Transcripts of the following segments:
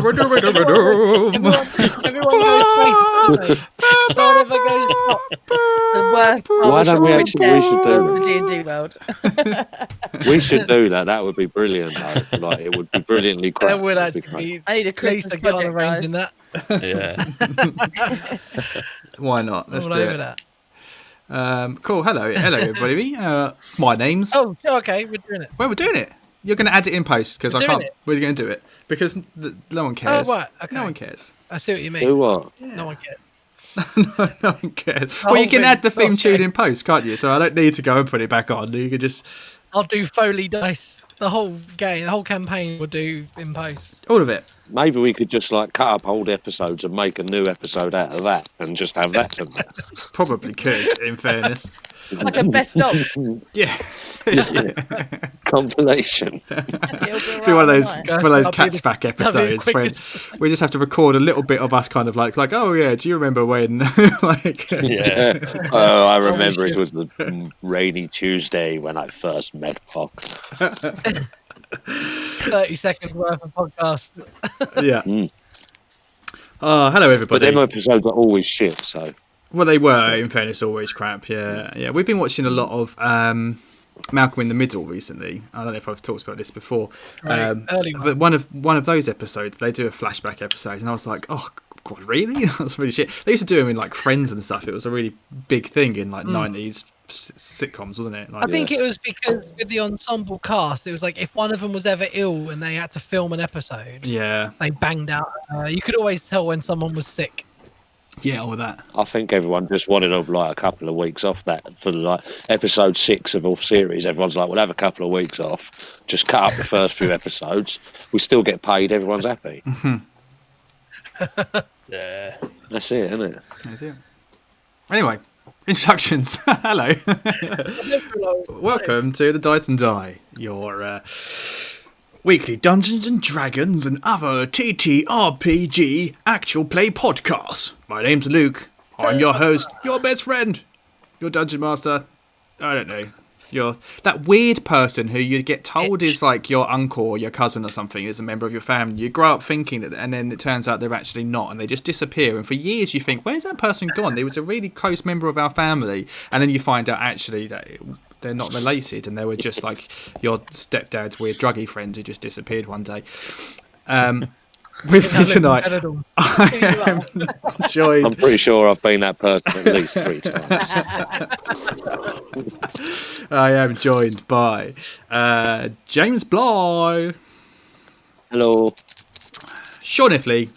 Everyone goes crazy, don't they? Whatever goes pop. The worst Why don't we actually? We should do the it. D&D world. We should do that. That would be brilliant. Though. Like it would be brilliantly That crap. would That'd be actually great. be. I need a Christmas Lisa, get on project, arranging guys. that. Yeah. Why not? Let's All do over it. that. Cool. Hello, everybody. My name's. Oh, okay, we're doing it. Well, we're doing it. You're going to add it in post because I We're can't. doing it. We're going to do it because no one cares. Oh, right. Okay. No one cares. I see what you mean. Do what? No one cares. No one cares. The Well, you whole can thing. add the theme tune Okay. in post, can't you? So I don't need to go and put it back on. You can just I'll do Foley dice. The whole game, the whole campaign we'll do in post. all of it. Maybe we could just like cut up old episodes and make a new episode out of that, and just have that. Probably could, in fairness. Like a best of. Yeah. Compilation. Be one of those That'll be catch the- back that'll be episodes the when quickest. we just have to record a little bit of us kind of like oh yeah, do you remember when like Yeah. Oh, I remember it was the rainy Tuesday when I first met Pocks. 30 seconds worth of podcast. yeah. Mm. Oh, hello But everybody. them episodes are always shit, so Well, they were, in fairness, always crap. Yeah. We've been watching a lot of Malcolm in the Middle recently. I don't know if I've talked about this before. Right, early but one of those episodes, they do a flashback episode, and I was like, oh god, really? That's really shit. They used to do them in like Friends and stuff. It was a really big thing in like 90s sitcoms, wasn't it? Like, I think it was because with the ensemble cast, it was like if one of them was ever ill and they had to film an episode, yeah, they banged out. You could always tell when someone was sick. yeah, all that. I think everyone just wanted like a couple of weeks off that for like episode 6 of all series. Everyone's like, we'll have a couple of weeks off, just cut up the first few episodes. We still get paid. Everyone's happy. Yeah. That's it, isn't it? That's it. Anyway, introductions. Hello. Welcome to the Dice and Die, your weekly Dungeons and Dragons and other TTRPG actual play podcast. My name's Luke. I'm your host, your best friend, your dungeon master. I don't know. You're that weird person who you get told is like your uncle or your cousin or something, is a member of your family. You grow up thinking that, and then it turns out they're actually not, and they just disappear. And for years you think, where's that person gone? They was a really close member of our family, and then you find out actually that they're not related, and they were just like your stepdad's weird druggy friend who just disappeared one day. With me tonight, I am I'm joined. pretty sure I've been that person at least 3 times. I am joined by James Bly, Hello. Sean Ifley,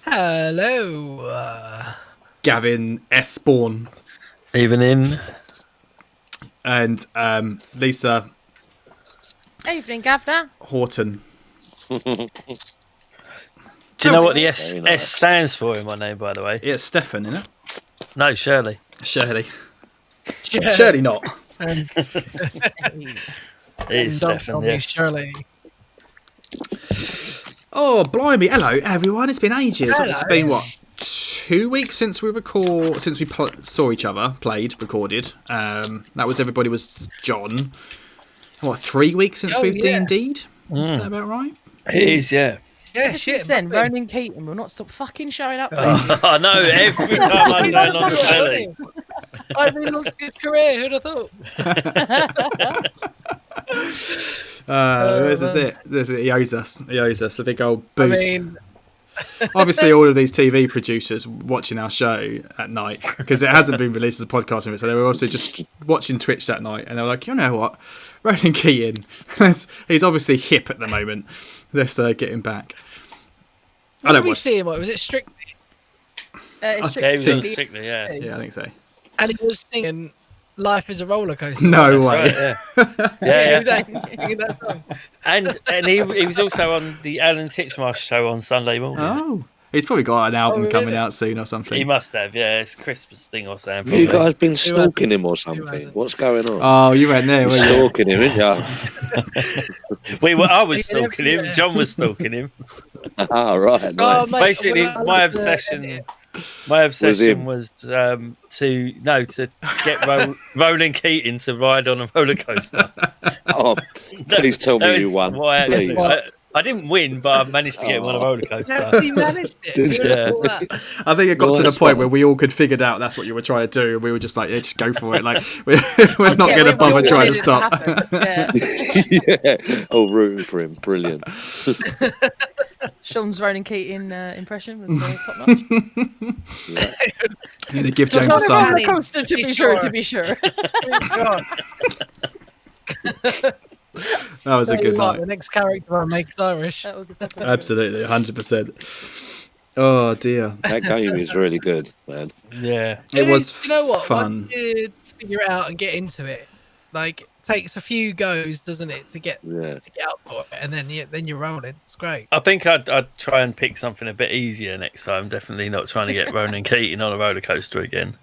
Hello. Gavin S. Spawn, Evening. and Lisa Evening, Governor. Horton. Do you know what the S, Very nice. S stands for in my name, by the way? It's Stefan, isn't it? No, Shirley. Shirley. Shirley not. It is Don't Stefan, call me yes. Shirley. Oh, blimey. Hello, everyone. It's been ages. Hello. It's been, what, 2 weeks since we saw each other, recorded. That was everybody was John. What, 3 weeks since Oh, we've yeah. D&D'd? Is that about right? It is, yeah. Yeah, Ever shit. since then, must be. Ronan Keaton will not stop fucking showing up. I know, every time I turn on the telly. I relaunched his career. Who'd have thought? This is it. He owes us. He owes us a big old boost. I mean, Obviously, all of these TV producers watching our show at night because it hasn't been released as a podcast, so they were also just watching Twitch that night, and they were like, you know what, Ronan Keaton, he's obviously hip at the moment. Let's get him back. I where don't did we watch. see him? What was it? Strictly, It's Yeah, he was on strictly- Strictly, yeah. Yeah, I think so. and he was singing "Life Is a Roller Coaster." No way. That's right, yeah. He was singing that song. And he was also on the Alan Titchmarsh show on Sunday morning. Oh, he's probably got an album really? coming out soon or He something. must have, yeah. It's a Christmas thing or something. You probably. guys been stalking him or something? hasn't? What's going on? Oh, you went there, You're weren't you? stalking him, ain't you? I was Yeah, stalking him. yeah. John was stalking him. Ah, right. Oh, Nice. mate, Basically, when I my looked at obsession it, was to get Ronan Keating to ride on a roller coaster. Oh, please tell That me you is won. why I- Please. I didn't win, but I managed to get him on a roller coaster. He managed it. Who would have thought that? I think it got to the Nice point one. where we all could figured out that's what you were trying to do, and we were just like, yeah, just go for it. Like we're not Yeah, going to we bother all trying to wanted stop. it to happen. Yeah. Yeah. Oh, rooting for him. Brilliant. Sean's Ronan Keating impression was top notch. You're going to give James a Not a song. roller coaster, to be sure. To be sure. God. That was a Tell you good what, night. the next character I make is Irish. That was a proper- Absolutely, 100%. Oh dear, That game is really good, man. Yeah. it was You know what? fun. Once you figure it out and get into it, like takes a few goes, doesn't it, to get Yeah. out for it, and then you're rolling. It's great. I think I'd try and pick something a bit easier next time. Definitely not trying to get Ronan Keating on a roller coaster again.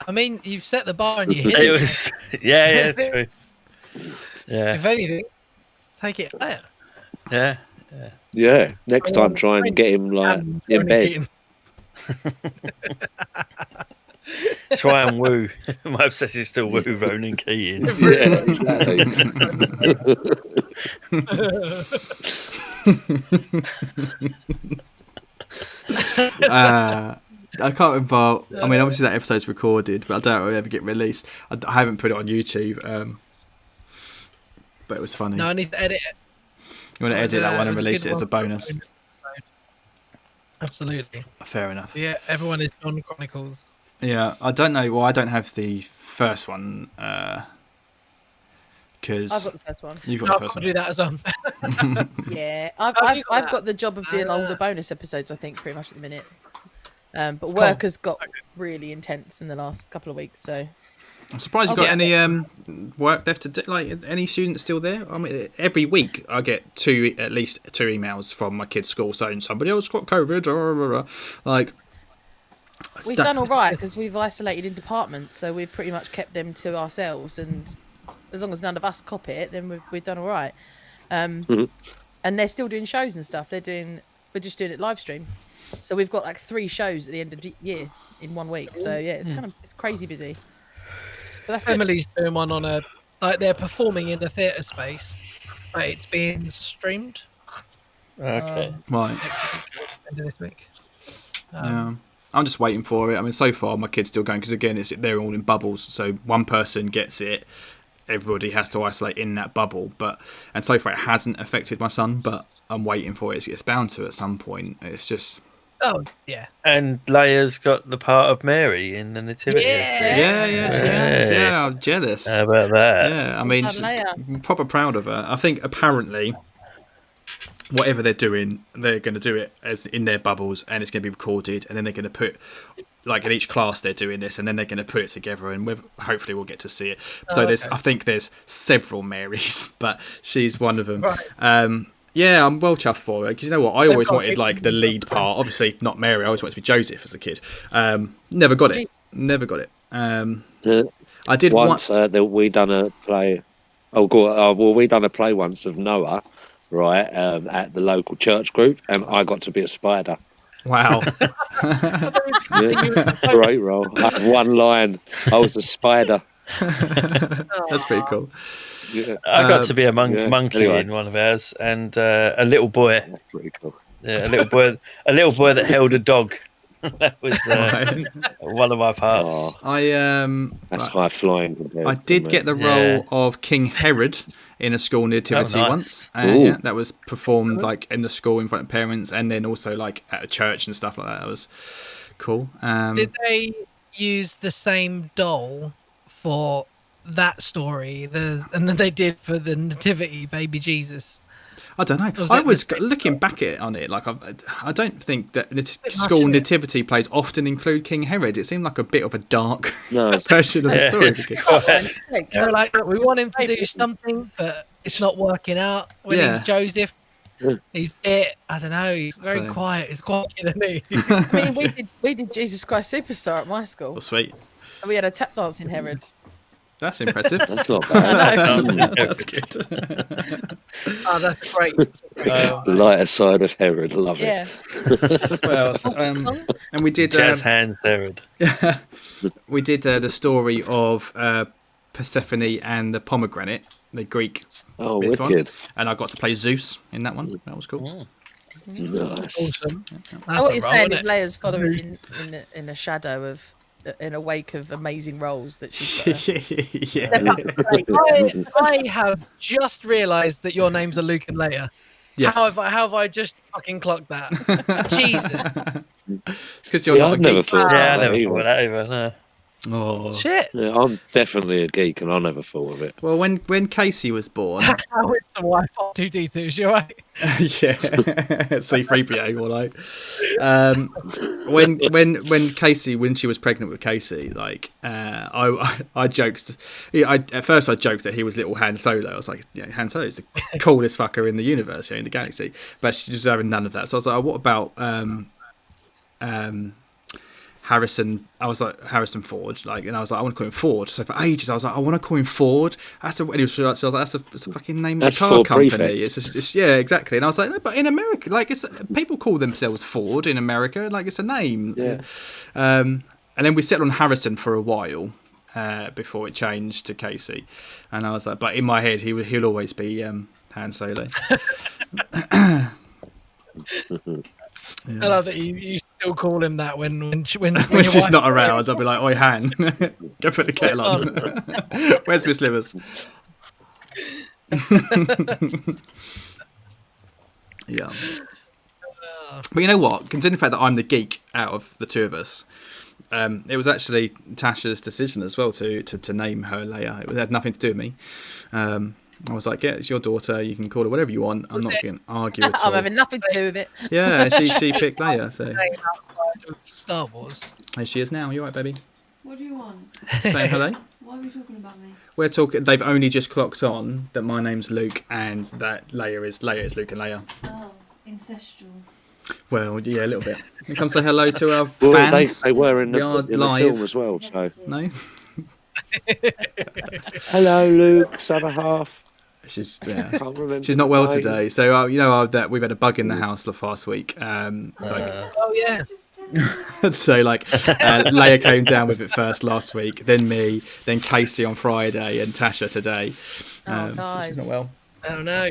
I mean, you've set the bar and you hit It it. was, yeah, true. Yeah, If anything, take it higher. yeah. Yeah. Next time, try and get him like in bed. Try and woo. My obsession is to woo Ronan Keating. Yeah, exactly. I can't remember. I mean, obviously that episode's recorded, but I doubt it'll ever get released. I haven't put it on YouTube, but it was funny. No, I need to edit it. You want to edit that one and It was a release good it as a one. bonus? Absolutely. Fair enough. Yeah, everyone is John Chronicles. Yeah, I don't know. Well, I don't have the first one I've because got the first one. you've No, got I've the got first to do that as well. Yeah, Oh, I've you got I've that. got the job of doing all the bonus episodes. I think pretty much at the minute. But Cool. work has got really intense in the last couple of weeks. So I'm surprised you've I'll got get any work left to do. Like, any students still there? I mean, every week I get at least two emails from my kid's school saying somebody else got COVID. Like, we've done all right because we've isolated in departments, so we've pretty much kept them to ourselves. And as long as none of us copy it, then we've done all right. And they're still doing shows and stuff. We're just doing it live stream. So we've got like 3 shows at the end of the year in 1 week. So yeah, it's crazy busy. But that's good. Emily's doing one on they're performing in a theatre space, but it's being streamed Okay. right. next week, end of this week. Yeah. I'm just waiting for it. I mean, so far my kid's still going because again, they're all in bubbles. So one person gets it, everybody has to isolate in that bubble. And so far it hasn't affected my son, but I'm waiting for it. It's bound to at some point. It's just. Oh yeah, And Leia's got the part of Mary in the Nativity. Yeah. Yeah. I'm jealous. How about that? Yeah, I mean, Well done, Leia. I'm proper proud of her. I think apparently, whatever they're doing, they're going to do it as in their bubbles, and it's going to be recorded, and then they're going to put, like in each class, they're doing this, and then they're going to put it together, and hopefully we'll get to see it. So I think there's several Marys, but she's one of them. Right. Yeah, I'm well chuffed for her because you know what? I always got wanted big- like the lead part. Obviously not Mary. I always wanted to be Joseph as a kid. Never got it. I did Once we done a play. We done a play once of Noah, right, at the local church group, and I got to be a spider. Wow. Yeah. Great role. I had one line. I was a spider. That's pretty cool. Yeah, I got to be a yeah, monkey anyway. in one of ours, and a little boy. that's pretty cool. Yeah, a little boy that held a dog. That was one of my parts. Oh, that's high flying. compared I to did me. get the role of King Herod in a school nativity Oh, nice. once. Ooh. Yeah, that was performed like in the school in front of parents, and then also like at a church and stuff like that. That was cool. Did they use the same doll for that story, and then they did for the nativity, baby Jesus? I don't know. Was I it was mistake? looking back on it, like I don't think that much, school isn't it? nativity plays often include King Herod. It seemed like a bit of a dark No. version of the Yeah, story. it's quite- They were like, "Look, we want him to do something, but it's not working out. When Yeah. he's Joseph, he's it. I don't know. He's very So- quiet. He's quiet, isn't he? I mean, we did Jesus Christ Superstar at my school. Oh, sweet. And we had a tap dancing Herod. That's impressive. That's not bad. That's good. Oh, that's great. That's a great The lighter side of Herod. I love it. Yeah. What else? And we did Jazz hands, Herod. we did the story of Persephone and the pomegranate, the Greek Oh, myth one. wicked. And I got to play Zeus in that one. That was cool. Oh. Nice. Awesome. So That's what a you're roll, saying isn't is it? Leia's following in a shadow of, in a wake of amazing roles that she's got. Yeah. I have just realised that your names are Luke and Leia. Yes. How have I just fucking clocked that? Jesus. It's because you're not a I've never geek. thought Yeah, I of that never either. thought of that either. No. Oh. Shit. Yeah, I'm definitely a geek, and I never thought of it. Well, when Casey was born, How is the wife on 2D2s? You're right. yeah, C3PO, all right. When Casey, when she was pregnant with Casey, like I joked. At first I joked that he was little Han Solo. I was like, yeah, Han Solo is the coolest fucker in the universe, in the galaxy. But she was having none of that. So I was like, oh, what about Harrison? I was like Harrison Ford, and I was like, I want to call him Ford. So for ages I was like, I want to call him Ford. That's a, and he was like, that's a fucking name of That's the car Ford company. Prefect. It's yeah, exactly. And I was like, no, but in America, people call themselves Ford in America, it's a name. Yeah. And then we settled on Harrison for a while before it changed to Casey. And I was like, but in my head, he'll always be Han Solo. I love that you still call him that when When your she's wife- not around, I'll be like, oi, Han, go put the kettle on. Where's Miss Livers? Yeah. But you know what? Considering the fact that I'm the geek out of the two of us, it was actually Tasha's decision as well to name her Leia. It had nothing to do with me. I was like, yeah, it's your daughter. You can call her whatever you want. I'm not going to argue at all. I'm having nothing to do with it. Yeah, she picked Leia. So outside of Star Wars. there she is now. You all right, baby? What do you want? Saying hello. Why are we talking about me? We're talking. They've only just clocked on that my name's Luke and that Leia is Luke and Leia. Oh, ancestral. Well, yeah, a little bit. You come say hello to our Well, fans. they were in We the are film live. as well. So, No, hello, Luke, other half. she's Can't remember. she's not well the name. today. So that we've had a bug in the house the last week. Oh yeah. Just tell me. So Leia came down with it first last week, then me, then Casey on Friday, and Tasha today. Oh, So guys. she's not well. Oh no.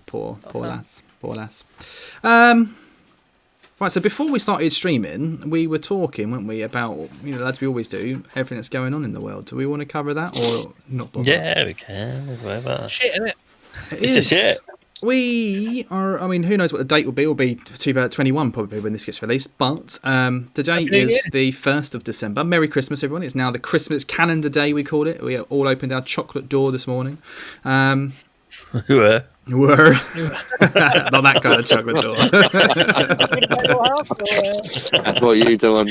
Poor fun. lass. Right, so before we started streaming, we were talking, weren't we, about, as we always do, everything that's going on in the world. Do we want to cover that or not bother? Yeah, we can. Whatever. Shit, innit? It's just shit. We are, who knows what the date will be. It will be 2021 probably when this gets released. But today Happy New is Year. the 1st of December. Merry Christmas, everyone. It's now the Christmas calendar day, we called it. We all opened our chocolate door this morning. Were. Were not that kind of chocolate door. That's what you do on.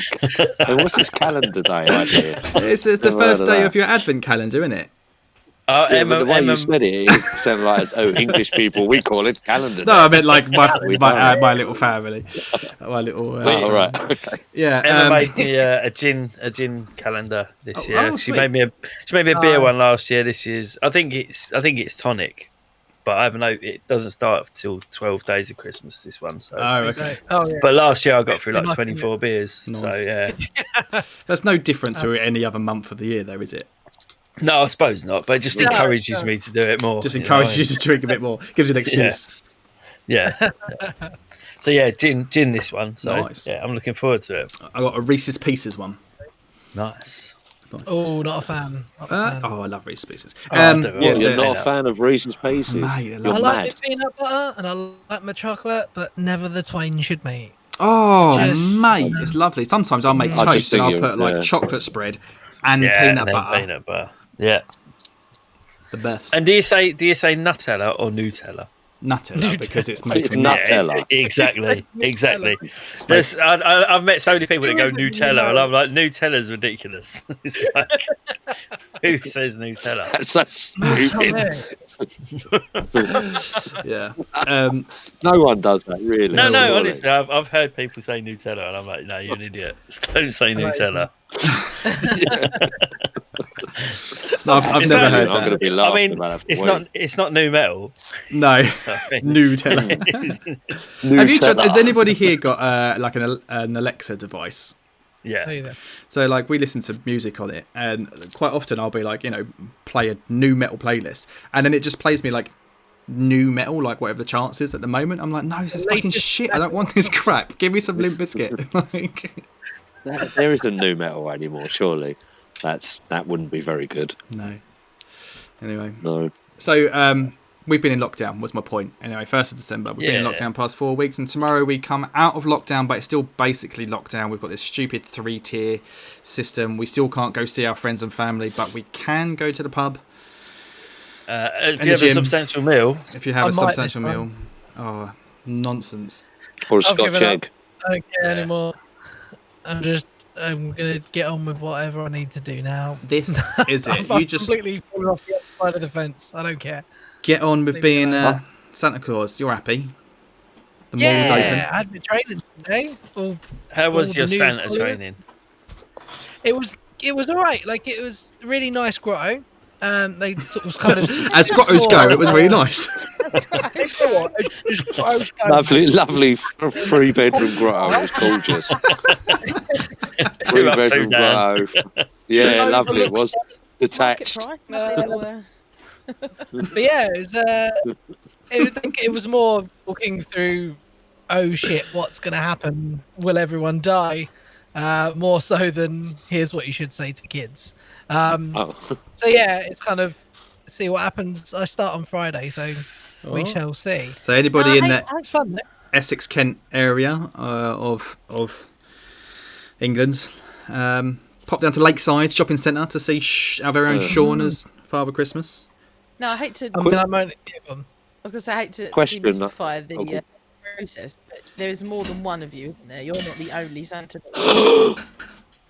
And what's this calendar day idea? It's the Never first heard of day that. of your advent calendar, isn't it? Oh, Yeah, Emma, but the way Emma, you said it sounded like, English people, we call it calendar No, day. I meant like We my don't. my little family, my little. Oh, right. Okay. Yeah. Emma made me a gin calendar this year. oh, she sweet. made me a beer one last year. This year's I think it's tonic, but I haven't know it doesn't start till 12 days of Christmas. This one, so. Oh, okay. Oh yeah. But last year I got through like Nice, 24 beers. So Nice. yeah. That's no different to any other month of the year, though, is it? No, I suppose not. But it just No, encourages no. me to do it more. Just you know encourages what you to drink a bit more. Gives you an excuse. Yeah. So yeah, gin this one. So Nice. yeah, I'm looking forward to it. I got a Reese's Pieces one. Nice. Oh, not a fan. Not a fan. I love Reese's Pieces. I do. What, Yeah, you're yeah. not a fan of Reese's Pieces? Mate, You're I like mad. the peanut butter and I like my chocolate, but never the twain should meet. Oh, Just- mate, it's lovely. Sometimes I'll make I just toast and think I'll put yeah. chocolate spread and Yeah, peanut and then butter. Peanut butter. Yeah. The best. And do you say Nutella or Nutella? Nutella, because it's making It's Nutella. Exactly. I've met so many people that go Nutella, and I'm like, Nutella's ridiculous. It's like, who says Nutella? That's so stupid. Yeah. No one does that, really. No, surely. honestly, I've heard people say Nutella, and I'm like, no, you're an idiot. Don't say Nutella. No, I've It's never only- heard I'm going to that. be I laughing mean, about that. it's not new metal. No. I mean, Nutella. Have you tried, has anybody here got like an Alexa device? Yeah. So like we listen to music on it, and quite often I'll be like, play a new metal playlist, and then it just plays me like new metal, like whatever the chance is at the moment. I'm like, no, this is fucking shit. I don't want this crap. Give me some Limp Bizkit. Like, there isn't new metal anymore. Surely, that wouldn't be very good. no. Anyway, No. So we've been in lockdown. Was my point. Anyway, 1st of December. We've been in lockdown past 4 weeks, and tomorrow we come out of lockdown, but it's still basically lockdown. We've got this stupid 3-tier system. We still can't go see our friends and family, but we can go to the pub. If you have a substantial meal. If you have a substantial meal. Oh, nonsense. Or a Scotch egg. I don't care anymore. I'm going to get on with whatever I need to do now. This is it. You just completely fall off the other side of the fence. I don't care. Get on with being Santa Claus. You're happy. The mall's open. Yeah, I had my training today. How was your Santa training? It was all right. Like, it was really nice grotto. They sort of kind of as grottos go, it was really nice. Lovely 3-bedroom grotto. It was gorgeous. 3-bedroom grotto. Yeah, lovely. It was detached. But yeah, it was more walking through. Oh shit! What's going to happen? Will everyone die? More so than here's what you should say to kids. So yeah, it's kind of see what happens. I start on Friday, so we shall see. So anybody in that fun, Essex Kent area of England, pop down to Lakeside Shopping Centre to see our very own Sean as Father Christmas. No, I hate to. I was going to say I hate to demystify the process, but there is more than one of you, isn't there? You're not the only Santa.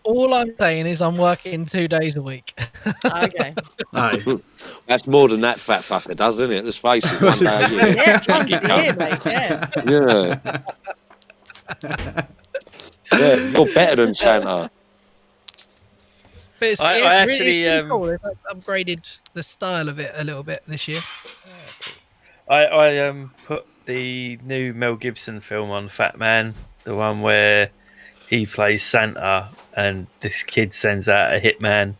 All I'm saying is I'm working 2 days a week. Okay. Oh. That's more than that fat fucker does, isn't it? Let's face it. One day a year. Yeah, mate. Yeah, you're better than Santa. But it's actually really cool. They've upgraded the style of it a little bit this year. I put the new Mel Gibson film on, Fat Man, the one where he plays Santa and this kid sends out a hitman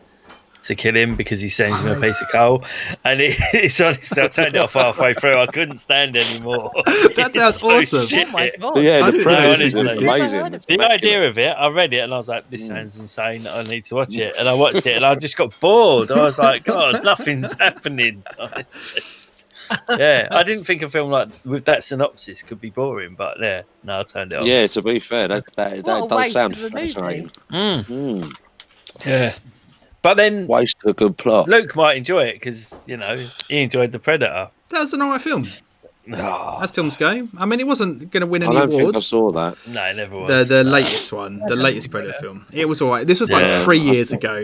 to kill him because he sends him a piece of coal. And it's honest, I turned it off halfway through. I couldn't stand anymore. That sounds awesome. Oh my god! Yeah, the premise is honestly, amazing. The idea of it, I read it and I was like, this sounds insane. I need to watch it. And I watched it and I just got bored. I was like, God, nothing's happening. Honestly. Yeah, I didn't think a film like with that synopsis could be boring, but no, I turned it off. Yeah, to be fair, that does sound fascinating. Yeah, but then Waste a good plot. Luke might enjoy it because he enjoyed The Predator. That was an alright film. Oh, As films go. I mean, it wasn't going to win any I don't awards. think I saw that. no, it never was. The latest one, the latest Predator film. It was alright. This was like 3 years ago,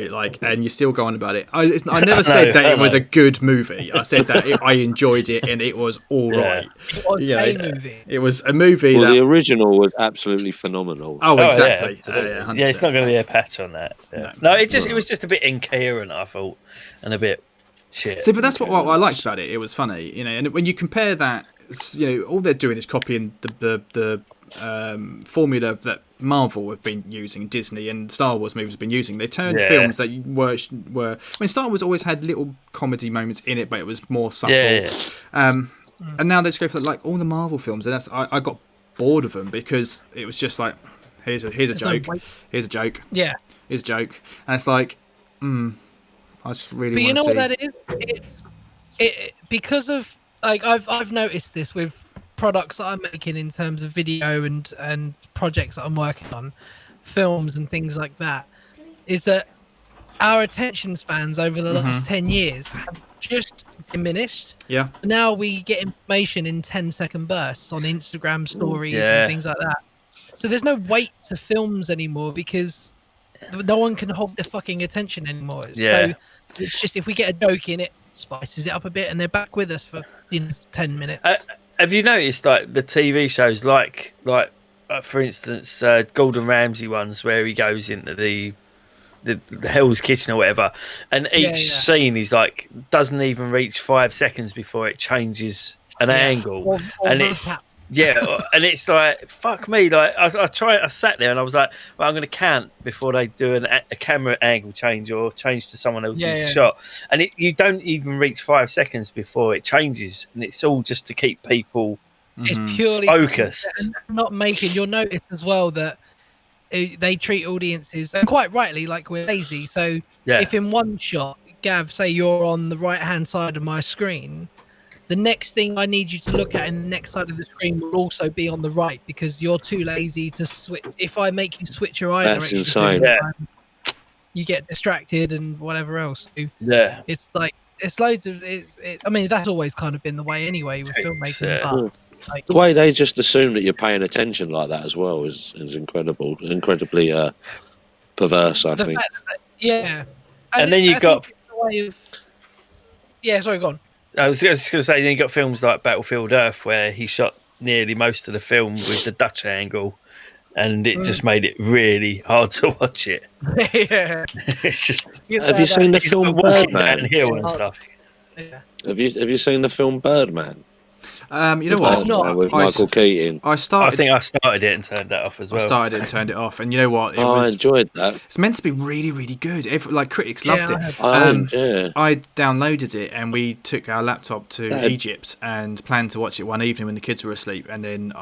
and you're still going about it. I never said that it was a good movie. I said that I enjoyed it and it was alright. It was a movie. It was a movie. Well, the original was absolutely phenomenal. Oh, exactly. Yeah, it's not going to be a patch on that. Yeah. No, it was just a bit incoherent, I thought, and a bit shit. See, but that's what I liked about it. It was funny, and when you compare that. All they're doing is copying the formula that Marvel have been using, Disney and Star Wars movies have been using. They turned films that were when Star Wars always had little comedy moments in it, but it was more subtle. And now they just go for like all the Marvel films, and I got bored of them because it was just like here's a joke, here's a joke, here's a joke, and it's like, I just really. But you know what that is? It's because of. Like I've noticed this with products that I'm making in terms of video and projects that I'm working on, films and things like that, is that our attention spans over the last 10 years have just diminished. Yeah. Now we get information in 10-second bursts on Instagram stories and things like that. So there's no weight to films anymore because no one can hold their fucking attention anymore. Yeah. So it's just if we get a joke in it, spices it up a bit and they're back with us for 10 minutes. Have you noticed like the TV shows like for instance Gordon Ramsay ones where he goes into the Hell's Kitchen or whatever, and each scene is like doesn't even reach 5 seconds before it changes an angle, or and it's Yeah, and it's like, fuck me. Like, I sat there and I was like, well, I'm going to count before they do a camera angle change or change to someone else's shot. And you don't even reach 5 seconds before it changes. And it's all just to keep people It's purely focused. And not making. You'll notice as well that they treat audiences, and quite rightly, like we're lazy. So if in one shot, Gav, say you're on the right-hand side of my screen, the next thing I need you to look at in the next side of the screen will also be on the right because you're too lazy to switch. If I make you switch your eye That's direction, insane. You get distracted and whatever else. So Yeah, it's like it's loads of. I mean, that's always kind of been the way anyway with filmmaking. But, like, the way they just assume that you're paying attention like that as well is incredible, incredibly perverse. I think. And then you've got. Yeah, sorry, go on. I was just going to say, then you got films like Battlefield Earth, where he shot nearly most of the film with the Dutch angle, and it just made it really hard to watch it. Yeah, it's just. Have you seen the film Birdman? Downhill and stuff. Yeah. Have you seen the film Birdman? You know what? With Michael Keaton. I think I started it and turned that off as well. I started it and turned it off, and you know what? I enjoyed that. It's meant to be really, really good. Like critics loved it. I downloaded it, and we took our laptop to Egypt and planned to watch it one evening when the kids were asleep. And then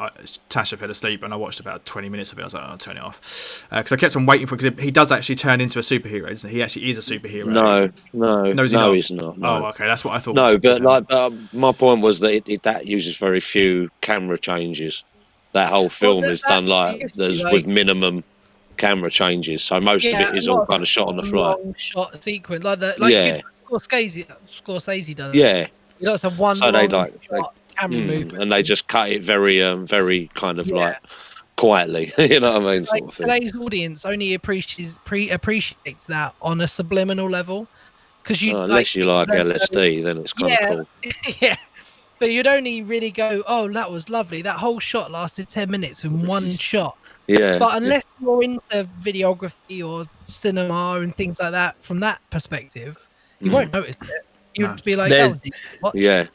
Tasha fell asleep, and I watched about 20 minutes of it. I was like, I'll turn it off because I kept on waiting for it. Because he does actually turn into a superhero, isn't he? He actually is a superhero. No, he's not. No. Oh, okay, that's what I thought. No, but my point was that that uses very few camera changes. That whole film is done with minimum camera changes, so most of it is all kind of shot on the fly. Long shot sequence like that, Scorsese does. Yeah, you know, it's a one. So they shot camera movement, and they just cut it very, very kind of like quietly. You know what I mean? Like, sort of thing. Today's audience only appreciates that on a subliminal level, because unless you like LSD, then it's kind of cool. Yeah. But you'd only really go, oh, that was lovely. That whole shot lasted 10 minutes in one shot. Yeah. But unless you're into videography or cinema and things like that, from that perspective, you won't notice it. You'd be like, what? Yeah.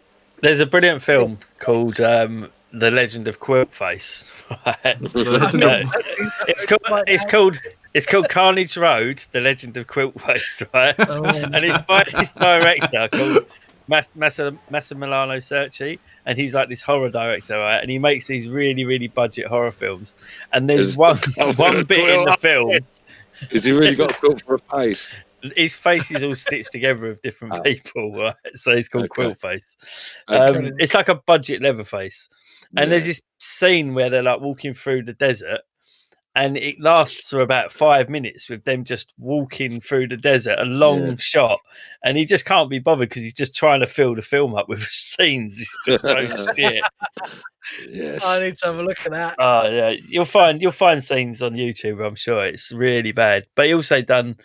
There's a brilliant film called The Legend of Quiltface. It's called Carnage Road, The Legend of Quiltface, right? Oh, and it's by this director called Massimiliano Cerci, and he's like this horror director, right? And he makes these really, really budget horror films. And there's one bit in the film. Has he really got a quilt for a face? His face is all stitched together with different people, right? So it's called Quilt Face. It's like a budget Leatherface. And there's this scene where they're like walking through the desert, and it lasts for about 5 minutes with them just walking through the desert, a long shot. And he just can't be bothered because he's just trying to fill the film up with scenes. It's just so shit. Yes. I need to have a look at that. Oh yeah, you'll find scenes on YouTube. I'm sure it's really bad. But he's done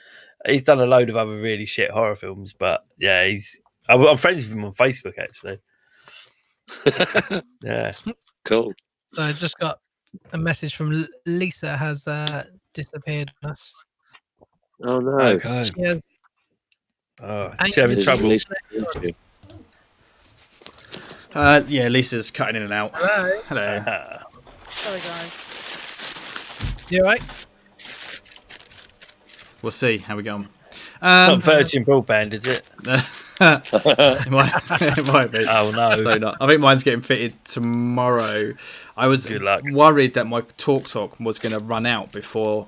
a load of other really shit horror films. But yeah, I'm friends with him on Facebook actually. Yeah, cool. So I just got a message from Lisa has disappeared on us. Oh no! Okay. She's having trouble. Yeah, Lisa's cutting in and out. Hello. Sorry, guys. You all right? We'll see how we go on. It's not Virgin Broadband, is it? it might be. Oh no! So not. I think mine's getting fitted tomorrow. I was worried that my TalkTalk was going to run out before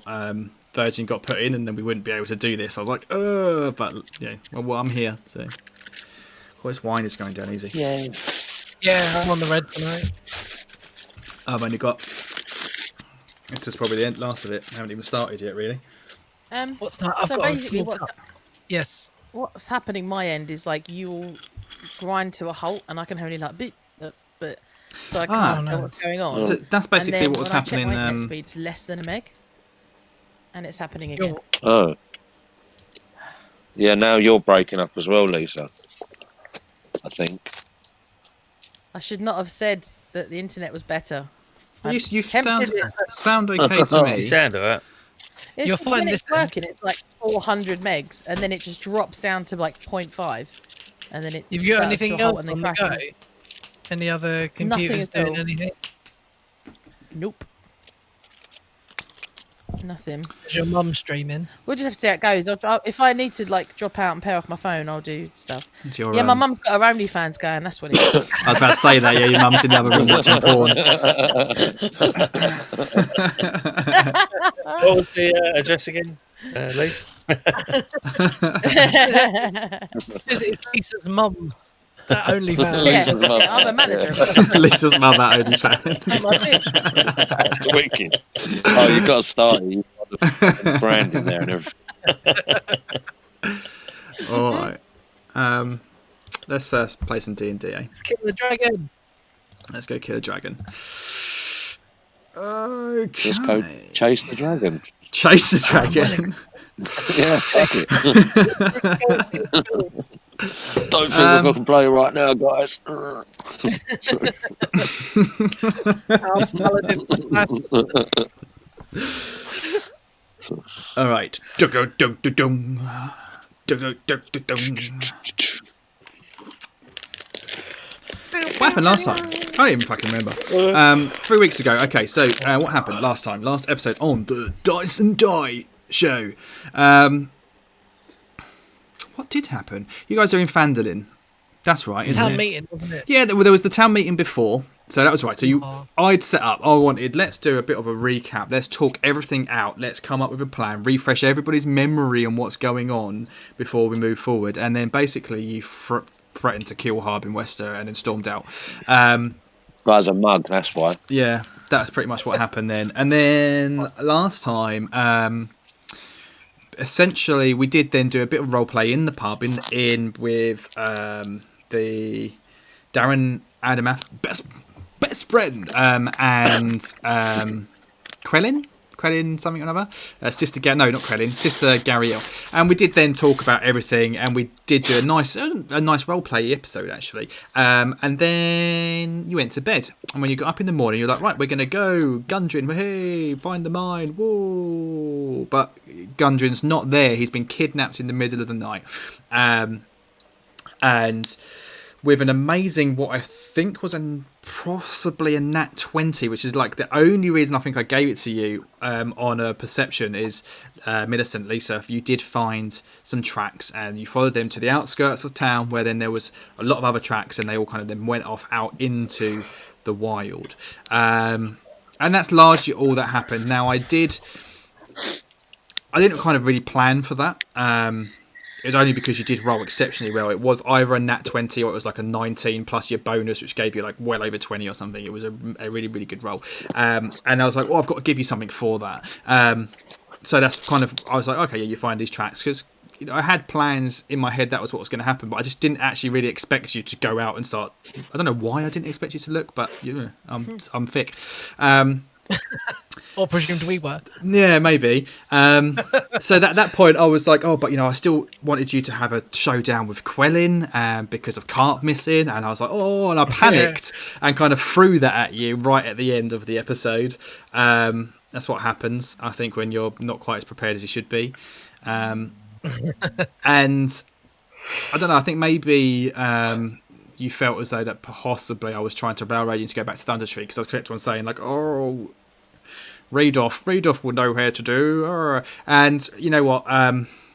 Virgin got put in, and then we wouldn't be able to do this. I was like, but well, I'm here. So, this wine is going down easy. Yeah, I'm on the red tonight. I've only got. This is probably the last of it. I haven't even started yet, really. What's that? So basically, what's happening my end is like you'll grind to a halt, and I can only like but so I can't tell what's going on. So that's basically what was happening. My internet speed's less than a meg, and it's happening again. Oh, yeah. Now you're breaking up as well, Lisa. I think. I should not have said that the internet was better. You sound okay to me. You sound alright. When it's working, it's like 400 megs, and then it just drops down to like 0.5, and then it. Have you got anything else on the go? Any other computers doing anything? Nope. Nothing. Is your mum streaming? We'll just have to see how it goes. If I need to like drop out and pair off my phone, I'll do stuff. Your, my mum's got her OnlyFans going. That's what it is. I was about to say that. Yeah, your mum's in the other room watching porn. What was the address again, Lise? It's Lisa's mum. That OnlyFans. Yeah, I'm a manager. Lisa's mum at OnlyFans. That's wicked. Oh, you've got to start. You've got the brand in there and everything. All right. Let's play some D&D. Let's kill the dragon. Let's go kill a dragon. Okay. Let's go chase the dragon. Chase the dragon. Yeah, fuck it. Don't think I can play right now, guys. All right. What happened last time? I don't even fucking remember. 3 weeks ago. Okay, so what happened last time? Last episode on the Dice and Die show. What did happen? You guys are in Phandelver. That's right, isn't it? Town meeting, wasn't it? Yeah, there was the town meeting before. So that was right. So I'd set up. I wanted. Let's do a bit of a recap. Let's talk everything out. Let's come up with a plan. Refresh everybody's memory on what's going on before we move forward. And then basically you threatened to kill Harbin Wester and then stormed out. Guy's a mug. That's why. Yeah, that's pretty much what happened then. And then last time, essentially, we did then do a bit of role play in the pub in with the Darren Adamath best friend and Quellin something or another, sister not Quellin, sister Gariel, and we did then talk about everything, and we did do a nice role play episode actually, and then you went to bed, and when you got up in the morning you're like, right, we're gonna go Gundren, hey, find the mine, whoa, but Gundren's not there. He's been kidnapped in the middle of the night, and with an amazing, what I think was possibly a nat 20, which is like the only reason I think I gave it to you on a perception is Millicent, Lisa, you did find some tracks and you followed them to the outskirts of town where then there was a lot of other tracks and they all kind of then went off out into the wild. And that's largely all that happened. Now I didn't kind of really plan for that. It was only because you did roll exceptionally well. It was either a nat 20 or it was like a 19 plus your bonus, which gave you like well over 20 or something. It was a really, really good roll. And I was like, well, I've got to give you something for that. So that's kind of, I was like, okay, yeah, you find these tracks. Because I had plans in my head that was what was going to happen, but I just didn't actually really expect you to go out and start. I don't know why I didn't expect you to look, but you know, I'm thick. Or presumed we were. Yeah, maybe. So at that point, I was like, oh, but you know, I still wanted you to have a showdown with Quellin because of Carp missing, and I was like, oh, and I panicked and kind of threw that at you right at the end of the episode. That's what happens, I think, when you're not quite as prepared as you should be. And I don't know, I think maybe you felt as though that possibly I was trying to railroad you to go back to Thunder Tree, because I was correct on saying like, oh, Readoff will know where to do. And you know what?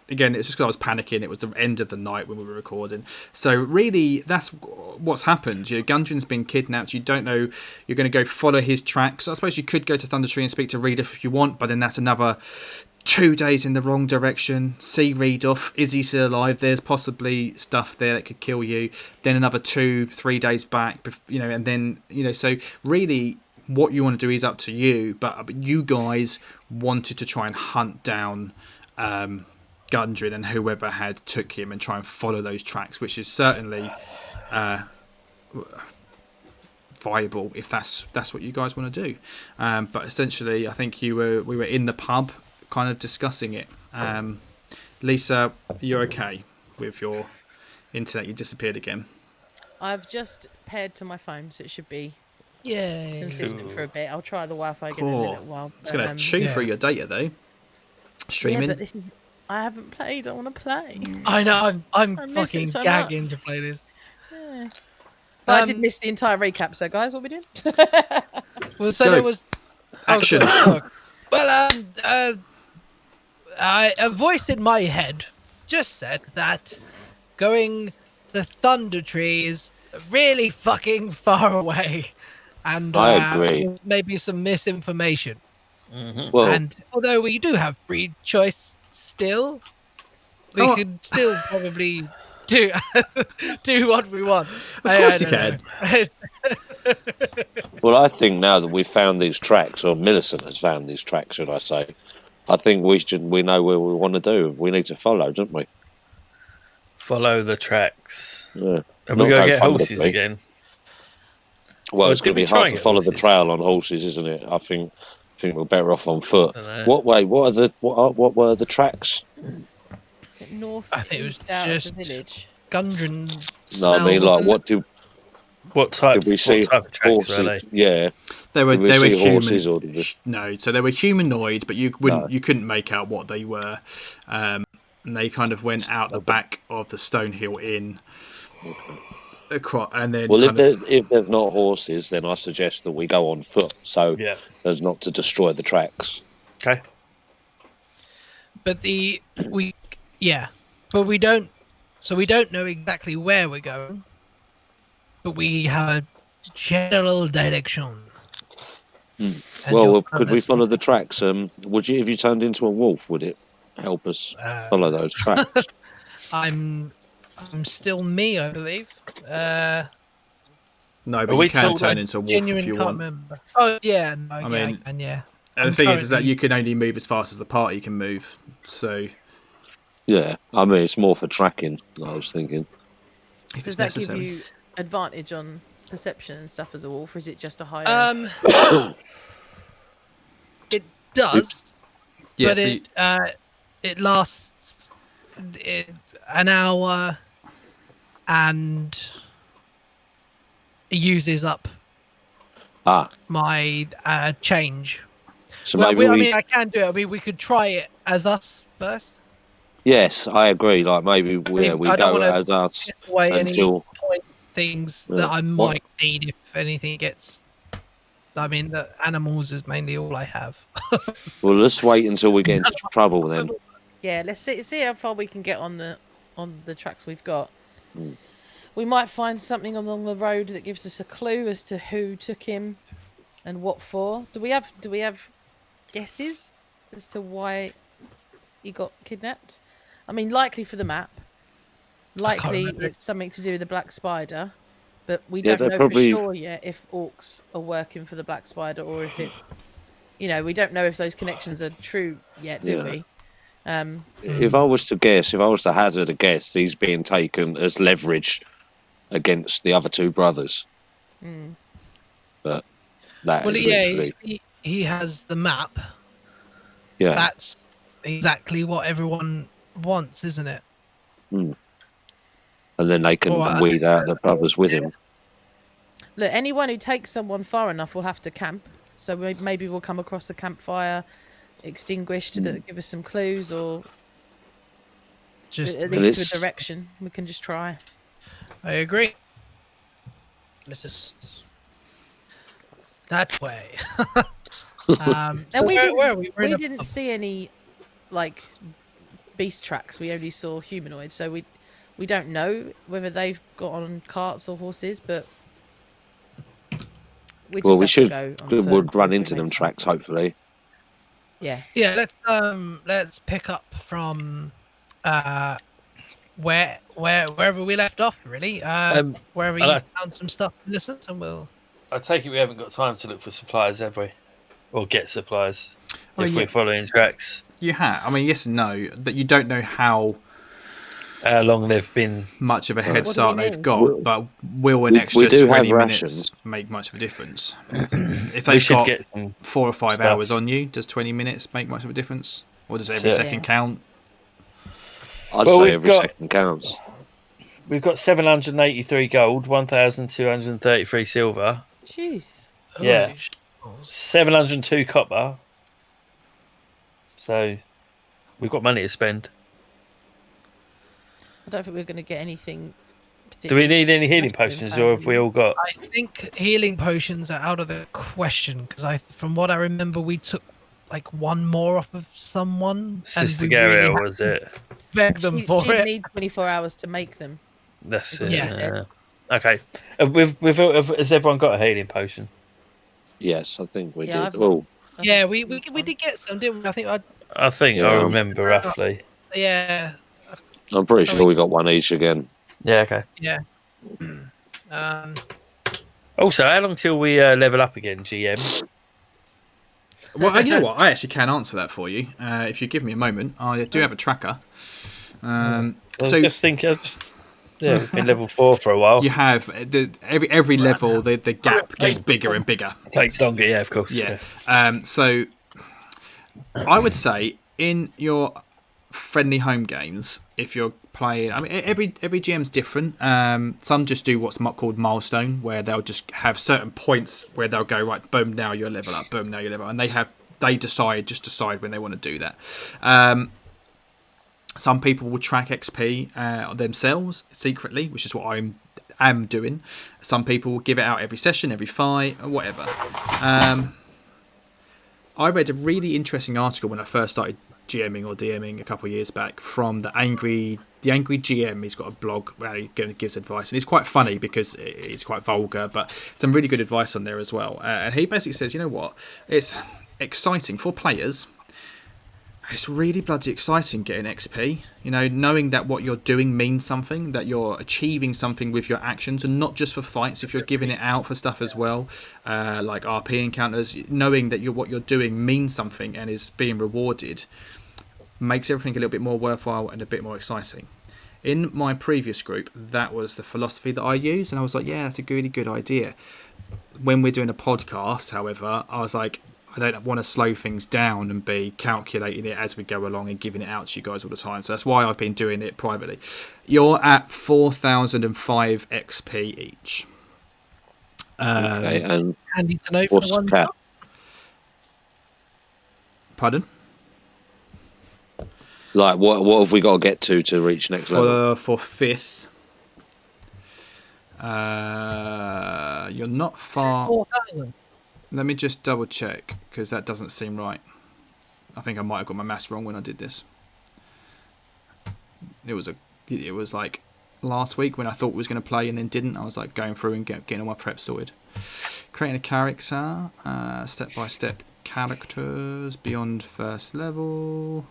Again, it's just because I was panicking. It was the end of the night when we were recording. So really, that's what's happened. You know, Gundren's been kidnapped. You don't know. You're going to go follow his tracks. I suppose you could go to Thunder Tree and speak to Readoff if you want, but then that's another 2 days in the wrong direction. See Readoff. Is he still alive? There's possibly stuff there that could kill you. Then another 2-3 days back. You know, and then so really, what you want to do is up to you, but you guys wanted to try and hunt down Gundren and whoever had took him and try and follow those tracks, which is certainly viable if that's what you guys want to do. But essentially, I think we were in the pub kind of discussing it. Lisa, you're okay with your internet? You disappeared again. I've just paired to my phone, so it should be Yay. consistent for a bit. I'll try the Wi-Fi again in a little while. It's going to chew through your data though. Streaming. Yeah, but I haven't played. I want to play. I know. I'm fucking so gagging to play this. Yeah. But I did miss the entire recap. So guys, what we doing? Well, so Action. Well, a voice in my head just said that going to Thunder Tree is really fucking far away, and I agree. maybe some misinformation. Well, And although we do have free choice still, we could still probably do what we want. Of course you can. well, I think now that we've found these tracks, or Millicent has found these tracks, should I say, I think we know where we want to do. We need to follow, don't we? Follow the tracks. Yeah. Are we going to get horses again? Well, it's going to be hard to follow the trail on horses, isn't it? I think we're better off on foot. What were the tracks? Is it north? I think it was out just of the village. Gundren. No, I mean, like, what type did we see? What type of tracks horses? were they? Yeah, They were horses, human. No, so they were humanoid, but you couldn't make out what they were. And they kind of went out the back of the Stonehill Inn. And then, well, if they're not horses, then I suggest that we go on foot, so as not to destroy the tracks. Okay. But we don't. So we don't know exactly where we're going, but we have a general direction. Well, could we follow the tracks? Would you, if you turned into a wolf, would it help us follow those tracks? I'm still me, I believe. No, but you can turn into a wolf if you want. Remember. Oh yeah, no, I mean, yeah. And the thing is that you can only move as fast as the party can move. So. Yeah, I mean it's more for tracking. I was thinking. Does that give you advantage on perception and stuff as a wolf, or is it just a higher? It does, yeah, but it lasts an hour, and it uses up my change. So well, maybe I mean, I can do it. I mean, we could try it as us first. Yes, I agree. Like maybe we go as us away until any point things that I might need if anything gets. I mean, the animals is mainly all I have. Well, let's wait until we get into trouble then. Yeah, let's see how far we can get on the tracks we've got. We might find something along the road that gives us a clue as to who took him and what for. Do we have guesses as to why he got kidnapped? I mean, likely for the map. Likely it's something to do with the Black Spider, but we don't know for sure yet if orcs are working for the Black Spider or if it, we don't know if those connections are true yet, do we? If I was to hazard a guess, he's being taken as leverage against the other two brothers. But that he has the map. Yeah, that's exactly what everyone wants, isn't it? And then they can weed out the brothers with him. Look, anyone who takes someone far enough will have to camp. So maybe we'll come across a campfire extinguished to give us some clues, or just at least to a direction. We can just try. I agree. Let's just that way. Now we didn't see any like beast tracks. We only saw humanoids, so we don't know whether they've got on carts or horses, but we would run into them tracks hopefully. Yeah. Let's pick up from wherever we left off, really. Wherever you found some stuff to listen to, we'll. I take it we haven't got time to look for supplies, have we? Or get supplies if we're following tracks. You have. I mean, yes and no. That you don't know how long they've been. Much of a head start they've got, but will an extra 20 minutes make much of a difference? If they've got 4 or 5 hours on you, does 20 minutes make much of a difference? Or does every second count? I'd say every second counts. We've got 783 gold, 1,233 silver. Jeez. Yeah. 702 copper. So we've got money to spend. I don't think we're going to get anything Do we need any healing potions, or have we all got? I think healing potions are out of the question because from what I remember, we took like one more off of someone, Sister we Gariel, really was it? beg them for She'd it. need 24 hours to make them. That's is it. what she Yeah. said. Okay. Has everyone got a healing potion? Yes, I think we Yeah, did. Oh, Yeah, we did get some, didn't we? I think I think I Yeah. remember roughly. yeah. I'm pretty sure we got one each again. Yeah. Okay. Yeah. Also, how long till we level up again, GM? Well, you know what? I actually can answer that for you. If you give me a moment, I do have a tracker. Well, So just think, we've been level 4 for a while. you have every level, the gap gets bigger and bigger. It takes longer, yeah, of course. Yeah. So I would say in your friendly home games, if you're playing, I mean, every GM's different. Some just do what's called milestone, where they'll just have certain points where they'll go, right, boom, now you're level up, boom, now you're level up, and they decide when they want to do that. Some people will track XP themselves secretly, which is what I am doing. Some people will give it out every session, every fight, or whatever. I read a really interesting article when I first started GMing or DMing a couple of years back from the angry GM. He's got a blog where he gives advice, and it's quite funny because it's quite vulgar, but some really good advice on there as well. And he basically says, you know what, it's exciting for players. It's really bloody exciting getting XP, knowing that what you're doing means something, that you're achieving something with your actions, and not just for fights, if you're giving it out for stuff as well, like RP encounters, knowing that what you're doing means something and is being rewarded makes everything a little bit more worthwhile and a bit more exciting. In my previous group, that was the philosophy that I used, and I was like, yeah, that's a really good idea. When we're doing a podcast, however, I was like, I don't want to slow things down and be calculating it as we go along and giving it out to you guys all the time. So that's why I've been doing it privately. You're at 4,005 XP each. Okay, and Handy to know for what's the one. the cap? Pardon? Like, what have we got to get to reach next level? For fifth. You're not far. 4,000. Let me just double check, because that doesn't seem right. I think I might have got my maths wrong when I did this. It was like last week when I thought we was going to play and then didn't. I was like going through and getting all my prep sorted. Creating a character, step-by-step characters beyond first level.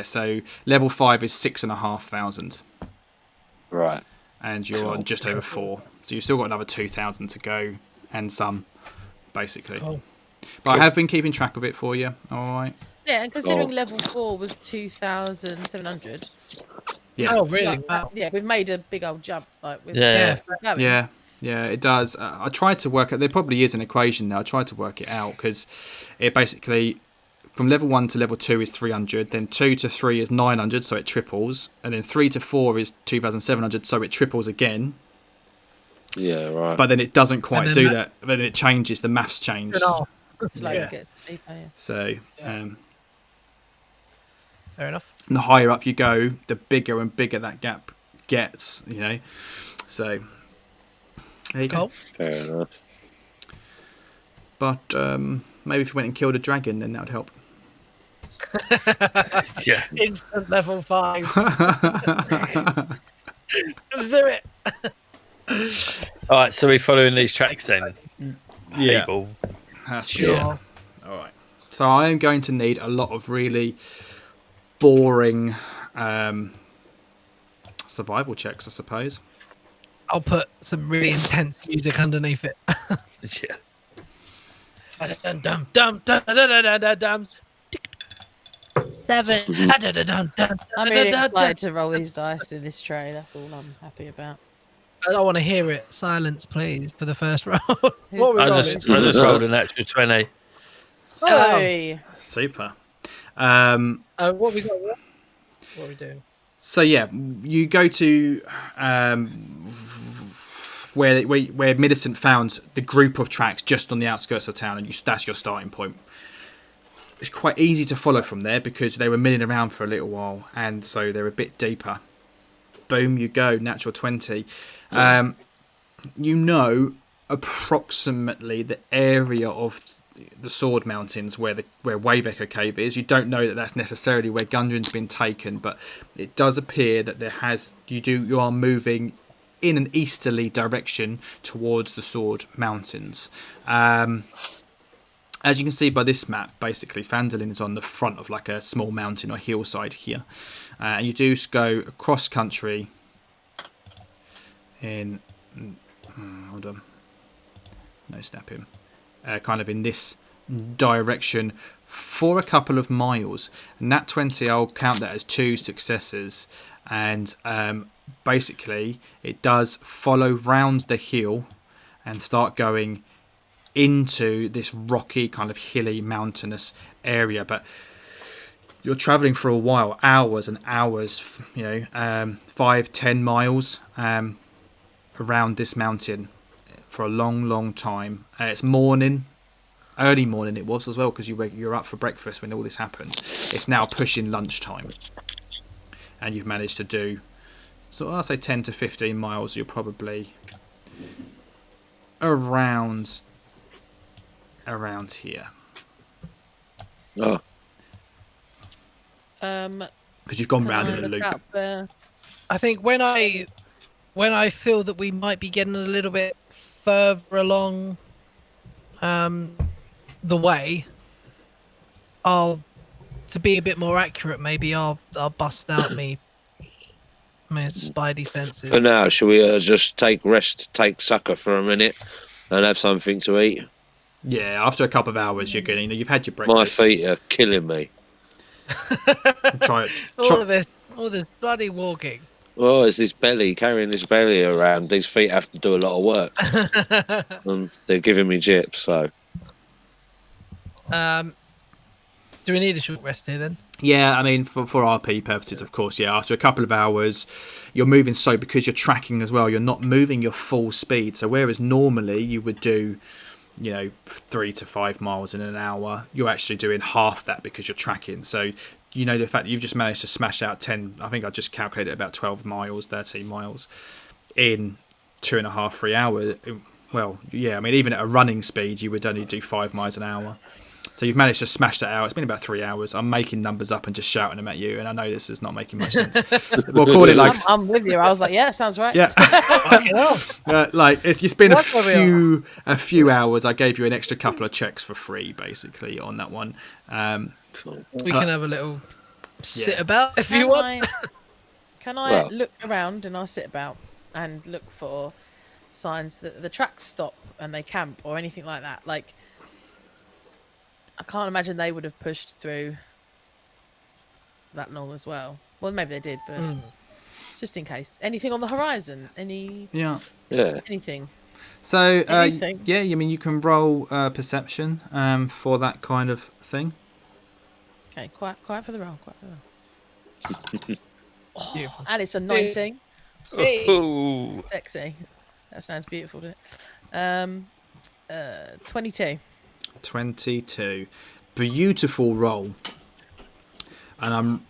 So level 5 is 6,500. Right. And you're on just over 4. So you've still got another 2,000 to go and some, basically. Cool. But I have been keeping track of it for you. All right. Yeah, and considering level 4 was 2,700. Yeah. Oh, really? Wow. Yeah, we've made a big old jump. Yeah. Yeah, it does. I tried to work out. There probably is an equation there. I tried to work it out because it basically, from level 1 to level 2 is 300, then 2 to 3 is 900, so it triples, and then 3 to 4 is 2,700, so it triples again. Yeah, right. But then it doesn't quite do that. Then it changes. The maths change. Slowly gets steeper, yeah. So, Fair enough. and the higher up you go, the bigger and bigger that gap gets. So there you go. Fair enough. But maybe if you went and killed a dragon, then that would help. Yeah. Instant level 5. Let's do it. All right, so we're following these tracks then. Yeah. People. That's Sure. All right. So I am going to need a lot of really boring survival checks, I suppose. I'll put some really intense music underneath it. Yeah. Dum dum dum dum dum dum dum. 7. I'm really excited to roll these dice in this tray. That's all I'm happy about. I don't want to hear it. Silence, please, for the first round. What are we I rolling? just rolled an extra 20. Hey. Super. What we got? What are we doing? So yeah, you go to where Millicent found the group of tracks just on the outskirts of town, and that's your starting point. it's quite easy to follow from there because they were milling around for a little while, and so they're a bit deeper. Boom, you go, natural 20. You know approximately the area of the Sword Mountains where Wave Echo Cave is. You don't know that that's necessarily where Gundren's been taken, but it does appear that you are moving in an easterly direction towards the Sword Mountains. As you can see by this map, basically, Phandelver is on the front of like a small mountain or hillside here. And you do go across country in... hold on. No snapping. Kind of in this direction for a couple of miles. And that 20, I'll count that as 2 successes. And basically, it does follow round the hill and start going into this rocky, kind of hilly, mountainous area. But you're traveling for a while, hours and hours, 5-10 miles around this mountain for a long, long time. It's morning, early morning it was as well, because you're up for breakfast when all this happened. It's now pushing lunchtime, and you've managed to do, so I'll say 10 to 15 miles. You're probably around here. Oh. Because you've gone round in a loop. I think when I feel that we might be getting a little bit further along the way, to be a bit more accurate, maybe I'll bust out my spidey senses. For now, shall we just take sucker for a minute and have something to eat? Yeah, after a couple of hours, you've had your breakfast. My feet are killing me. Try it. All this bloody walking. Oh, it's this belly, carrying this belly around. These feet have to do a lot of work. And they're giving me jips, so. Do we need a short rest here then? Yeah, I mean, for RP purposes, of course, yeah. After a couple of hours, you're moving slow because you're tracking as well. You're not moving your full speed. So whereas normally you would do, 3 to 5 miles in an hour, you're actually doing half that because you're tracking. So, the fact that you've just managed to smash out 10, I think I just calculated about 12 miles, 13 miles in 2.5, 3 hours. Well, yeah, I mean, even at a running speed, you would only do 5 miles an hour. So you've managed to smash that out. It's been about 3 hours. I'm making numbers up and just shouting them at you, and I know this is not making much sense. We'll call it like... I'm with you. I was like, yeah, sounds right. Yeah. It's been a few hours. I gave you an extra couple of checks for free, basically, on that one. We can have a little sit about if you want. Can I look around and I'll sit about and look for signs that the tracks stop and they camp or anything like that? Like, I can't imagine they would have pushed through that long as well. Well, maybe they did, but just in case. Anything on the horizon? Yeah. Anything? So, yeah, I mean, you can roll perception for that kind of thing. Okay, quiet for the roll. Oh, and it's a 19. Oh. Sexy. That sounds beautiful, doesn't it? 22. 22. Beautiful roll. And I'm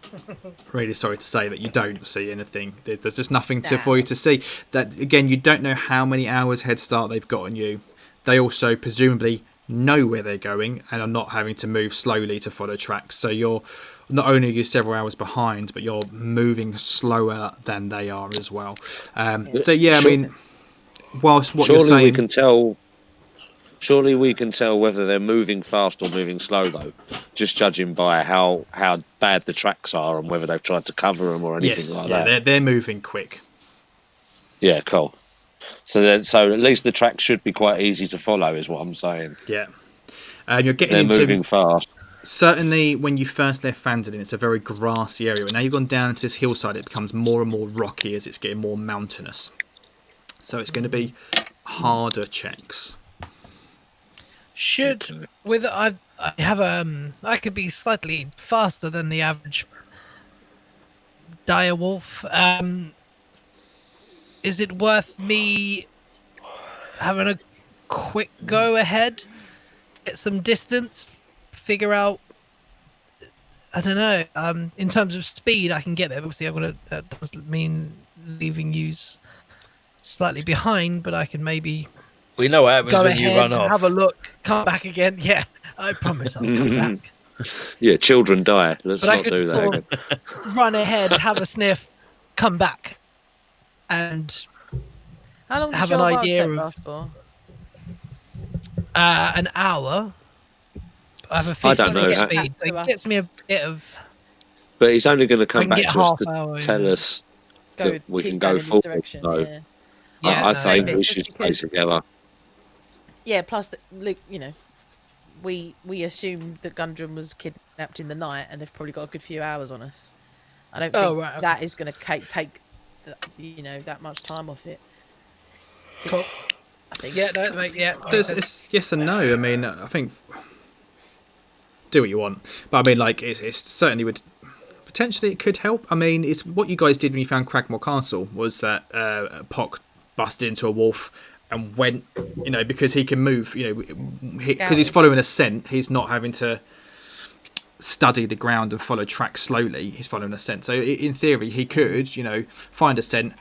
really sorry to say that you don't see anything. There's just nothing for you to see. That, again, you don't know how many hours head start they've got on you. They also presumably know where they're going and are not having to move slowly to follow tracks. So you're not only are you several hours behind, but you're moving slower than they are as well. So yeah, I mean, whilst what you're saying, surely we can tell whether they're moving fast or moving slow, though, just judging by how bad the tracks are and whether they've tried to cover them or anything like that. They're moving quick. Yeah, cool. So at least the track should be quite easy to follow, is what I'm saying. Yeah, and you're getting They're moving fast. Certainly, when you first left Phandelver, it's a very grassy area. And now you've gone down into this hillside, it becomes more and more rocky as it's getting more mountainous. So it's going to be harder checks. I could be slightly faster than the average dire wolf. Is it worth me having a quick go ahead, get some distance, figure out I don't know. In terms of speed, I can get there. Obviously, that does mean leaving you slightly behind, but I can maybe We know what happens go when you ahead, run off. have a look, come back again. Yeah, I promise I'll come back. Yeah, children die. Let's But I not could do that sort again. of run ahead, have a sniff, come back, and How long does have an your idea wild of last for? an hour. I have a I 50 don't know. foot speed, so it gets me a bit of. But he's only going to I come can back get to us half to hour. tell us Go that we keep can going go in his forward. direction. So Yeah. Yeah, I no, think no. we Just should stay because- together. Yeah. Plus, Luke, we assumed that Gundren was kidnapped in the night, and they've probably got a good few hours on us. I don't think right, okay. that is going to take that much time off it. Cool. I think. Yeah, no, mate, yeah. It's yes and no. I mean, I think do what you want, but I mean, like, it's certainly would potentially it could help. I mean, it's what you guys did when you found Cragmore Castle was that Pock busted into a wolf and went, because he can move, because he's following a scent. He's not having to study the ground and follow tracks slowly. He's following a scent. So in theory, he could, find a scent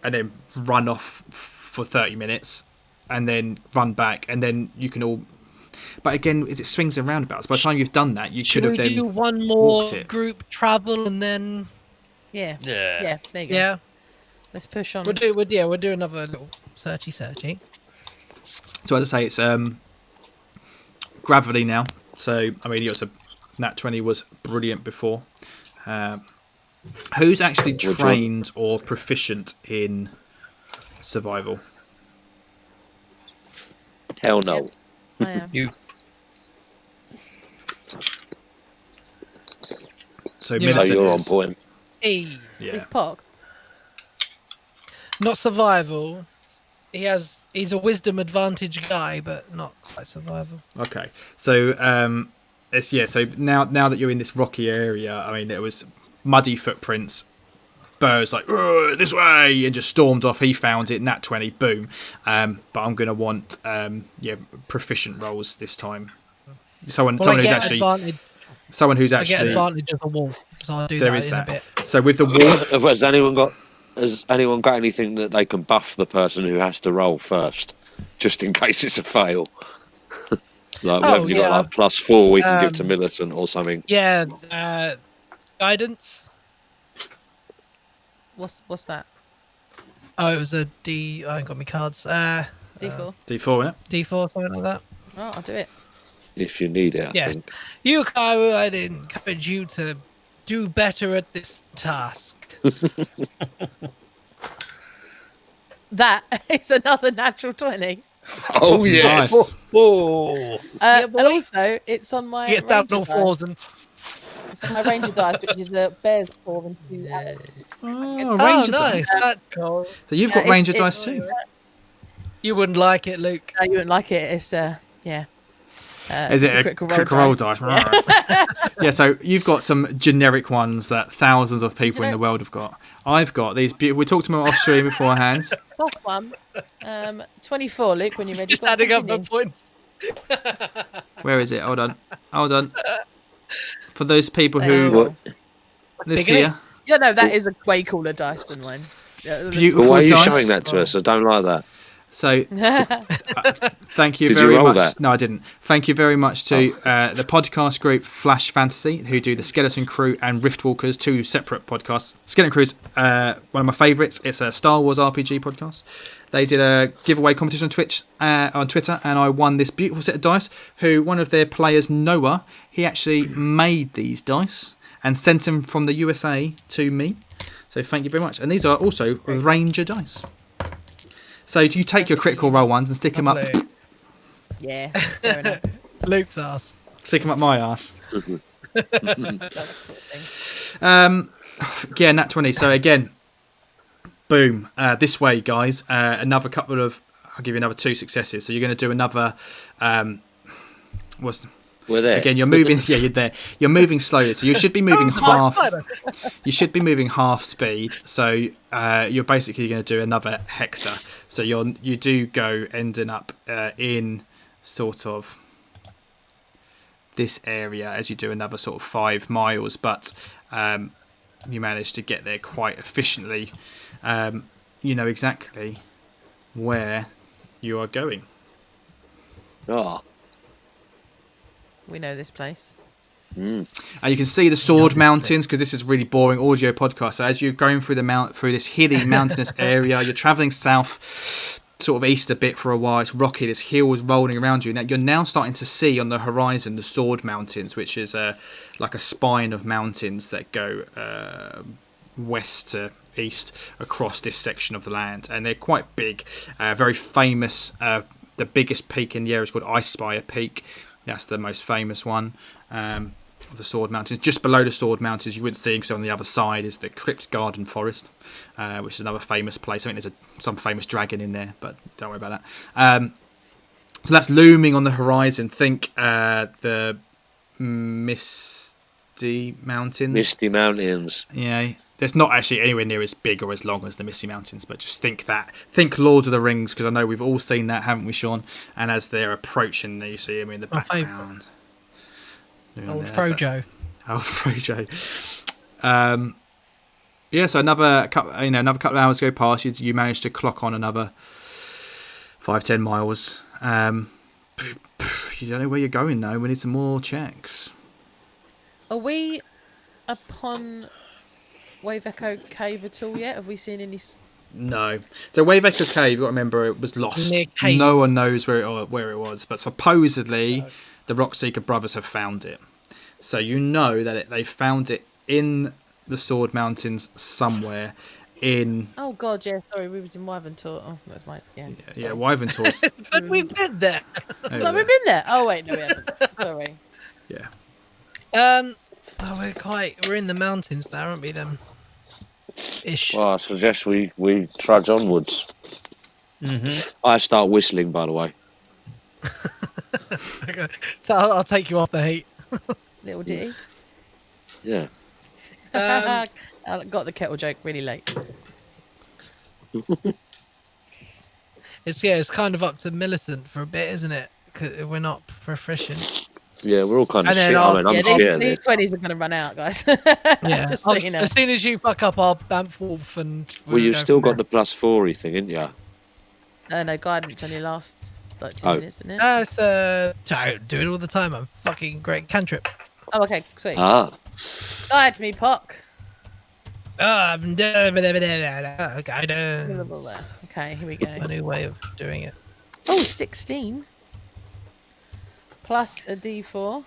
and then run off for 30 minutes and then run back, and then you can all. But again, it swings and roundabouts. By the time you've done that, you Should could have we then do one more walked it. group travel and then? Yeah. Yeah. Yeah. There you go. Yeah, Let's push on. we'll do another little searchy. So as I say, it's gravelly now. So I mean, Nat 20 was brilliant before. Who's actually trained or proficient in survival? Hell no. Yep. I am. You So Yeah. So Millicent you're on is. point. Hey, Yeah. Is Pock? not survival. He's a wisdom advantage guy, but not quite survival. Okay. So So now that you're in this rocky area, I mean, there was muddy footprints. Burr's like, "Ugh, this way," and just stormed off. He found it. Nat 20, boom. But I'm gonna want proficient rolls this time. Someone Well, who's actually advantage. someone who's I get actually advantage of the wolf, so I'll do there that is in that. a bit. So with the wolf, Has anyone got anything that they can buff the person who has to roll first, just in case it's a fail? Like whether you got like +4, we can give to Millicent or something. Yeah, guidance. What's that? Oh, it was a D. I ain't got my cards. D4. D4, innit? D4, something like that. Oh, I'll do it. If you need it, I Yes. think. You, Kairu, I'd encourage you to do better at this task. That is another natural 20. Oh yes. Nice. Oh, And also, it's on my. He gets down to ranger all fours dice. and. It's on my ranger dice, which is the bear's paw and 2 arrows. Oh, Oh, ranger nice. dice. That's cool. So you've Yeah, got ranger it's- dice too. You wouldn't like it, Luke. No, you wouldn't like it. It's yeah. Is it's it a critical roll dice? Yeah, so you've got some generic ones that thousands of people in the world have got. I've got these. We talked to them off stream beforehand. Plus one. 24, Luke, when you're ready. Just Go on, adding up the continue. points. Where is it? Hold on. For those people There you who go. this Big, innit? here, Yeah, no, that is a way cooler dice than mine. Yeah, that's- Beautiful. But why are you dice. showing that to us? I don't like that. so thank you Did you very roll much. that? No, I didn't. Thank you very much to the podcast group Flash Fantasy, who do the Skeleton Crew and Riftwalkers, 2 separate podcasts. Skeleton Crew's one of my favourites. It's a Star Wars RPG podcast. They did a giveaway competition on Twitter, and I won this beautiful set of dice. Who one of their players, Noah, he actually made these dice and sent them from the USA to me. So thank you very much. And these are also Ranger dice. So do you take your critical roll ones and stick them up? Lovely. Yeah, fair enough. Luke's ass. Stick them up my ass. That's the sort of thing. Yeah, Nat 20. So again, boom. This way, guys. Another couple of. I'll give you another 2 successes. So you're going to do another. We're there. Again, you're moving. Yeah, you're there. You're moving slowly. So you should be moving half. You should be moving half speed. So you're basically going to do another hectare. So you do go ending up in sort of this area as you do another sort of 5 miles, but you manage to get there quite efficiently. You know exactly where you are going. Oh. We know this place. And you can see the Sword Mountains, because this is really boring audio podcast. So as you're going through through this hilly mountainous area, you're travelling south, sort of east a bit for a while. It's rocky, there's hills rolling around you. Now you're now starting to see on the horizon the Sword Mountains, which is like a spine of mountains that go west to east across this section of the land, and they're quite big, very famous. The biggest peak in the area is called Ice Spire Peak. That's the most famous one. Of the Sword Mountains. Just below the Sword Mountains, you wouldn't see, because on the other side is the Crypt Garden Forest, which is another famous place. I think there's some famous dragon in there, but don't worry about that. So that's looming on the horizon. Think the Misty Mountains. Misty Mountains. Yeah, there's not actually anywhere near as big or as long as the Misty Mountains, but just think that. Think Lord of the Rings, because I know we've all seen that, haven't we, Sean? And as they're approaching, you see him in the background. Old Frojo. Oh, Frojo. Yeah, so another couple of hours go past. You managed to clock on another 5-10 miles. You don't know where you're going though. We need some more checks. Are we upon Wave Echo Cave at all yet? Have we seen any? No. So Wave Echo Cave, you've got to remember, it was lost. No one knows where it was, but supposedly the Rockseeker brothers have found it. So you know that they found it in the Sword Mountains somewhere in... Oh god, yeah, sorry, we was in Wyverntor. Oh, that's my... Yeah, Wyverntor's... But we've been there. No, we've been there. Oh wait, no we haven't. Sorry. Yeah. We're in the mountains now, aren't we then? Ish. Well, I suggest we trudge onwards. I start whistling, by the way. Okay. So I'll take you off the heat. Little ditty. Yeah. I got the kettle joke really late. It's kind of up to Millicent for a bit, isn't it? Because we're not proficient. Yeah, we're all kind of And shit. then I'm shit at these this. 20s are going to run out, guys. Yeah. Just so you know. As soon as you fuck up, I'll bamf wolf and... Well, you've still got the +4 thing, ain't you? No, guidance only lasts like 2 minutes, isn't it? I do it all the time. I'm fucking great cantrip. Oh, okay, sweet. Ah. Guide me, Pock. Guidance. Okay, here we go. A new way of doing it. Oh, 16. Plus a D4.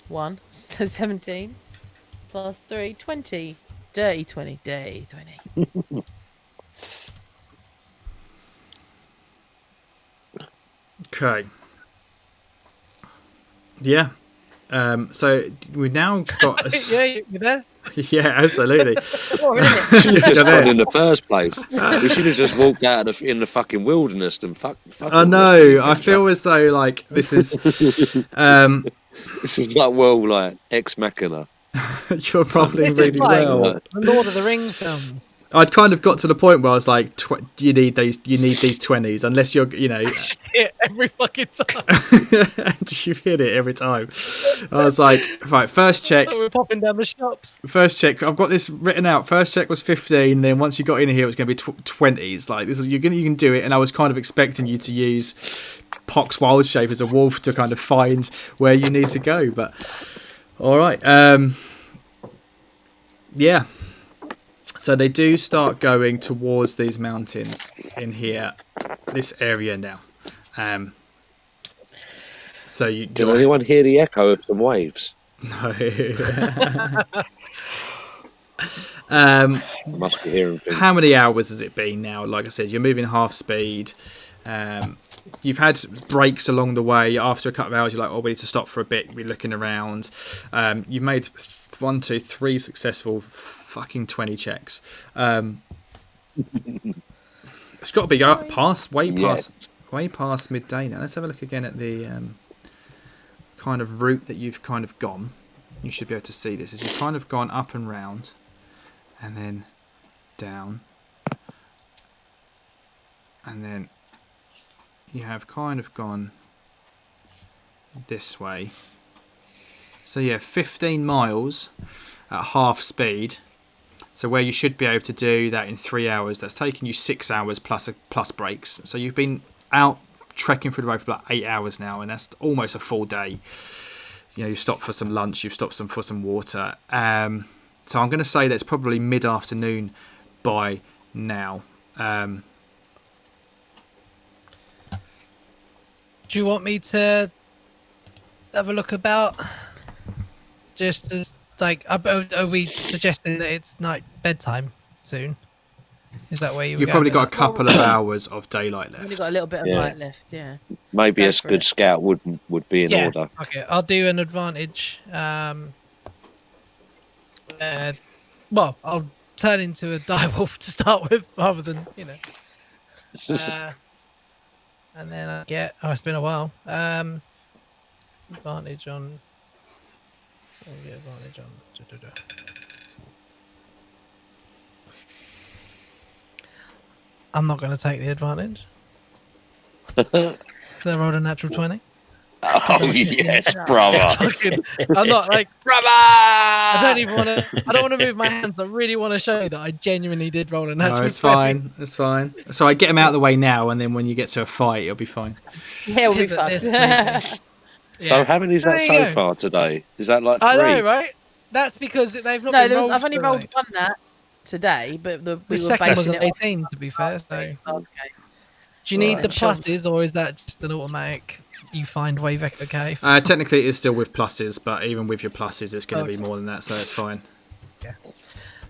1. So 17. Plus 3. 20. Dirty 20. Dirty 20. Okay. Yeah. So we've now got... Yeah, you there? Yeah, absolutely. Oh, really? We should have just gone in the first place. We should have just walked out in the fucking wilderness and I know. I feel as though like this is. This is like Ex Machina. You're probably really well. The Lord of the Rings films. I'd kind of got to the point where I was like, you need these 20s, unless you're, Just hit every fucking time. and you hit it every time. I was like, right, first check. We're popping down the shops. First check, I've got this written out. First check was 15. Then once you got in here, it was going to be 20s. Like this is you can do it. And I was kind of expecting you to use Pock's Wild Shape as a wolf to kind of find where you need to go. But all right, yeah. So they do start going towards these mountains in here, this area now. So Can anyone hear the echo of some waves? No. Must be hearing things. How many hours has it been now? Like I said, you're moving half speed. You've had breaks along the way. After a couple of hours, you're like, oh, we need to stop for a bit. We're looking around. You've made 1, 2, 3 successful fucking 20 checks. It's got to be way past midday now. Let's have a look again at the kind of route that you've kind of gone. You should be able to see this as you've kind of gone up and round and then down, and then you have kind of gone this way So yeah, 15 miles at half speed. So where you should be able to do that in 3 hours, that's taking you 6 hours plus breaks. So you've been out trekking through the road for about 8 hours now, and that's almost a full day. You know, you've stopped for some lunch, you've stopped for some water. So I'm going to say that it's probably mid-afternoon by now. Do you want me to have a look about? Just as like, are we suggesting that it's night bedtime soon? Is that where you? You've probably got a couple of hours of daylight left. We've only got a little bit of light left. Yeah. Maybe Go a for good it. scout would be in order. Okay, I'll do an advantage. Well, I'll turn into a direwolf to start with, rather than and then I get. Oh, it's been a while. Advantage on. I'll get advantage on. I'm not going to take the advantage. I rolled a natural 20. Oh yes, brother. I'm not like brother. I don't want to move my hands. I really want to show you that I genuinely did roll a natural. No, it's 20. fine. It's fine. So I get him out of the way now, and then when you get to a fight, it'll be fine. Yeah, we'll be fucked. So how many is that There you so go. far today? Is that like 3? I know, right? That's because they've not. No, been rolled I've only today. rolled one that today, but we The were second was basing an it 18, to be fair. So, on last game. do you need Right. the pluses, or is that just an automatic? You find way Vector Cave. Technically, it is still with pluses, but even with your pluses, it's going to be more than that, so it's fine.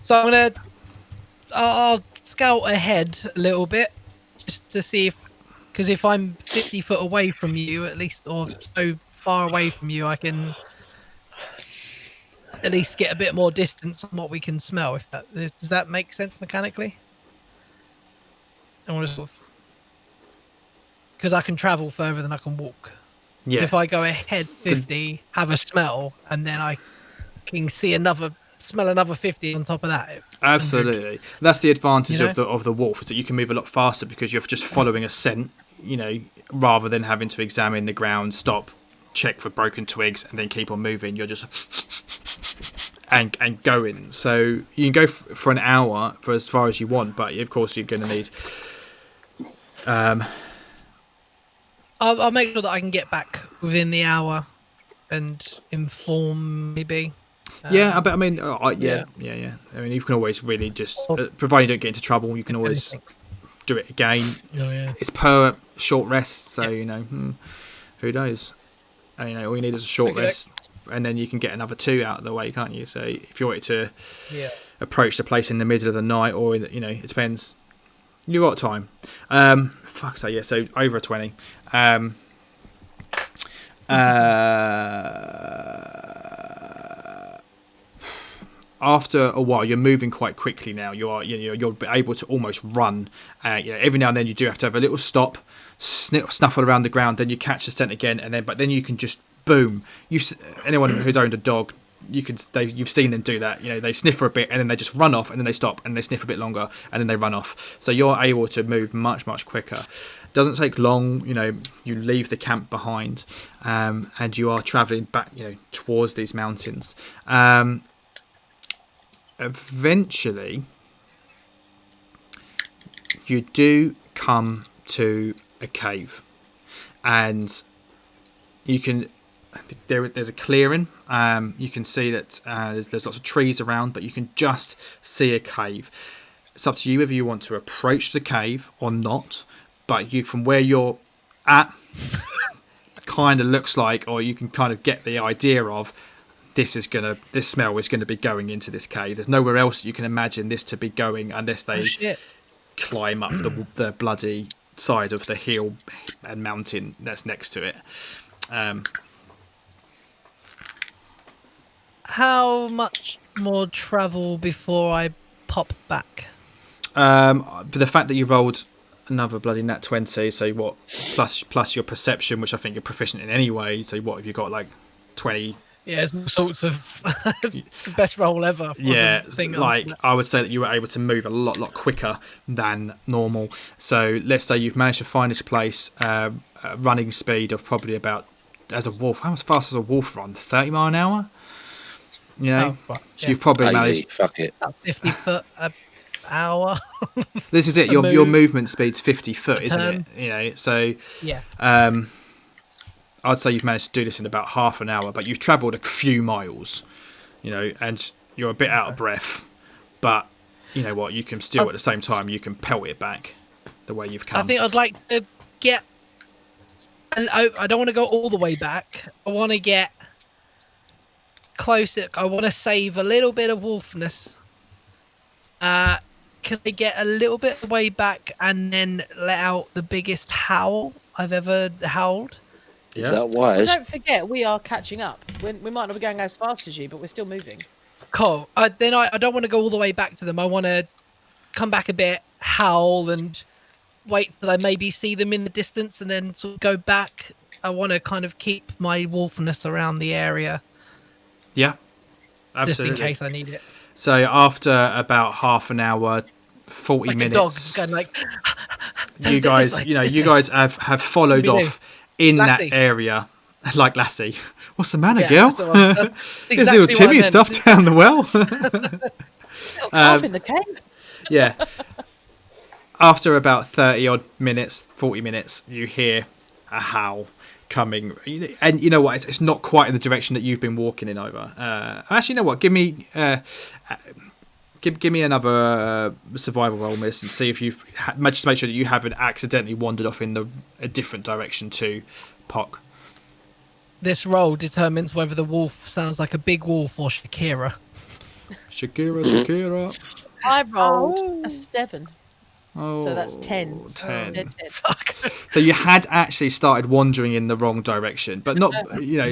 So I'll scout ahead a little bit, just to see because if I'm 50 foot away from you, at least, or so far away from you, I can at least get a bit more distance on what we can smell. Does that make sense mechanically? I want to sort of, because I can travel further than I can walk. Yeah. So if I go ahead 50, have a smell, and then I can smell another 50 on top of that. Absolutely. That's the advantage You know? of the wolf, is that you can move a lot faster because you're just following a scent, rather than having to examine the ground, stop, check for broken twigs, and then keep on moving. You're just and going. So you can go for an hour for as far as you want, but of course you're going to need. I'll make sure that I can get back within the hour and inform maybe. Yeah, but I mean, yeah. I mean, you can always really just, provided you don't get into trouble, you can always do it again. Oh, yeah. It's per short rest, so who knows? All you need is a short rest, and then you can get another 2 out of the way, can't you? So if you wanted to approach the place in the middle of the night, or it depends. You got time. So over a 20. After a while, you're moving quite quickly now. You're able to almost run. Every now and then you do have to have a little stop, snuffle around the ground, then you catch the scent again, but then you can just boom. Anyone who's owned a dog, you've seen them do that. They sniff for a bit and then they just run off, and then they stop and they sniff a bit longer and then they run off. So you're able to move much quicker. Doesn't take long. You leave the camp behind, and you are traveling back towards these mountains. Eventually you do come to a cave, and you can there's a clearing. You can see that there's lots of trees around, but you can just see a cave. It's up to you whether you want to approach the cave or not, but from where you're at, kind of looks like, or you can kind of get the idea of, this smell is gonna be going into this cave. There's nowhere else you can imagine this to be going unless they climb up the bloody side of the hill and mountain that's next to it. How much more travel before I pop back? For the fact that you rolled another bloody nat 20, so what, plus your perception, which I think you're proficient in anyway, so what have you got, like 20? Yeah, there's all sorts of best roll ever. Yeah, I would say that you were able to move a lot quicker than normal. So let's say you've managed to find this place, running speed of probably about as a wolf. How fast does a wolf run? 30 mile an hour. You know, right, so you've probably managed. Fuck it. about 50 foot an hour. This is it. Your movement speed's 50 foot, isn't it? You know, so yeah. I'd say you've managed to do this in about half an hour, but you've travelled a few miles. You know, and you're a bit out of breath, but you know what? You can still at the same time you can pelt it back the way you've come. I think I'd like to get. I don't want to go all the way back. I want to get closer. I want to save a little bit of wolfness. Can I get a little bit of the way back and then let out the biggest howl I've ever howled? Yeah. Is that wise? Don't forget, we are catching up. We might not be going as fast as you, but we're still moving. Cool. Then I don't want to go all the way back to them. I want to come back a bit, howl, and wait till I maybe see them in the distance and then sort of go back. I want to kind of keep my wolfness around the area. Yeah, absolutely. Just in case I need it. So after about half an hour, 40 like minutes, a dog, kind of like, you guys, you guys have followed off in Lassie. that area, like Lassie. What's the matter, Yeah, girl? exactly There's little Timmy stuff down the well. Still calm in the cave. Yeah. After about 30 odd minutes, 40 minutes, you hear a howl coming, and you know what? It's not quite in the direction that you've been walking in over. Actually, you know what? Give me another survival roll, miss, and see if you've just make sure that you haven't accidentally wandered off in a different direction to Pock. This roll determines whether the wolf sounds like a big wolf or Shakira. Shakira. I rolled a 7. Oh, So that's 10. 10. 10. Fuck. So you had actually started wandering in the wrong direction, but not,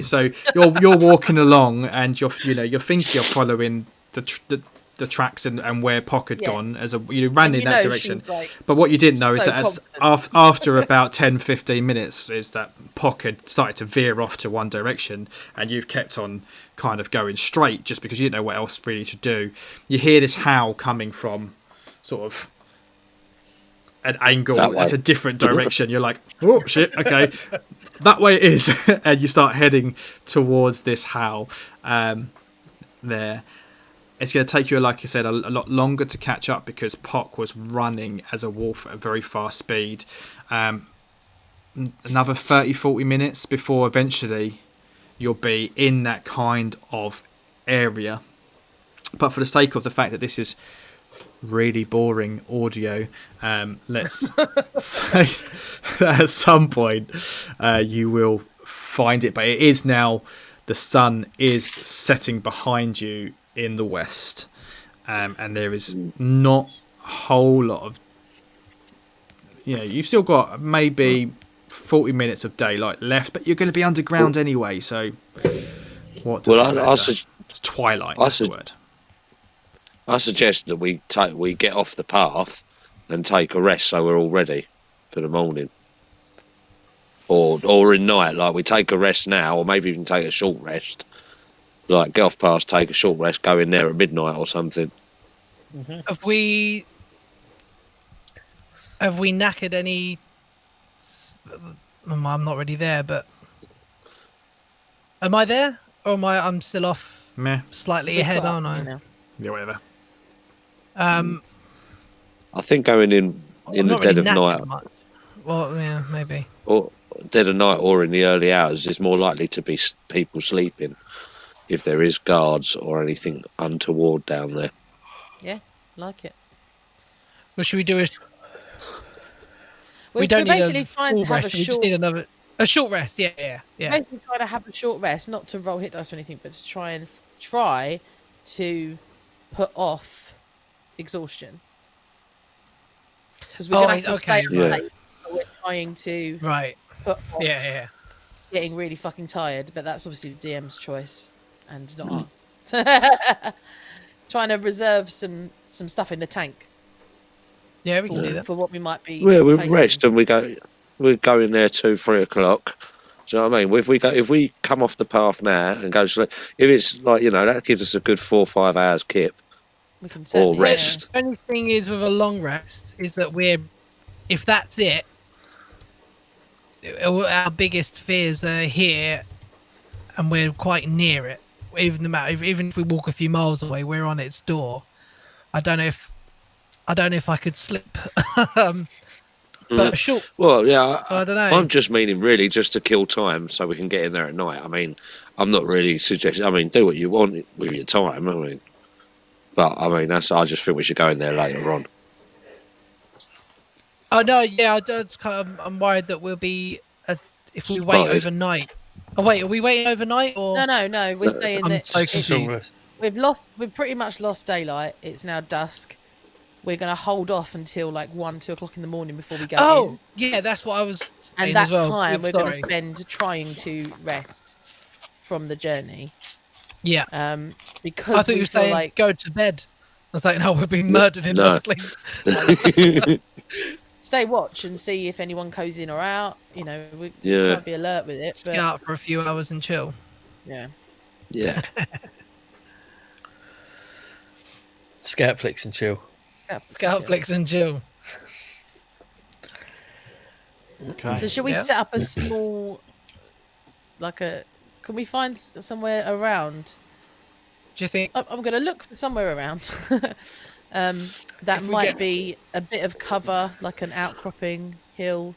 so you're walking along and you think you're following the tracks and where Pock had gone as you ran in that direction. But what you didn't know is that after about 10-15 minutes is that Pock had started to veer off to one direction and you've kept on kind of going straight just because you didn't know what else really to do. You hear this howl coming from sort of an angle that's a different direction. You're like, oh shit, okay, that way it is. And you start heading towards this howl there. It's going to take you, like I said, a lot longer to catch up because Pock was running as a wolf at a very fast speed. Another 30-40 minutes before eventually you'll be in that kind of area. But for the sake of the fact that this is really boring audio, let's say that at some point you will find it. But it is now, the sun is setting behind you in the west, and there is not a whole lot of, you've still got maybe 40 minutes of daylight left, but you're going to be underground anyway, so what does it matter? It's twilight, that's the word. I suggest that we get off the path and take a rest so we're all ready for the morning, or in night. Like we take a rest now, or maybe even take a short rest. Like get off path, take a short rest, go in there at midnight or something. Mm-hmm. Have we knackered any? I'm not really there, but am I there, or am I? I'm still off. Meh. Slightly ahead, aren't I? Yeah, whatever. I think going in the dead of night. Well, yeah, maybe. Or dead of night, or in the early hours, is more likely to be people sleeping. If there is guards or anything untoward down there. Yeah, like it. What should we do? We don't need a full rest. We just need a short rest. Yeah. Basically, try to have a short rest, not to roll hit dice or anything, but to try to put off exhaustion. Because we're going to have to stay up late. So we're trying to put off getting really fucking tired, but that's obviously the DM's choice. And not ours. Trying to reserve some stuff in the tank. Yeah, we can do that for what we might be. Yeah, we rest and we go in there 2-3 o'clock. Do you know what I mean? If we come off the path now and go to sleep, if it's like that gives us a good 4 or 5 hours kip. We can or rest. The only thing is with a long rest is that if that's it, our biggest fears are here, and we're quite near it. Even if we walk a few miles away, we're on its door. I don't know if I could slip. But sure. Well, yeah, I don't know. I'm just meaning really just to kill time so we can get in there at night. I mean, I'm not really suggesting. I mean, do what you want with your time. I mean, but I mean, I just think we should go in there later on. Oh no, yeah, I'm worried that we'll be if we wait overnight. Oh wait, are we waiting overnight or? No. We're saying I'm that so confused. we've pretty much lost daylight. It's now dusk. We're going to hold off until like 1-2 o'clock in the morning before we go in. Oh, yeah, that's what I was saying and that as well. time we're going to spend trying to rest from the journey. Yeah. Because I thought you were saying like go to bed. I was like, no, we're being murdered in our sleep. Stay watch and see if anyone goes in or out. You know, we try and be alert with it. Scout for a few hours and chill. Yeah. Yeah. Scout flicks and chill. Scout flicks and chill. Okay. So should we set up a small, can we find somewhere around? Do you think? I'm going to look for somewhere around. That might be a bit of cover, like an outcropping hill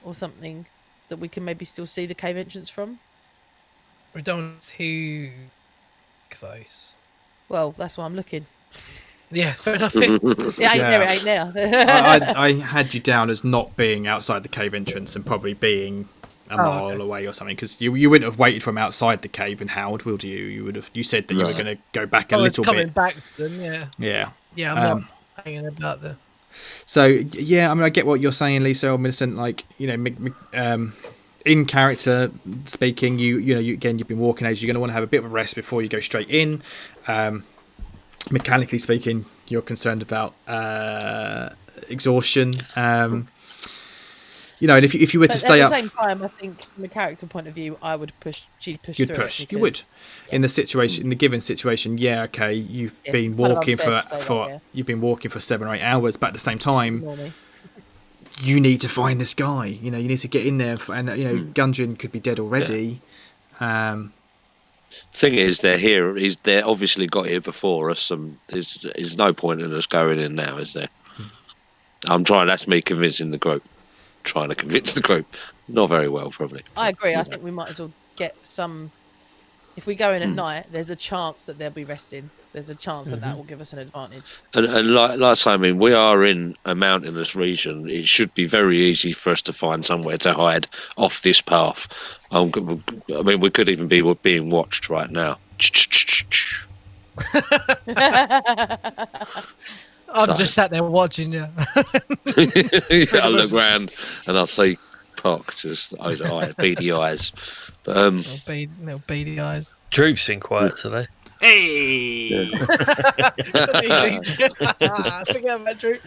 or something that we can maybe still see the cave entrance from. We don't too close. Well, that's why I'm looking. Yeah, fair enough. It ain't there. I had you down as not being outside the cave entrance and probably being a mile away or something, because you wouldn't have waited from outside the cave and howled, would you? You said that you were going to go back a little coming bit. Back to them, yeah. Yeah, I'm not hanging about the. So yeah, I mean, I get what you're saying, Lisa or Millicent. Like, you know, in character speaking, you again, you've been walking age. You're going to want to have a bit of a rest before you go straight in. Mechanically speaking, you're concerned about exhaustion. You know, and if you were to stay up, at the same time, I think from a character point of view, I would push. You'd push. You'd push. You would. Yeah. In the situation, in the given situation, yeah, okay. You've been walking you've been walking for 7 or 8 hours, but at the same time, you need to find this guy. You know, you need to get in there, and you know, Gundren could be dead already. Yeah. Thing is, they're here. They're obviously got here before us, and there's no point in us going in now, is there? I'm trying. That's me convincing the group. Trying to convince the group. Not very well, probably. I agree. I think we might as well get some. If we go in at night, there's a chance that they'll be resting. There's a chance that will give us an advantage. And like I say, I mean, we are in a mountainous region. It should be very easy for us to find somewhere to hide off this path. I mean, we could even be being watched right now. I'm just sat there watching you. I look round and I see Pock just beady eyes. But, little beady eyes. Droop's been quiet today. Hey! Forget about Droop.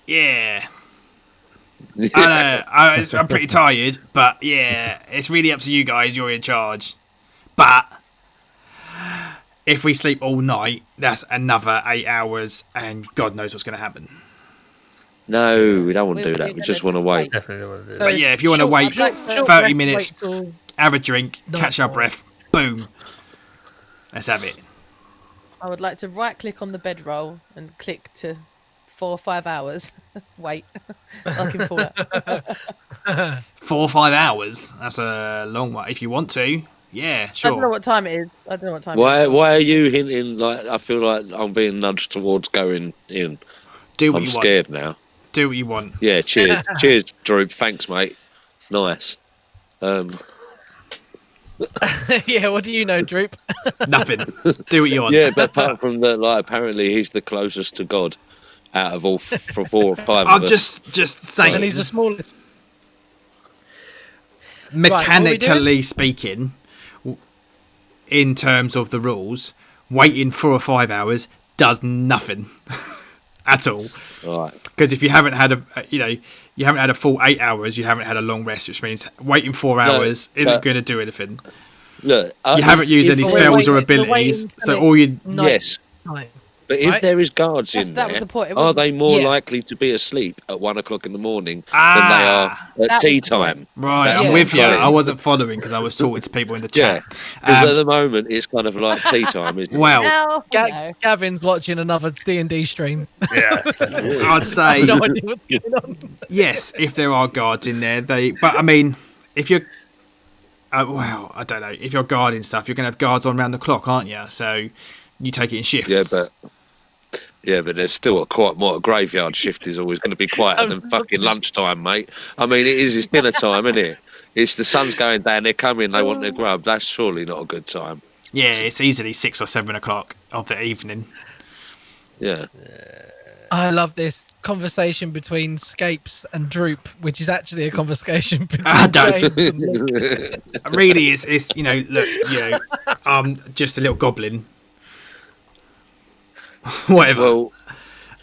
Yeah. I know. I'm pretty tired, but yeah, it's really up to you guys. You're in charge. But if we sleep all night, that's another 8 hours, and God knows what's going to happen. No, we don't want to do that. We just want to wait. Definitely want to do that. But yeah, if you want to wait 30 minutes, have a drink, catch our breath, boom. Let's have it. I would like to right-click on the bedroll and click to 4 or 5 hours. Wait. Like in Fallout. 4 or 5 hours? That's a long one. If you want to. Yeah, sure. I don't know what time it is. Why are you hinting like I feel like I'm being nudged towards going in? Do what I'm you scared want. now. Do what you want. Yeah, cheers. Cheers, Droop. Thanks, mate. Nice. Yeah, what do you know, Droop? Nothing. Do what you want. Yeah, but apart from that, like, apparently he's the closest to God out of all 4 or 5 of I'm us. just saying. And he's the smallest. Mechanically speaking, in terms of the rules, waiting 4 or 5 hours does nothing at all. Right. Because if you haven't had a full 8 hours, you haven't had a long rest, which means waiting 4 hours isn't going to do anything. Look, you haven't used any spells or abilities, so all you yes. But But if right? there is guards in That there, was the point. It are wasn't- they more Yeah. likely to be asleep at 1 o'clock in the morning than they are at That tea was the point. time? Right, That's I'm what with you. saying. I wasn't following because I was talking to people in the Yeah, chat. because at the moment it's kind of like tea time, isn't it? Well, Hell no. Gavin's watching another D&D stream. Yeah. I'd say No idea what's going on. yes if there are guards in there. But I mean, if you're, well, I don't know. If you're guarding stuff, you're going to have guards on around the clock, aren't you? So you take it in shifts. Yeah, but there's still a graveyard shift is always going to be quieter than fucking lunchtime, mate. I mean, it's dinner time, isn't it? It's the sun's going down, they come in, they want their grub. That's surely not a good time. Yeah, it's easily 6 or 7 o'clock of the evening. Yeah. I love this conversation between Scapes and Droop, which is actually a conversation between I don't. James and Luke. Really, it's look, I'm just a little goblin. Whatever. Well,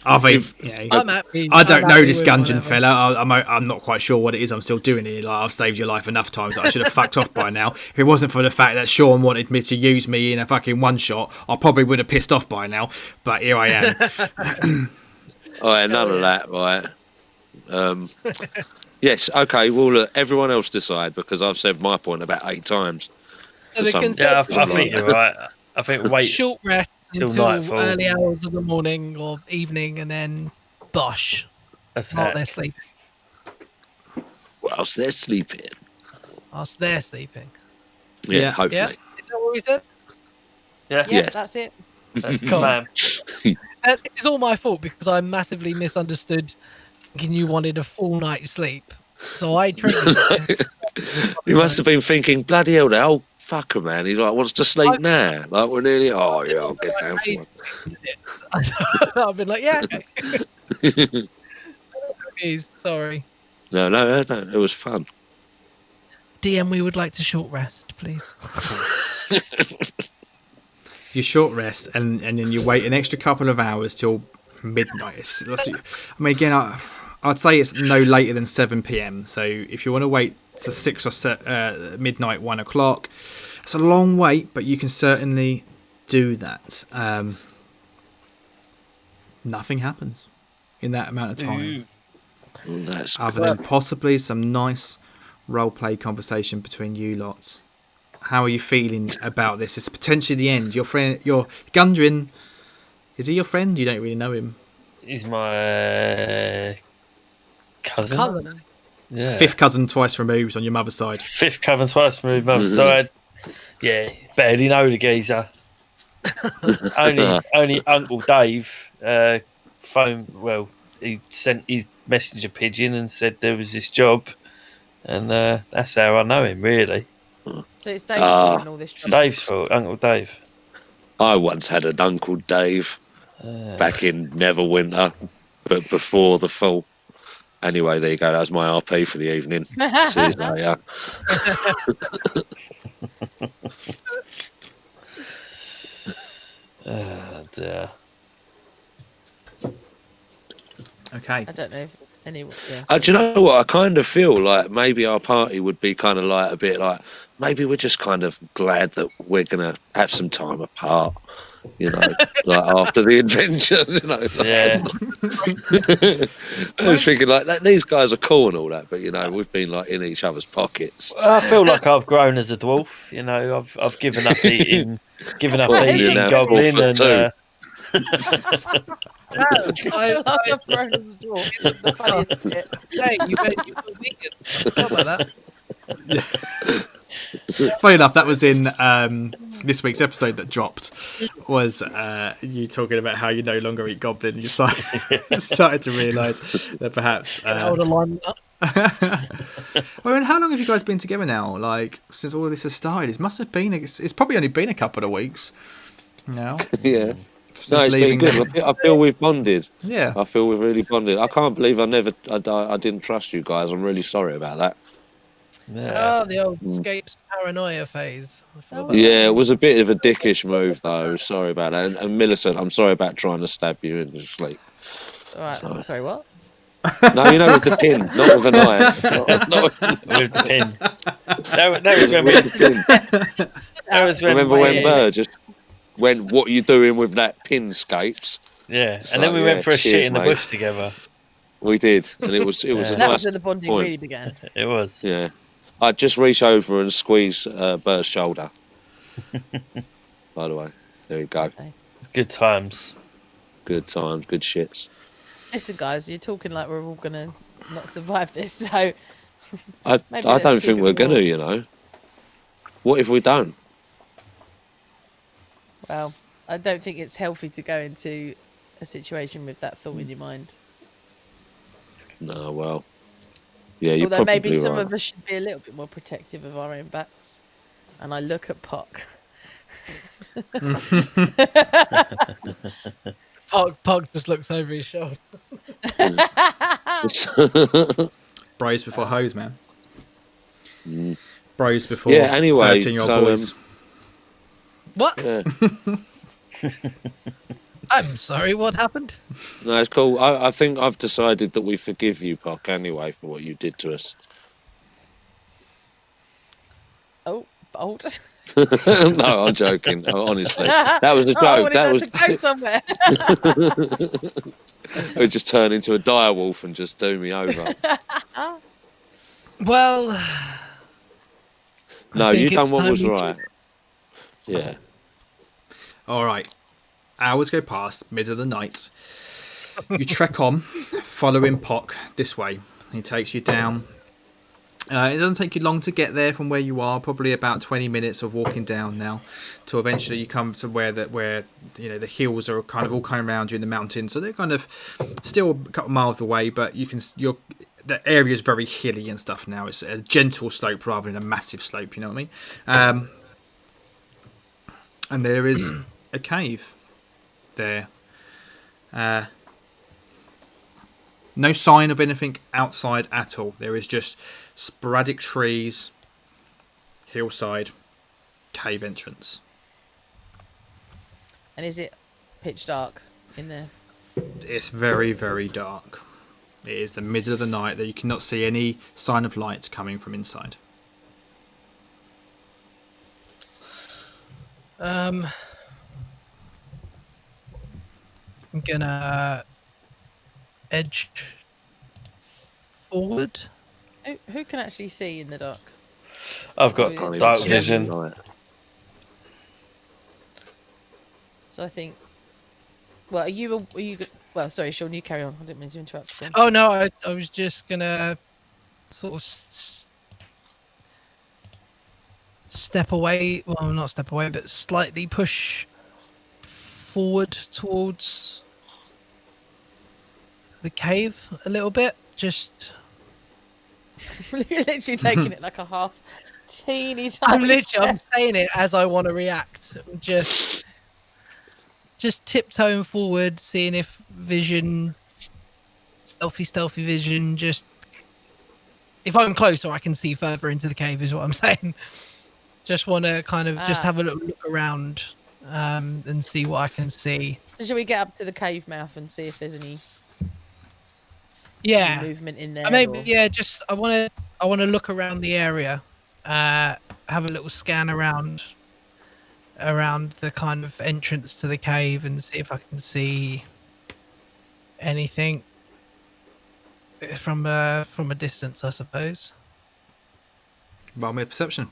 I think, I'm happy. I don't I'm know happy this with Gungeon whatever. fella. I'm not quite sure what it is I'm still doing here. Like, I've saved your life enough times that I should have fucked off by now. If it wasn't for the fact that Sean wanted me to use me in a fucking one shot, I probably would have pissed off by now. But here I am. all right, none of that, right? Yes, okay. Well, look, everyone else decide because I've said my point about 8 times. So the Yeah, consensus I think you're right. I think wait short rest till until nightfall. early hours of the morning or evening, and then bosh, That's while it. they're sleeping. Whilst they're sleeping. Whilst they're sleeping. Yeah, Yeah. hopefully. Yeah, is that what we said? Yeah, Yeah, Yeah. that's it. that's the Cool. plan. It's all my fault because I massively misunderstood thinking you wanted a full night's sleep. So I triggered this. You must have been thinking, bloody hell, the old fucker, man. He's like, wants to sleep now. Like, we're nearly, oh, yeah, I'll get down for one. I've been like, yeah, okay. Sorry. No, it was fun. DM, we would like to short rest, please. You short rest and then you wait an extra couple of hours till midnight. I mean, again, I'd say it's no later than 7 p.m. So if you want to wait to 6 or midnight, 1 o'clock, it's a long wait, but you can certainly do that. Nothing happens in that amount of time, That's other than possibly some nice role-play conversation between you lots. How are you feeling about this? It's potentially the end. Your friend, your Gundren, is he your friend? You don't really know him. He's my cousin. Yeah. 5th cousin twice removed on your mother's side. 5th cousin twice moved mum's side. Yeah, barely know the geezer. only Uncle Dave phoned. Well, he sent his messenger pigeon and said there was this job, and that's how I know him. Really, So it's Dave's fault and all this trouble. Dave's fault. Uncle Dave. I once had an Uncle Dave back in Neverwinter, but before the fall. Anyway, there you go. That was my RP for the evening. See you later. Dear. Okay. I don't know if anyone. Yeah, Do you know what? I kind of feel like maybe our party would be kind of like a bit like maybe we're just kind of glad that we're gonna have some time apart, you know, like after the adventure. You know, Yeah. I was thinking like these guys are cool and all that, but you know, we've been like in each other's pockets. I feel like I've grown as a dwarf. You know, I've given up eating, Well, eating you're now goblin, 4'2". and I've grown as a dwarf. It's the funniest shit. Hey, you were vegan. How about that? Funny enough, that was in this week's episode that dropped. Was you talking about how you no longer eat goblin? You started to realise that perhaps. Hold a line up. Well, and how long have you guys been together now? Like since all of this has started, it must have been. It's probably only been a couple of weeks now. Yeah. Since No, it's been leaving good. I feel we've bonded. Yeah. I feel we've really bonded. I can't believe I didn't trust you guys. I'm really sorry about that. yeah. Oh, the old escapes paranoia phase. I forgot about Yeah, it was a bit of a dickish move, though. Sorry about that. And Millicent, I'm sorry about trying to stab you in your sleep. All right. Sorry, what? No, you know, with the pin, not with a knife. Not With the pin. That was when we. with the pin. That was when Remember we, when Burr just went, "What are you doing with that pinscapes?" Yeah, So, and then we went for a cheers, shit in the mate. bush together. We did, and it was a Yeah. nice That was where the bonding point. really began. It was. Yeah, I'd just reach over and squeeze Bert's shoulder. By the way, there you go. Okay. It's good times. Good times, good shits. Listen, guys, you're talking like we're all gonna not survive this, so I maybe don't let's keep think it we're gonna. more- You know, what if we don't? Well, I don't think it's healthy to go into a situation with that thought in your mind. No, well, yeah, you're Although probably maybe some right. of us should be a little bit more protective of our own backs. And I look at Pock. Pog just looks over his shoulder. Bros before hoes, man. Mm. Bros before Yeah. Anyway, 13-year-old so boys. What? yeah, I'm sorry, what happened? no, it's cool. I think I've decided that we forgive you, Pock, anyway, for what you did to us. Oh, bold. No, I'm joking. Honestly, that was a joke. I wanted that that was. to go somewhere. It would just turn into a dire wolf and just do me over. Well, No, I think you done it's what time was we- right. Yeah. All right. Hours go past, middle of the night. You trek on, following Pock this way. He takes you down. It doesn't take you long to get there from where you are. Probably about 20 minutes of walking down now, till eventually you come to where the hills are kind of all coming around you in the mountains. So they're kind of still a couple of miles away, but the area is very hilly and stuff now. It's a gentle slope rather than a massive slope. You know what I mean? And there is a cave there. No sign of anything outside at all. There is just sporadic trees, hillside, cave entrance. And is it pitch dark in there? It's very, very dark. It is the middle of the night that you cannot see any sign of light coming from inside. I'm gonna edge forward. Who can actually see in the dark? I've got Can't even dark see vision. Right. So I think. Well, are you? Well, sorry, Sean. You carry on. I didn't mean to interrupt. Go on. Oh no, I was just gonna sort of step away. Well, not step away, but slightly push forward towards the cave a little bit. Just You're literally taking it like a half teeny tiny. I'm saying it as I want to react. Just tiptoeing forward, seeing if vision, stealthy vision. Just if I'm closer, I can see further into the cave. Is what I'm saying. Just want to kind of just have a little look around and see what I can see. So shall we get up to the cave mouth and see if there's any movement in there? Maybe just I want to look around the area, have a little scan around the kind of entrance to the cave and see if I can see anything from a distance, I suppose. Roll me a perception.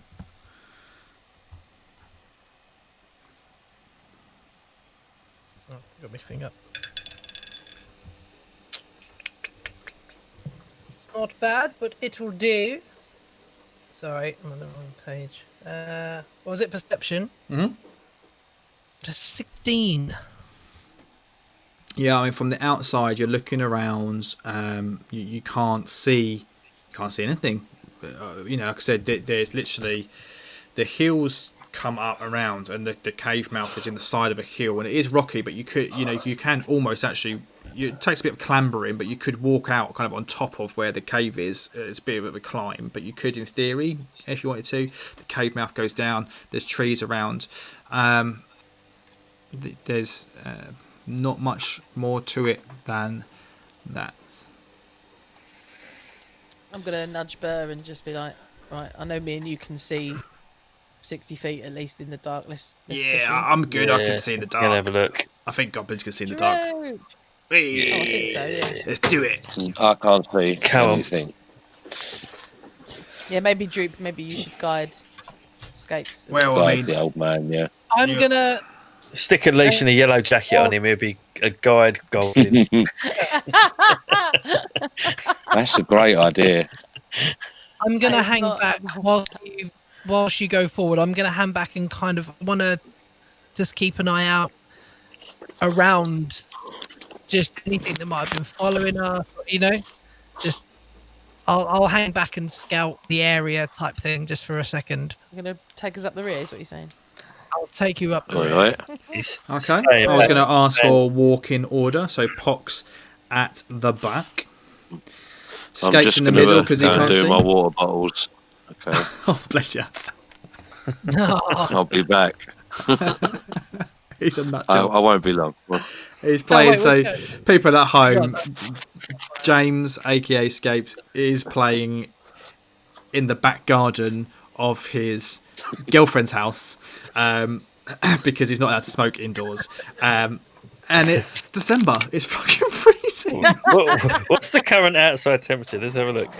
Oh, got my thing up. It's not bad, but it will do. Sorry, I'm on the wrong page. What was it? Perception? Mm-hmm. Just 16. Yeah, I mean, from the outside, you're looking around. You can't see anything. Like I said, there's literally the hills come up around, and the cave mouth is in the side of a hill, and it is rocky. But you can almost actually. It takes a bit of clambering, but you could walk out kind of on top of where the cave is. It's a bit of a climb, but you could, in theory, if you wanted to. The cave mouth goes down. There's trees around. There's not much more to it than that. I'm gonna nudge Burr and just be like, right, I know me and you can see 60 feet at least in the dark. Let's push Yeah, him. I'm good. I Yeah, can see in the Gonna dark. have a look. I think goblins can see in the dark. Drew! Hey, Oh, I think so, yeah. Let's do it. I can't see Come on. anything. Yeah, maybe Droop, maybe you should guide Scapes. Well, I Guide mean, the old man, yeah. I'm Yeah. gonna. Stick a leash and a yellow jacket on him. He'll be a guide goblin. That's a great idea. I'm gonna That is hang not- back whilst you go forward. I'm gonna hang back and kind of want to just keep an eye out around just anything that might have been following us. Just I'll hang back and scout the area type thing just for a second. You're going to take us up the rear, is what you're saying? I'll take you up the All rear. right. He's okay. staying I was back. going to ask for walk in order. So Pocks at the back. I'm Scapes just in the gonna middle because he go and can't do see. my water bottles. Okay. Oh, bless you. I'll be back. He's a nut I job. won't be long. He's playing, wait, so what's people at home, James, aka Scapes, is playing in the back garden of his girlfriend's house because he's not allowed to smoke indoors. And it's December. It's fucking freezing. What's the current outside temperature? Let's have a look.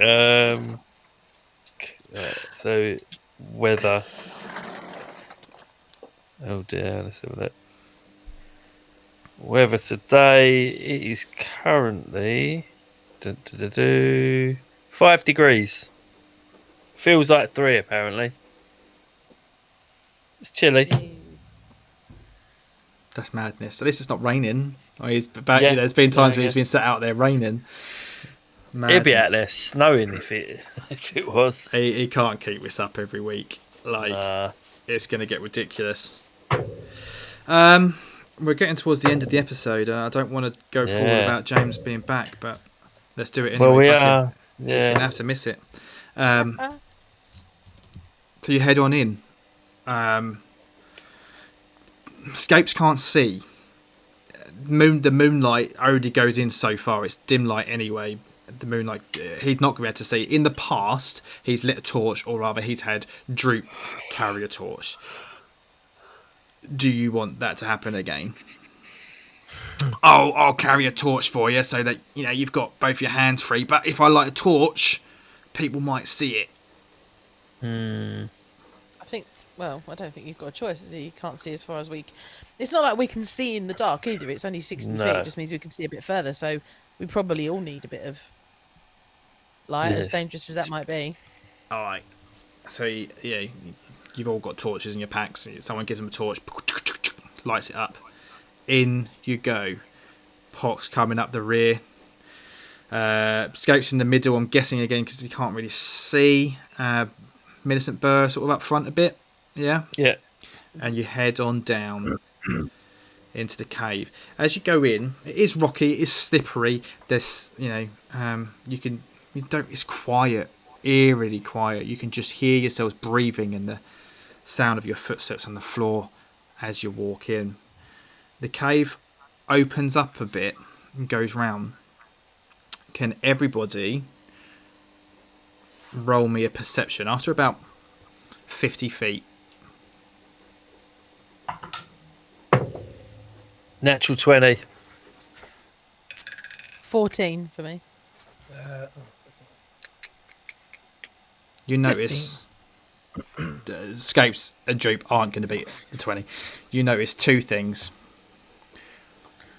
So weather. Oh dear, let's have a look. Weather today, it is currently 5 degrees. Feels like 3 apparently. It's chilly. That's madness. At least it's not raining. There's been times Yeah, I where he's been guess. sat out there raining. It'd be out Madness. there snowing if it was. He can't keep this up every week. It's going to get ridiculous. We're getting towards the end of the episode. I don't want to go forward Yeah. without James being back, but let's do it anyway. Well, we fuck it. are. He's going to Yeah. have to miss it. So you head on in. Scapes can't see. The moonlight only goes in so far. It's dim light anyway. The moonlight, he's not going to be able to see. In the past, he's lit a torch, or rather, he's had Droop carry a torch. Do you want that to happen again? Oh, I'll carry a torch for you so that you've got both your hands free. But if I light a torch, people might see it. I think, well, I don't think you've got a choice, is it? You can't see as far as It's not like we can see in the dark either. It's only 60 feet. It just means we can see a bit further. So we probably all need a bit of light, as Yes. dangerous as that might be. All right. So, yeah, you've all got torches in your packs. Someone gives them a torch, lights it up. In you go. Pocks coming up the rear. Scapes in the middle, I'm guessing again, because you can't really see. Millicent Burr sort of up front a bit. Yeah? Yeah. And you head on down into the cave. As you go in, it is rocky, it is slippery. There's, it's quiet, eerily quiet. You can just hear yourselves breathing and the sound of your footsteps on the floor as you walk in. The cave opens up a bit and goes round. Can everybody roll me a perception after about 50 feet? Natural 20. 14 for me. You notice Scapes and Droop aren't going to beat the 20. You notice two things.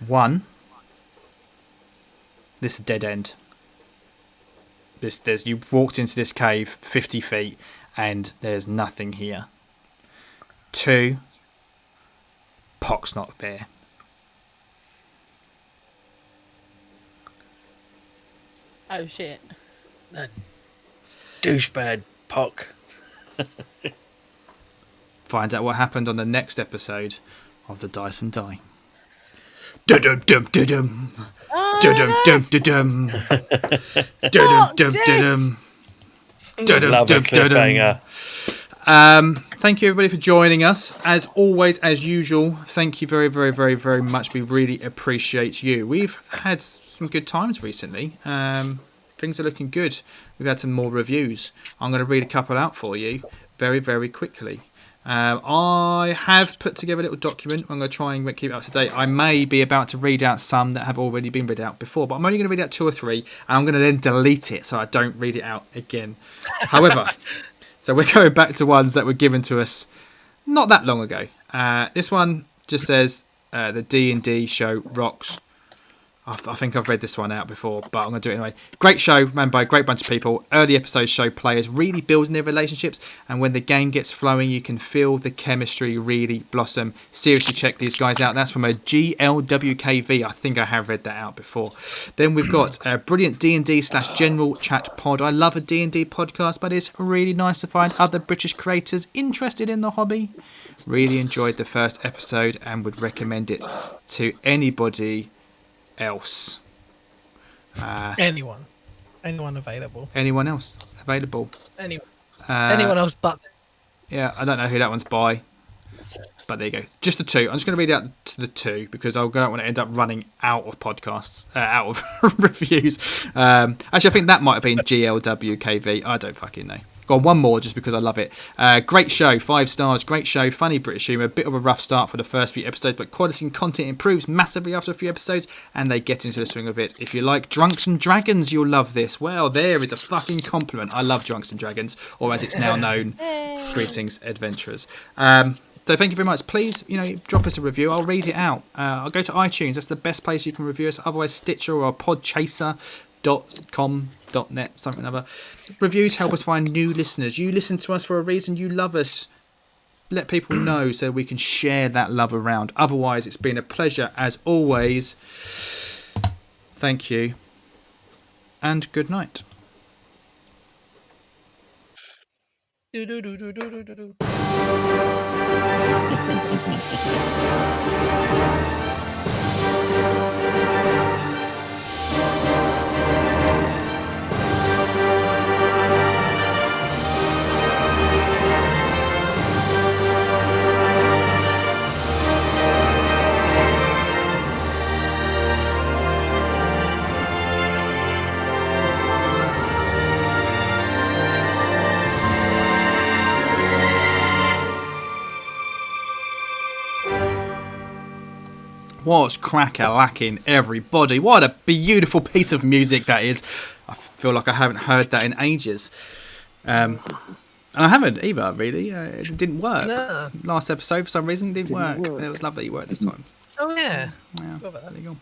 One, this is a dead end. You've walked into this cave 50 feet and there's nothing here. Two, Pock's not there. Oh, shit. Douchebag Pock. Find out what happened on the next episode of the Dice and Die. Dum-dum-dum-dum-dum. Dum-dum-dum-dum-dum. Dum-dum-dum-dum-dum. Love a cliffhanger. Thank you everybody for joining us. As always, as usual, thank you very, very, very, very much. We really appreciate you. We've had some good times recently. Things are looking good. We've had some more reviews. I'm going to read a couple out for you very, very quickly. I have put together a little document. I'm going to try and keep it up to date. I may be about to read out some that have already been read out before, but I'm only going to read out 2 or 3, and I'm going to then delete it so I don't read it out again. However, so we're going back to ones that were given to us not that long ago. This one just says the D&D show rocks. I think I've read this one out before, but I'm going to do it anyway. Great show, ran by a great bunch of people. Early episodes show players really building their relationships, and when the game gets flowing, you can feel the chemistry really blossom. Seriously, check these guys out. That's from a GLWKV. I think I have read that out before. Then we've got a brilliant D&D/general chat pod. I love a D&D podcast, but it's really nice to find other British creators interested in the hobby. Really enjoyed the first episode and would recommend it to anybody else. Anyone available. Anyone else available? Anyone else but. Yeah, I don't know who that one's by, but there you go. Just the 2. I'm just going to read out to the 2 because I don't want to end up running out of podcasts, out of reviews. Actually, I think that might have been GLWKV. I don't fucking know. Go on, one more just because I love it. Great show, 5 stars. Great show, funny British humour. A bit of a rough start for the first few episodes, but quality and content improves massively after a few episodes, and they get into the swing of it. If you like Drunks and Dragons, you'll love this. Well, there is a fucking compliment. I love Drunks and Dragons, or as it's now known, Greetings Adventurers. So thank you very much. Please, drop us a review. I'll read it out. I'll go to iTunes. That's the best place you can review us. Otherwise, Stitcher or podchaser.com.net, something or other. Reviews help us find new listeners. You listen to us for a reason. You love us. Let people know so we can share that love around. Otherwise, it's been a pleasure as always. Thank you. And good night. What's crack-a-lacking, everybody? What a beautiful piece of music that is. I feel like I haven't heard that in ages. And I haven't either, really. It didn't work. No. Last episode, for some reason, didn't work. It was lovely it worked this time. Oh, yeah. There you go.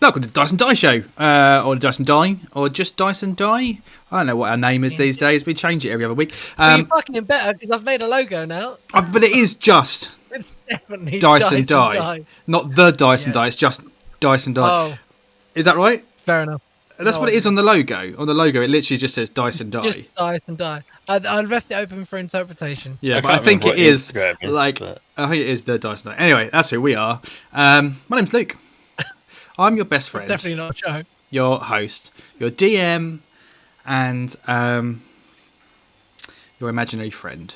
Welcome to the Dice and Die Show. Or Dice and Die. Or just Dice and Die. I don't know what our name is these days. We change it every other week. You're fucking better because I've made a logo now. But it is just... It's definitely Dice and Die. Not the Dice and Die, it's just Dice and Die. Oh. Is that right? Fair enough. That's what it is on the logo. On the logo, it literally just says Dice and Die. Just Dice and Die. I left it open for interpretation. Yeah, but I think it is I think it is the Dice and Die. Anyway, that's who we are. My name's Luke. I'm your best friend. Definitely not Joe. Your host, your DM, and your imaginary friend.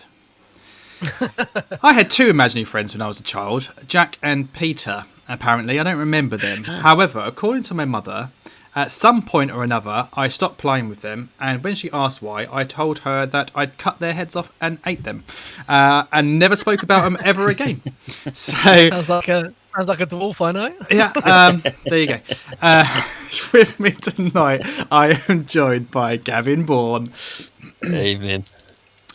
I had 2 imaginary friends when I was a child, Jack and Peter, apparently. I don't remember them. However, according to my mother, at some point or another, I stopped playing with them, and when she asked why, I told her that I'd cut their heads off and ate them, and never spoke about them ever again. So sounds like a dwarf, I know. Yeah, there you go. With me tonight, I am joined by Gavin Bourne. Evening.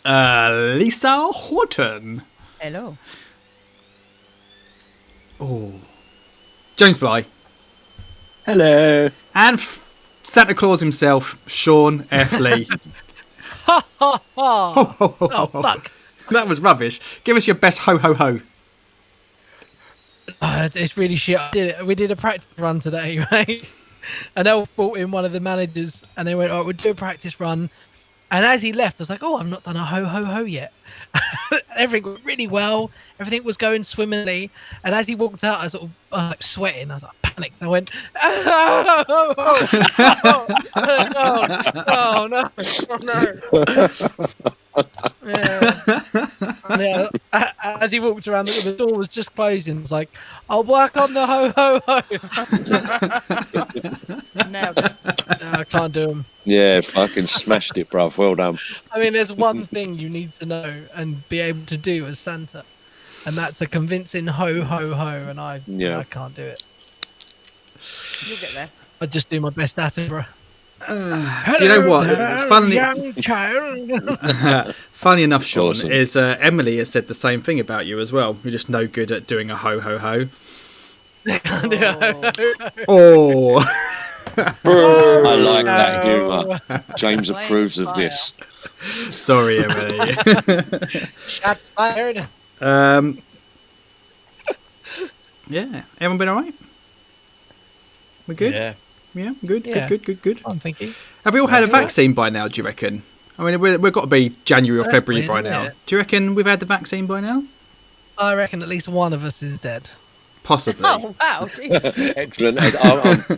Lisa Horton. Hello. Oh. James Bly. Hello. And Santa Claus himself, Sean F. Lee. Ha ha ha! Oh fuck! That was rubbish. Give us your best ho ho ho. It's really shit. We did a practice run today, right? And Elf brought in one of the managers, and they went, "Oh, we'll do a practice run." And as he left, I was like, "Oh, I've not done a ho ho ho yet." Everything went really well. Everything was going swimmingly. And as he walked out, I was sort of sweating. I was like, panicked. I went, "Oh no! Yeah. As he walked around, the door was just closing. It's like, I'll work on the ho ho ho. Nailed it. No, I can't do them. Yeah, fucking smashed it, bruv. Well done. I mean, there's one thing you need to know and be able to do as Santa, and that's a convincing ho ho ho, and I can't do it. You'll get there. I just do my best at it, bro. Do you know what? Young child. Funny enough, Sean, Awesome. is Emily has said the same thing about you as well. You're just no good at doing a ho ho ho. Oh, I like that humour. James approves of this. sorry, Emily. Shots fired. Yeah, everyone been alright? We good? Yeah, good, Yeah. good. I'm thinking. Have we all had a That's all right. vaccine by now? Do you reckon? I mean, we've got to be January or That's February weird, by isn't now. it? Do you reckon we've had the vaccine by now? I reckon at least one of us is dead. Possibly. Oh wow! Jesus. Excellent.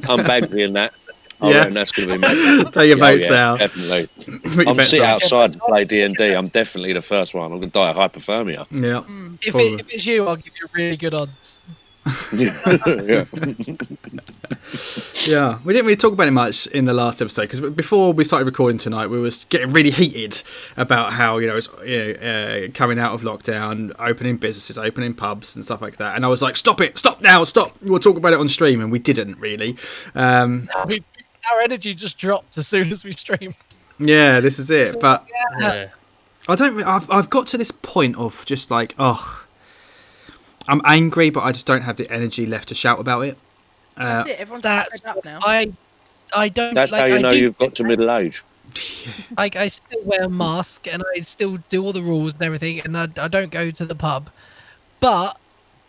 I'm bagging that. I Yeah. reckon that's going to be magic. Take your votes yeah, out. Definitely. Put your I'm bets sitting on. outside to play D&D. I'm definitely the first one. I'm going to die of hypothermia. Yeah. If it's you, I'll give you really good odds. Yeah. Yeah, we didn't really talk about it much in the last episode because before we started recording tonight, we was getting really heated about how it's coming out of lockdown, opening businesses, opening pubs and stuff like that. And I was like, "Stop it! Stop now! Stop! We'll talk about it on stream." And we didn't really. Our energy just dropped as soon as we streamed. Yeah, this is it. But Yeah. I don't. I've got to this point of just like, I'm angry, but I just don't have the energy left to shout about it. That's it. Everyone's That's fed up now. I don't. That's like, how you I know do- you've got to middle age. Like I still wear a mask and I still do all the rules and everything, and I don't go to the pub. But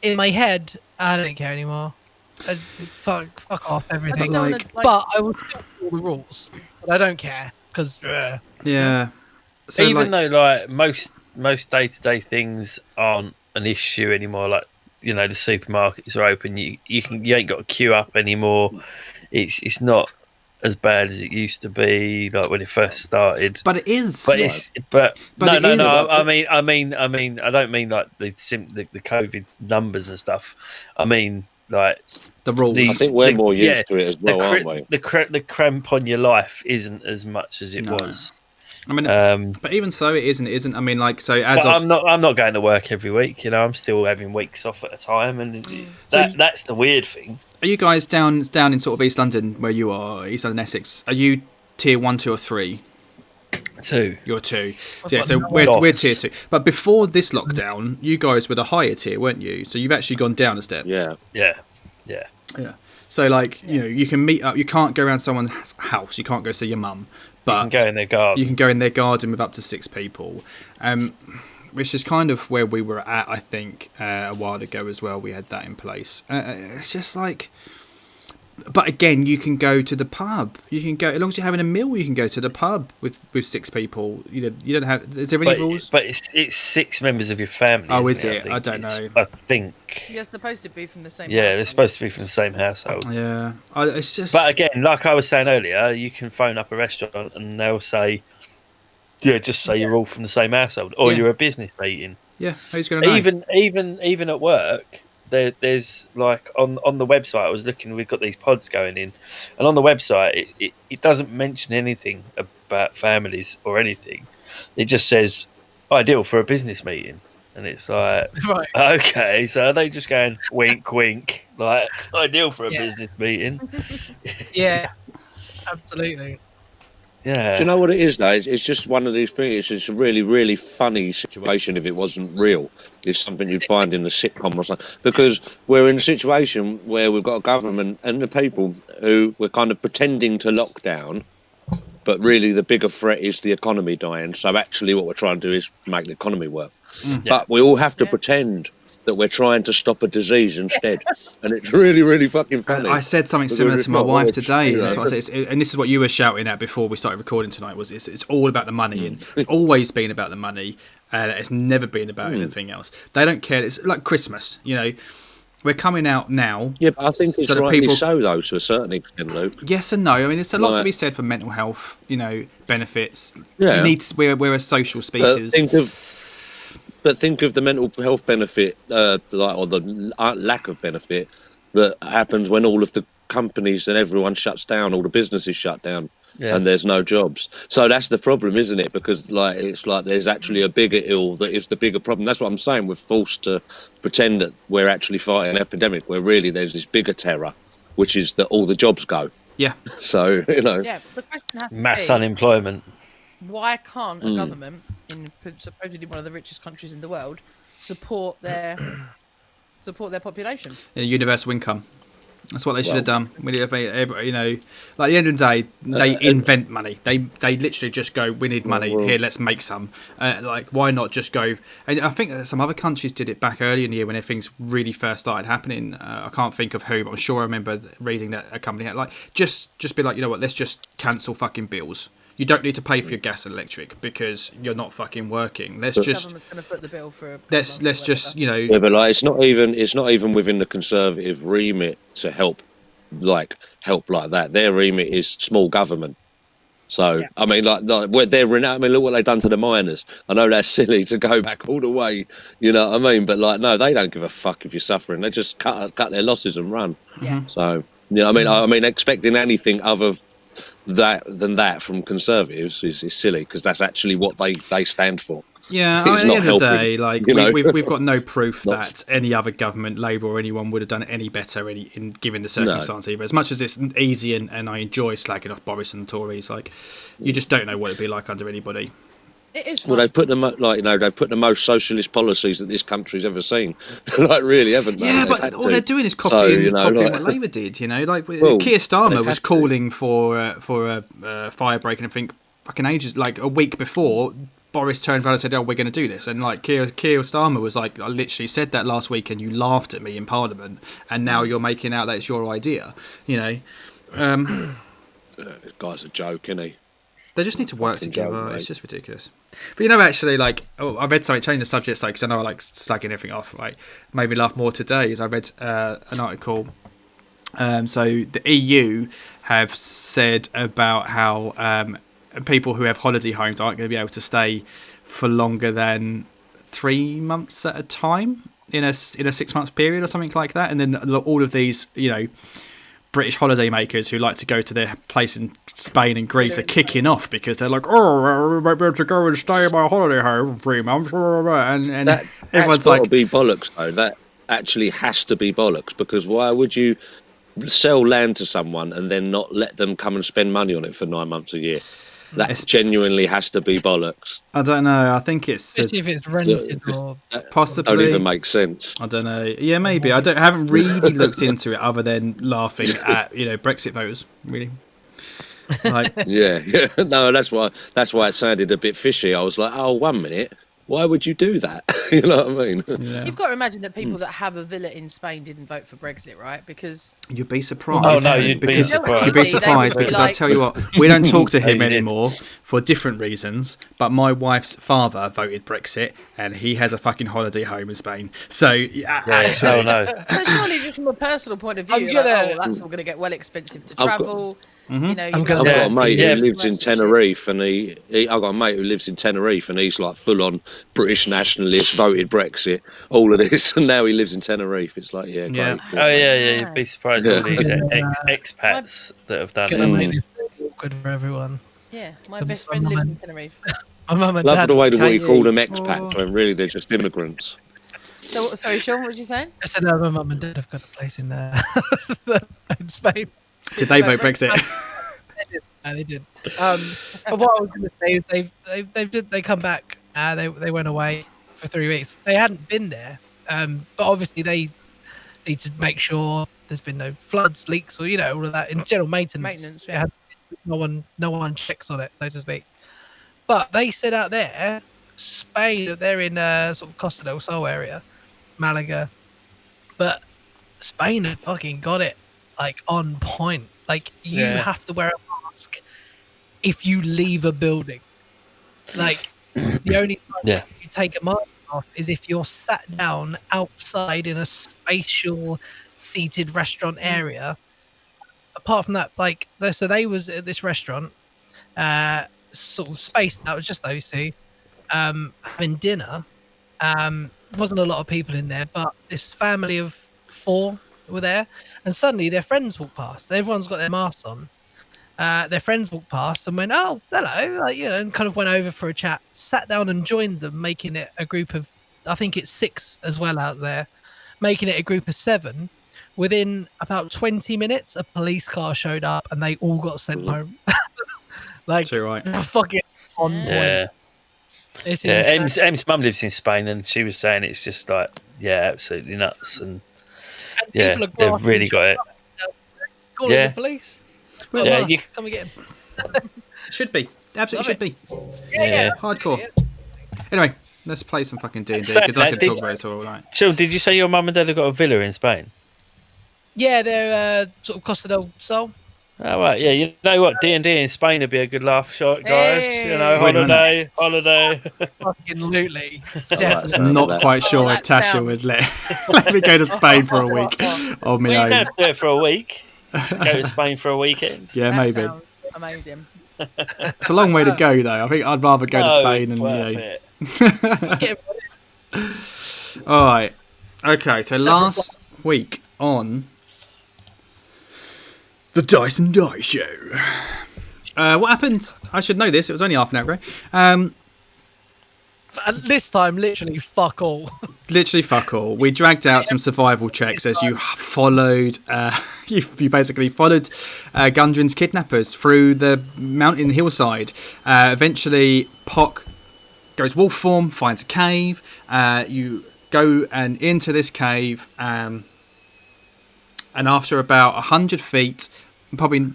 in my head, I don't care anymore. Fuck off everything. just don't Like- wanna, But I will still do all the rules, but I don't care because. Yeah. So Even though like most day-to-day things aren't an issue anymore, like the supermarkets are open, you ain't got to queue up anymore. It's not as bad as it used to be, like when it first started. but it is. But But no. it is. I mean, I don't mean like the COVID numbers and stuff. I mean like the rules. the- I think we're more used yeah, to it as well, aren't we? the cramp on your life isn't as much as it No. was. I mean, but even so, it isn't. I mean, like, so as But of I'm not going to work every week. I'm still having weeks off at a time, and that's the weird thing. are you guys down in sort of East London where you are, East London, Essex? Are you tier 1, 2, or 3? 2. You're 2. I've Yeah, got so no we're dots. tier 2. But before this lockdown, you guys were the higher tier, weren't you? So you've actually gone down a step. Yeah. Yeah. Yeah. So like, you can meet up. You can't go around someone's house. You can't go see your mum. But You can go in their garden. you can go in their garden with up to 6 people, which is kind of where we were at, I think, a while ago as well. We had that in place. It's just like, but again, you can go to the pub. You can go as long as you're having a meal. You can go to the pub with 6 people. You don't have. Is there any rules? But it's 6 members of your family. Oh, isn't is it? I don't know. I think. You're supposed to be from the same. Yeah, they're household. supposed to be from the same household. Yeah, it's just. But again, like I was saying earlier, you can phone up a restaurant and they'll say, "Yeah, just say you're all from the same household, or Yeah. you're a business meeting." yeah, who's going to know? Even at work, there's like on the website. I was looking. We've got these pods going in, and on the website, it doesn't mention anything about families or anything. It just says ideal for a business meeting, and it's like, Right. okay, so are they just going wink, wink, like ideal for a Yeah. business meeting? Yeah. Absolutely. Yeah. Do you know what it is, though? It's just one of these things. It's a really, really funny situation if it wasn't real. It's something you'd find in a sitcom or something. Because we're in a situation where we've got a government and the people who we're kind of pretending to lock down, but really the bigger threat is the economy dying. So actually what we're trying to do is make the economy work. But we all have to pretend that we're trying to stop a disease instead. And it's really, really fucking funny. I said something Because similar it's to my not wife always today. true, That's though. what I said. And this is what you were shouting at before we started recording tonight. Was it's all about the money, and it's always been about the money, and it's never been about anything else. They don't care. It's like Christmas, We're coming out now. Yeah, but I think it's so that rightly people- so, though, to a certain extent, Luke. Yes and no. I mean, there's a lot to Like- be said for mental health. Benefits. Yeah. We're a social But species. think of the mental health benefit, or the lack of benefit that happens when all of the companies and everyone shuts down, all the businesses shut down, Yeah. and there's no jobs. So that's the problem, isn't it? Because like it's like there's actually a bigger ill that is the bigger problem. That's what I'm saying. We're forced to pretend that we're actually fighting an epidemic, where really there's this bigger terror, which is that all the jobs go. Yeah. So Yeah, the question has to Mass be, unemployment. why can't a government in supposedly one of the richest countries in the world support their population? Universal income. That's what they should have done. We need, like at the end of the day, they invent money. They literally just go, we need money here. Let's make some. Like, why not just go? And I think some other countries did it back earlier in the year when things really first started happening. I can't think of who, but I'm sure I remember reading that a company had just be like, you know what? Let's just cancel fucking bills. You don't need to pay for your gas and electric because you're not fucking working. Let's just. The government's going to put the bill for. Let's just Yeah, but like it's not even within the Conservative remit to help like that. Their remit is small government. So I mean, like they're renowned. I mean, look what they've done to the miners. I know that's silly to go back all the way. You know what I mean? But like, no, they don't give a fuck if you're suffering. They just cut their losses and run. Yeah. So you know, I mean, expecting anything other than that from Conservatives is silly because that's actually what they stand for. Yeah, at the end of the day, like we've got no proof that any other government, Labour or anyone, would have done any better in given the circumstance either. As much as it's easy and I enjoy slagging off Boris and the Tories, like you just don't know what it'd be like under anybody. It is. Well, they've put they've put the most socialist policies that this country's ever seen. Like really, haven't they? Yeah, but all they're doing is copying what Labour did. You know, like Keir Starmer was calling for a fire break and I think fucking ages, like a week before. Boris turned around and said, "Oh, we're going to do this," and like Keir Starmer was like, "I literally said that last week, and you laughed at me in Parliament, and now you're making out that it's your idea." You know, the guy's a joke, isn't he? They just need to work together. It's just ridiculous. But actually, like, I read something, change the subject, like, because I know I like slagging everything off. Right, made me laugh more today. Is I read an article. So the EU have said about how people who have holiday homes aren't going to be able to stay for longer than 3 months at a time in a 6 month period or something like that. And then all of these, British holiday makers who like to go to their place in Spain and Greece are kicking off because they're like, I might be able to go and stay in my holiday home for 3 months. And everyone's like, be bollocks though. That actually has to be bollocks because why would you sell land to someone and then not let them come and spend money on it for 9 months a year? That genuinely has to be bollocks. I don't know. I think it's especially if it's rented or possibly. Don't even make sense. I don't know. Yeah, maybe. I haven't really looked into it other than laughing at Brexit voters. Really. Like, yeah. No, that's why it sounded a bit fishy. I was like, oh, 1 minute. Why would you do that? You know what I mean? Yeah. You've got to imagine that people that have a villa in Spain didn't vote for Brexit, right? Because you'd be surprised. Oh no, you'd be surprised. You'd be surprised because I tell you what, we don't talk to him anymore for different reasons. But my wife's father voted Brexit, and he has a fucking holiday home in Spain. So actually, no. But surely, just from a personal point of view, that's all going to get well expensive to travel. I've got a mate who lives in Tenerife, and I've got a mate who lives in Tenerife, and he's like full on British nationalist, voted Brexit, all of this, and now he lives in Tenerife. It's like, great. Oh yeah, you'd be surprised all these expats that have done it. It's awkward for everyone. Yeah, my best friend lives in Tenerife. My mum and Love dad. the way that we call them expats when really they're just immigrants. So, sorry, Sean, what were you saying? I said my mum and dad have got a place in in Spain. Did they vote Brexit? They did. But what I was going to say is they come back. They went away for 3 weeks. They hadn't been there, but obviously they need to make sure there's been no floods, leaks, or all of that in general maintenance. Yeah. No one checks on it, so to speak. But they said out there, Spain, they're in sort of Costa del Sol area, Malaga, but Spain have fucking got it like on point. Like you have to wear a mask if you leave a building. Like the only time you take a mask off is if you're sat down outside in a spatial seated restaurant area. Apart from that, like so they was at this restaurant, sort of spaced out, just those two, having dinner. Wasn't a lot of people in there, but this family of 4 were there, and suddenly their friends walked past. Everyone's got their masks on. Their friends walked past and went, "Oh, hello," like, and kind of went over for a chat, sat down and joined them, making it a group of, I think it's 6 as well out there, making it a group of 7. Within about 20 minutes, a police car showed up and they all got sent home. Like, right. fucking on point. Yeah. Em's mum lives in Spain, and she was saying it's just like, absolutely nuts, and they've really got it. Calling the police. Come and get him. Should be. Absolutely should be. Yeah. Hardcore. Yeah. Anyway, let's play some fucking D&D, So, because I can did- talk about it all night. Chill, did you say your mum and dad have got a villa in Spain? Yeah, they're sort of Costa del Sol. Oh, right, yeah. You know what? D&D in Spain would be a good laugh shot, guys. Hey. You know, holiday. Fucking lootly. Like Definitely. I'm not quite sure Oh, if that Tasha sounds- would let me go to Spain for a week on Well, my you don't own. have to do it for a week. Go to Spain for a weekend. Yeah, That maybe. sounds amazing. It's a long way to go, though. I think I'd rather go to Spain and, worth you it. know. All right. Okay, so last week on the Dice and Die Show. What happened? I should know this. It was only half an hour ago. And this time, literally, fuck all. Literally fuck all. We dragged out some survival checks as you followed. You basically followed Gundren's kidnappers through the mountain hillside. Eventually, Pock goes wolf form, finds a cave. You go and into this cave, and after about 100 feet,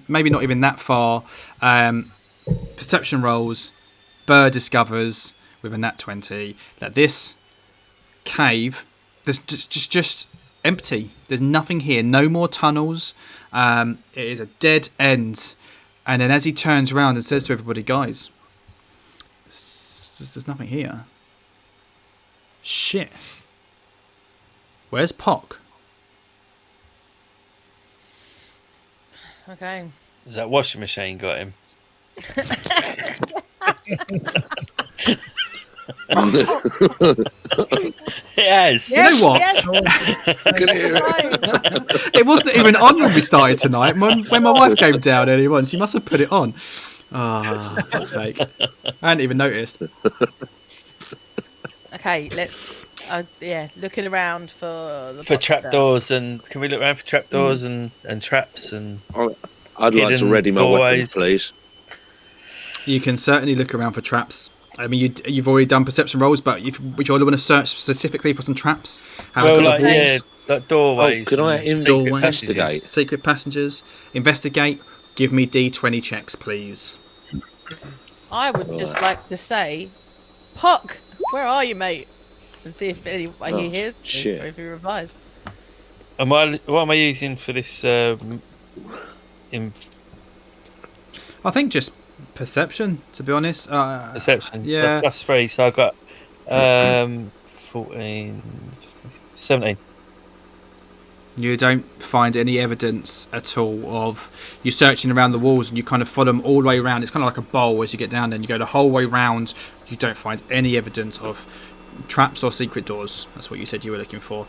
maybe not even that far, perception rolls, Burr discovers with a nat 20 that this cave, there's just empty. There's nothing here. No more tunnels. It is a dead end. And then as he turns around and says to everybody, guys, there's nothing here. Shit. Where's Pock? Okay. Has that washing machine got him? It has. You know what? Yes. It wasn't even on when we started tonight. When my wife came down earlier on, she must have put it on. Ah, for fuck's sake. I hadn't even noticed. Okay, let's. Looking around for the For box trapdoors, and can we look around for trapdoors and traps and I'd like to hidden ready my weapon, doorways. please. You can certainly look around for traps. I mean, you've already done perception rolls, but if you want to search specifically for some traps, have a well, look like at like doorways. Oh, could I and doorways, investigate? secret passengers. Investigate. Give me D20 checks, please. I would just like to say, Pock, where are you, mate? And see if he hears me, shit. or if he replies. what am I using for this? I think just perception, to be honest. Perception. Yeah. So +3. So I got 14, 17. You don't find any evidence at all of you searching around the walls, and you kind of follow them all the way around. It's kind of like a bowl as you get down there, and you go the whole way round. You don't find any evidence of traps or secret doors. That's what you said you were looking for.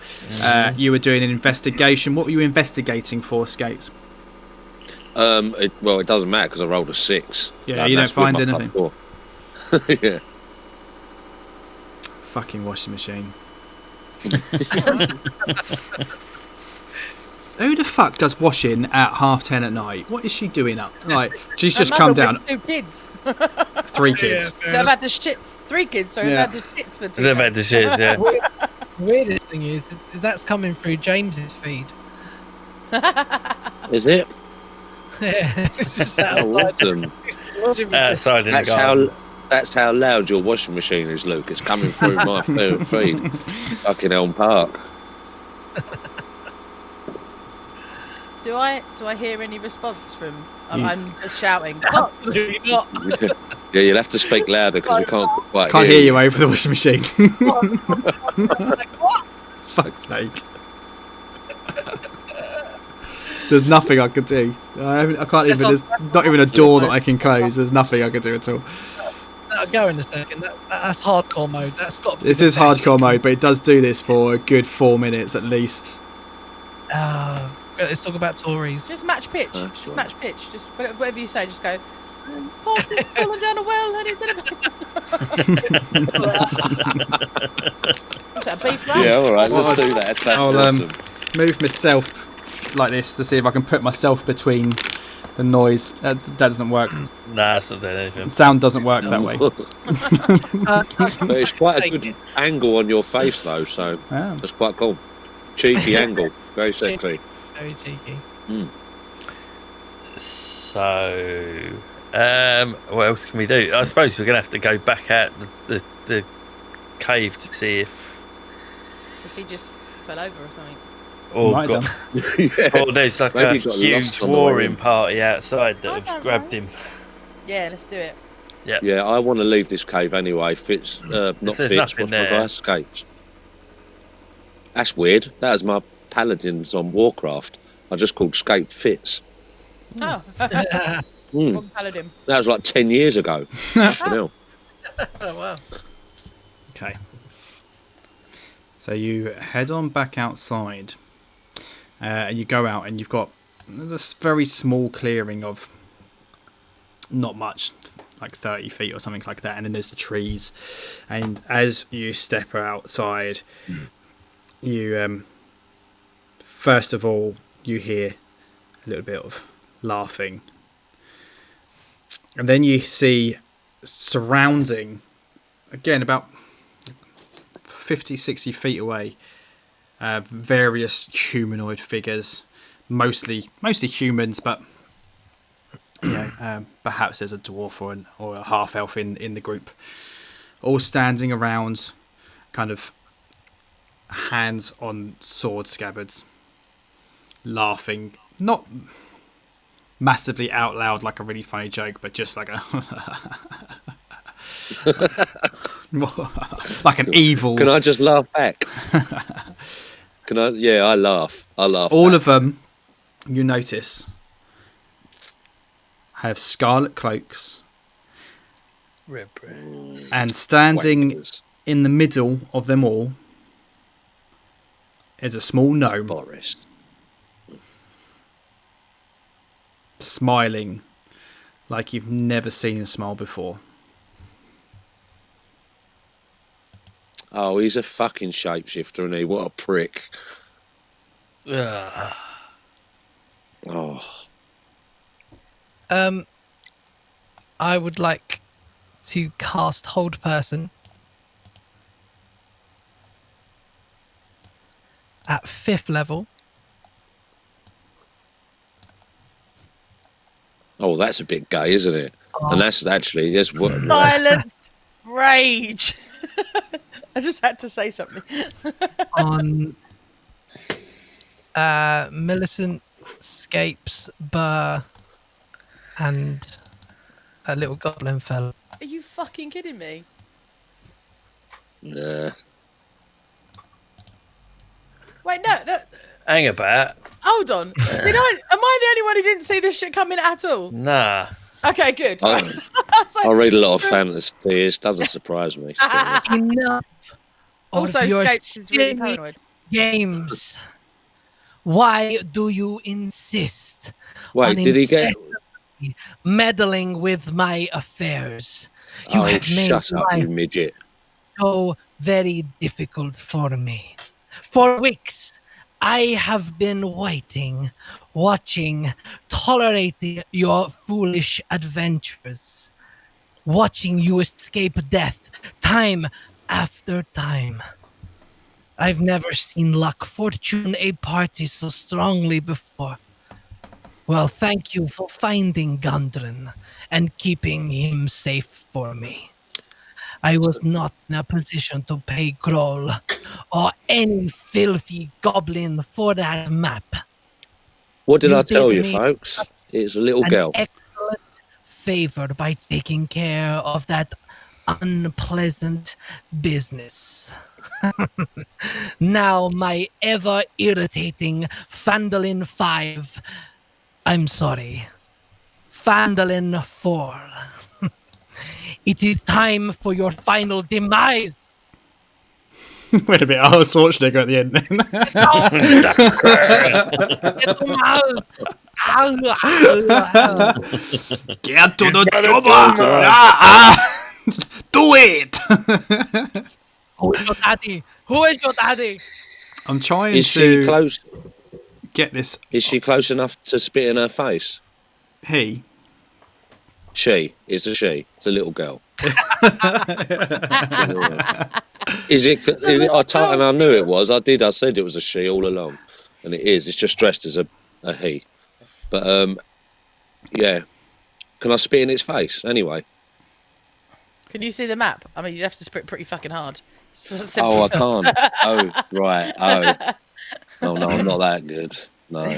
You were doing an investigation. What were you investigating for, Skates? It doesn't matter because I rolled a 6. Yeah, you don't find with my anything. +4. Yeah. Fucking washing machine. Who the fuck does washing at 10:30 at night? What is she doing up? Like, she's just My come mother down. with 2 kids. 3 kids. They've had the shit. 3 kids, sorry. Yeah. They've had the shit for 2 They've had the shits, yeah. The weirdest thing is that's coming through James's feed. Is it? Yeah, it's just Oh, outside. awesome. Outside in the garden. That's how loud your washing machine is, Luke. It's coming through my feed. Fucking Elm Park. Do I hear any response from? I'm just shouting. Pock! Absolutely not. Yeah, you'll have to speak louder because we can't quite Can't hear you over the washing machine. Fuck's sake. There's nothing I could do. I can't even. There's not even a door that I can close. There's nothing I can do at all. That'll go in a second. That's hardcore mode. That's got. This is hardcore mode, but it does do this for a good 4 minutes at least. Let's talk about Tories. Just match pitch. Sure. Just match pitch. Just whatever you say. Just go. Pop is falling down a well and he's gonna. What's that, beef rub? Yeah, all right, let's do that. I'll Awesome. move myself like this to see if I can put myself between the noise. That doesn't work. Nah, it's not doing anything. Sound doesn't work that way. But it's quite a good angle on your face, though, so that's quite cool. Cheeky angle, very sexy. Very cheeky. So, what else can we do? I suppose we're gonna have to go back out the cave to see if he just fell over or something. or there's like Maybe a he got huge lost on the way warring in. party outside that I have don't grabbed know. him. Yeah, let's do it. Yeah, I want to leave this cave anyway. Fitz, not there's Fitz. nothing What's my there. guy? Escapes. That's weird. That was my paladins on Warcraft. I just called Scaped Fitz. Oh, Mm. wrong paladin. That was like 10 years ago. Fucking hell. Oh wow. Okay. So you head on back outside, and you go out, and there's a very small clearing of not much, like 30 feet or something like that, and then there's the trees. And as you step outside, you first of all you hear a little bit of laughing, and then you see surrounding, again about 50, 60 feet away, various humanoid figures, mostly humans, but perhaps there's a dwarf or a half elf in the group, all standing around, kind of hands on sword scabbards, laughing, not massively out loud like a really funny joke, but just like a like an evil. Can I just laugh back? Can I? Yeah, I laugh. All back. of them, you notice, have scarlet cloaks, Red bread. and standing Wankers. in the middle of them all is a small gnome, Boris. smiling like you've never seen him smile before. Oh, he's a fucking shapeshifter, isn't he? What a prick. Ugh. Oh, I would like to cast Hold Person at 5th level. oh, that's a bit gay, isn't it? And that's actually what. Silence, rage. I just had to say something. On Millicent, Scapes, Burr, and a little goblin fella. Are you fucking kidding me? Nah. Wait, no. Hang about. Hold on. Am I the only one who didn't see this shit coming at all? Nah. Okay, good. I So- read a lot of fantasy. It doesn't surprise me. Enough. of Also, your Scapes is really silly paranoid. games. Why do you insist Wait, on did he get? incessantly meddling with my affairs? You Oh, have made shut up, you life midget! so very difficult for me. For weeks, I have been waiting, watching, tolerating your foolish adventures, watching you escape death time after time. I've never seen luck fortune a party so strongly before. Well, thank you for finding Gundren and keeping him safe for me. I was not in a position to pay Groll or any filthy goblin for that map. What did You I tell did you, me folks? It's a little An girl. excellent favor by taking care of that unpleasant business. Now my ever irritating Phandelver 4. It is time for your final demise. Wait a bit, Arnold Schwarzenegger at the end then. Get to the chopper! Do it! Who is your daddy? Who is your daddy? I'm trying Is she close? get this. Is she close enough to spit in her face? He. She. It's a she. It's a little girl. Is it? And I knew it was. I said it was a she all along, and it is. It's just dressed as a he. But yeah. Can I spit in its face anyway? Can you see the map? I mean, you'd have to spit pretty fucking hard. Oh, I can't. Oh, right. Oh no, I'm not that good. No.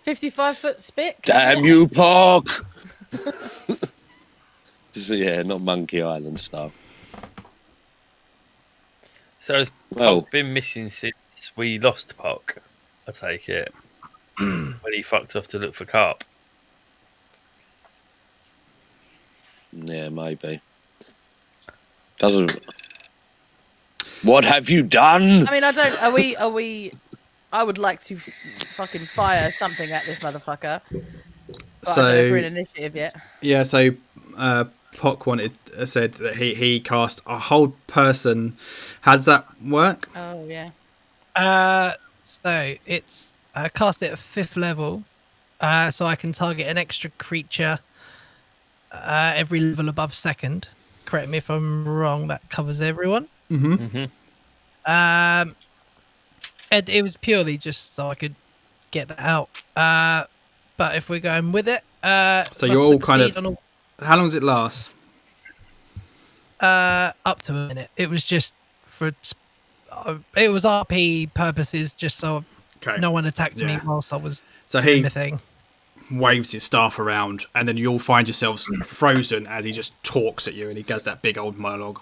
55-foot spit. Damn you, Park! Yeah, not Monkey Island stuff. So has Pock been missing since we lost Pock? I take it when he fucked off to look for carp. Yeah, maybe. Doesn't. What have you done? I mean, I don't. Are we? I would like to fucking fire something at this motherfucker. But I don't know if we're in initiative yet. Yeah, so Pock said that he cast a whole person. How does that work? Oh yeah. So it's cast it at 5th level, so I can target an extra creature every level above 2nd. Correct me if I'm wrong. That covers everyone. Mm-hmm. And it was purely just so I could get that out. But if we're going with it, so you're all kind of. How long does it last? Up to a minute. It was just for. It was RP purposes, just so no one attacked me whilst I was doing the thing. Waves his staff around, and then you'll find yourselves frozen as he just talks at you, and he does that big old monologue.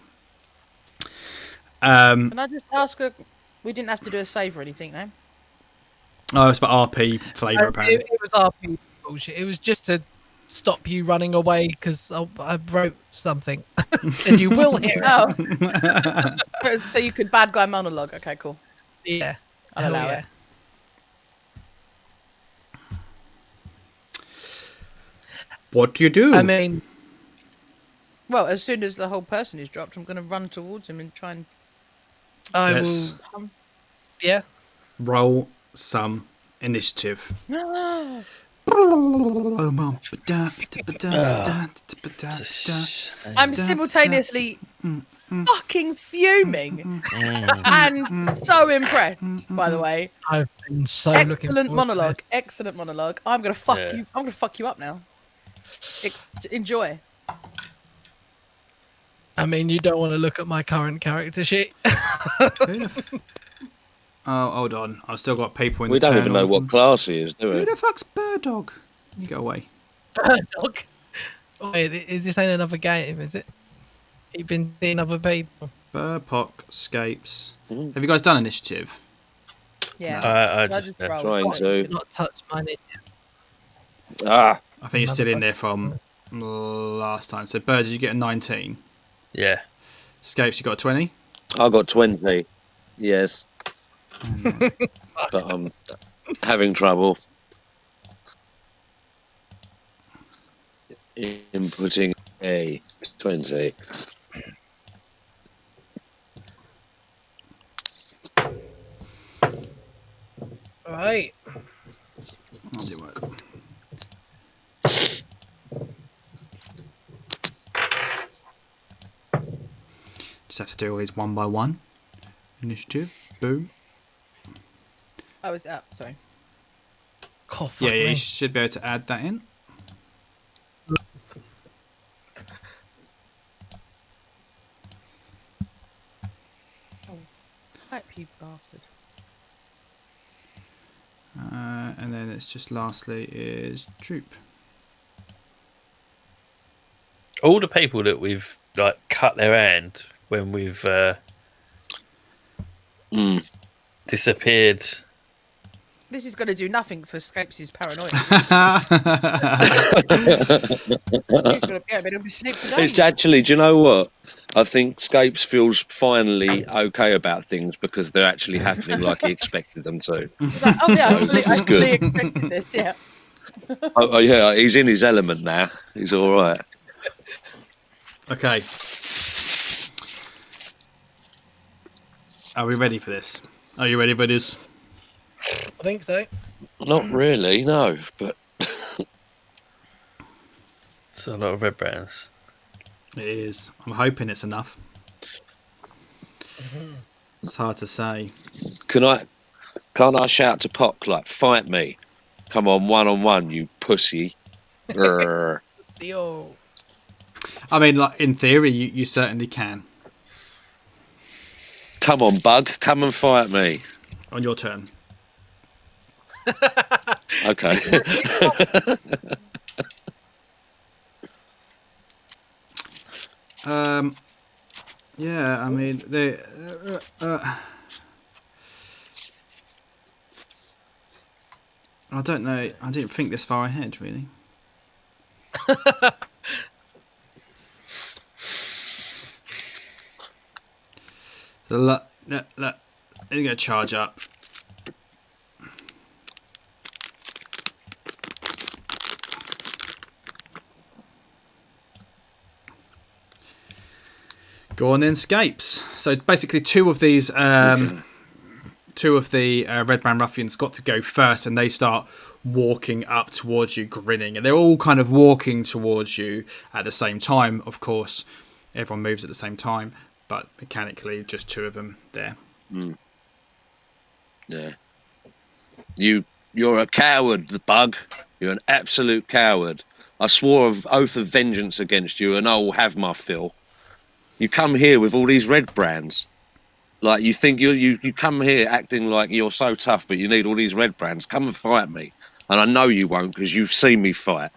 Can I just ask her? We didn't have to do a save or anything, no? Oh, it's about RP flavour, apparently. It was RP bullshit. It was just to stop you running away because I wrote something, and you will hear it. Oh. So you could bad guy monologue. Okay, cool. Yeah, I'll allow it. What do you do? I mean, well, as soon as the whole person is dropped, I'm going to run towards him and try and. I will. Yeah. Roll some initiative. I'm simultaneously fucking fuming and so impressed. By the way, I've been so excellent monologue. Excellent monologue. I'm gonna fuck you. I'm gonna fuck you up now. Enjoy. I mean, you don't want to look at my current character sheet. Oh, hold on. I've still got people in we the don't even know what class he is, do we? Who the fuck's Bird Dog? You go away. Bird Dog? Wait, is this ain't another game, is it? You've been seeing other people. Pock escapes. Have you guys done initiative? Yeah. I just trying to. Not touch mine yet. Ah. I think you're still in there from last time. So, Bird, did you get a 19? Yeah. Escapes, you got a 20? I got 20. Yes. But I'm having trouble inputting a 20. Right. How did it work? Just have to do all these one by one. Initiative. Boom. I was up. Sorry. Oh, fuck Yeah, me. you should be able to add that in. Oh, pipe, you bastard. And then it's just lastly is Troop. All the people that we've like cut their hand when we've disappeared This is going to do nothing for Scapes' paranoia. You're going to get a bit of a sleep today. It's actually, do you know what? I think Scapes feels finally okay about things because they're actually happening like he expected them to. Like, oh yeah, I Good. fully expected this. Yeah. Oh, yeah, he's in his element now. He's all right. Okay. Are we ready for this? Are you ready for this? I think so. Not really, no. But It's a lot of red brands. It is. I'm hoping it's enough. It's hard to say. can't I shout to Pock like, fight me? Come on, 1-on-1, you pussy. Grr. Yo. I mean, like in theory, you certainly can. Come on, bug. Come and fight me. On your turn. Okay. Yeah, I mean, they. I don't know. I didn't think this far ahead, really. So look, they're gonna charge up. Go on then, Scapes. So basically, two of the Red Band Ruffians got to go first, and they start walking up towards you, grinning, and they're all kind of walking towards you at the same time. Of course, everyone moves at the same time, but mechanically, just two of them there. Mm. Yeah. You're a coward, the bug. You're an absolute coward. I swore an oath of vengeance against you, and I will have my fill. You come here with all these red brands. Like, you think you come here acting like you're so tough, but you need all these red brands. Come and fight me. And I know you won't, because you've seen me fight.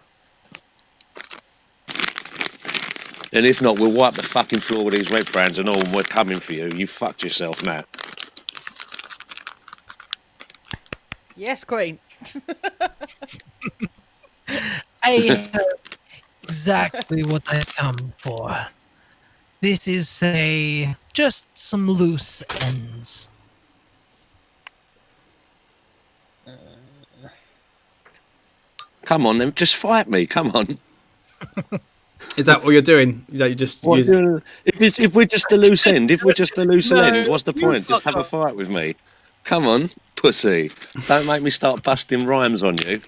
And if not, we'll wipe the fucking floor with these red brands and all, and we're coming for you. You fucked yourself, Matt. Yes, Queen. I know exactly what I've come for. This is just some loose ends. Come on, then, just fight me. Come on. Is that what you're doing? Is that you just? If we're just a loose end, No, end, what's the point? Just fuck have a off. fight with me. Come on, pussy. Don't make me start busting rhymes on you.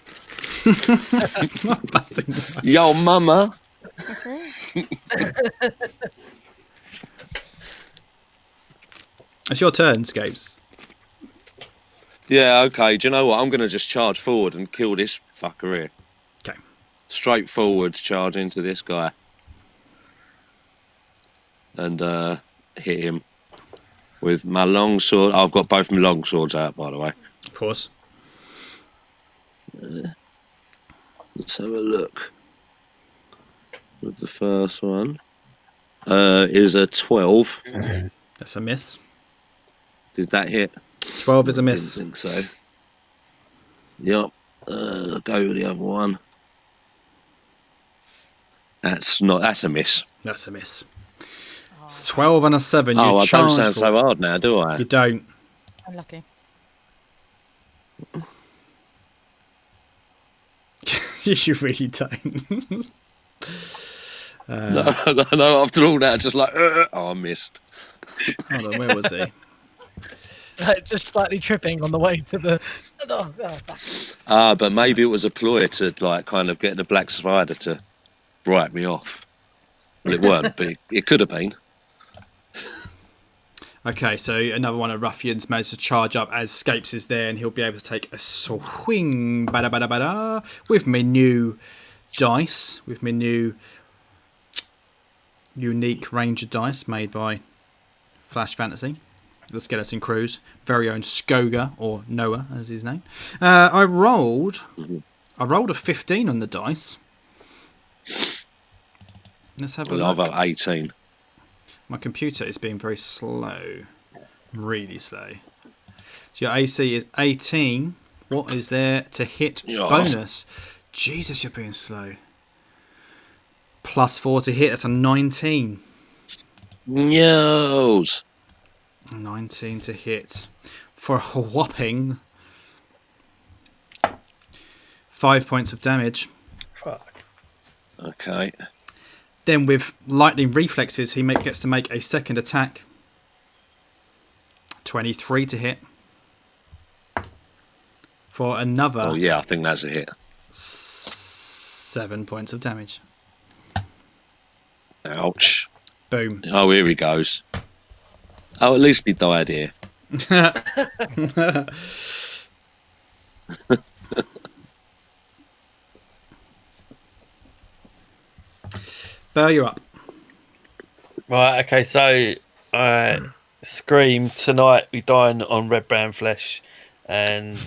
Yo, mama. It's your turn, Scapes. Yeah, okay. Do you know what? I'm going to just charge forward and kill this fucker here. Okay. Straight forward, charge into this guy. And hit him with my long sword. I've got both my long swords out, by the way. Of course. Let's have a look. With the first one. Is a 12. That's a miss. Did that hit? 12 is a miss. Didn't think so. Yep. Go with the other one. That's a miss. That's a miss. It's 12 and a 7. You I don't charge sound so forward. hard now, do I? You don't. Unlucky. You really don't. No, after all that, just like, I missed. Hold on, where was he? Just slightly tripping on the way to the. But maybe it was a ploy to like kind of get the black spider to write me off. Well, it weren't, but it could have been. Okay, so another one of Ruffians managed to charge up as Scapes is there, and he'll be able to take a swing with my new dice, with my new unique Ranger dice made by Flash Fantasy, the Skeleton Crew's very own Skoga, or Noah as his name. I rolled a 15 on the dice. Let's have a look. I've got 18. My computer is being very slow. Really slow. So your AC is 18. What is there to hit bonus? Jesus, you're being slow. +4 to hit. That's a 19. No. 19 to hit for a whopping 5 points of damage. Fuck. Okay. Then with lightning reflexes, he gets to make a second attack. 23 to hit. For another... Oh, yeah, I think that's a hit. 7 points of damage. Ouch. Boom. Oh, here he goes. Oh, at least he died here. Burr, you're up. Right, okay, so Scream, tonight we dine on red brown flesh, and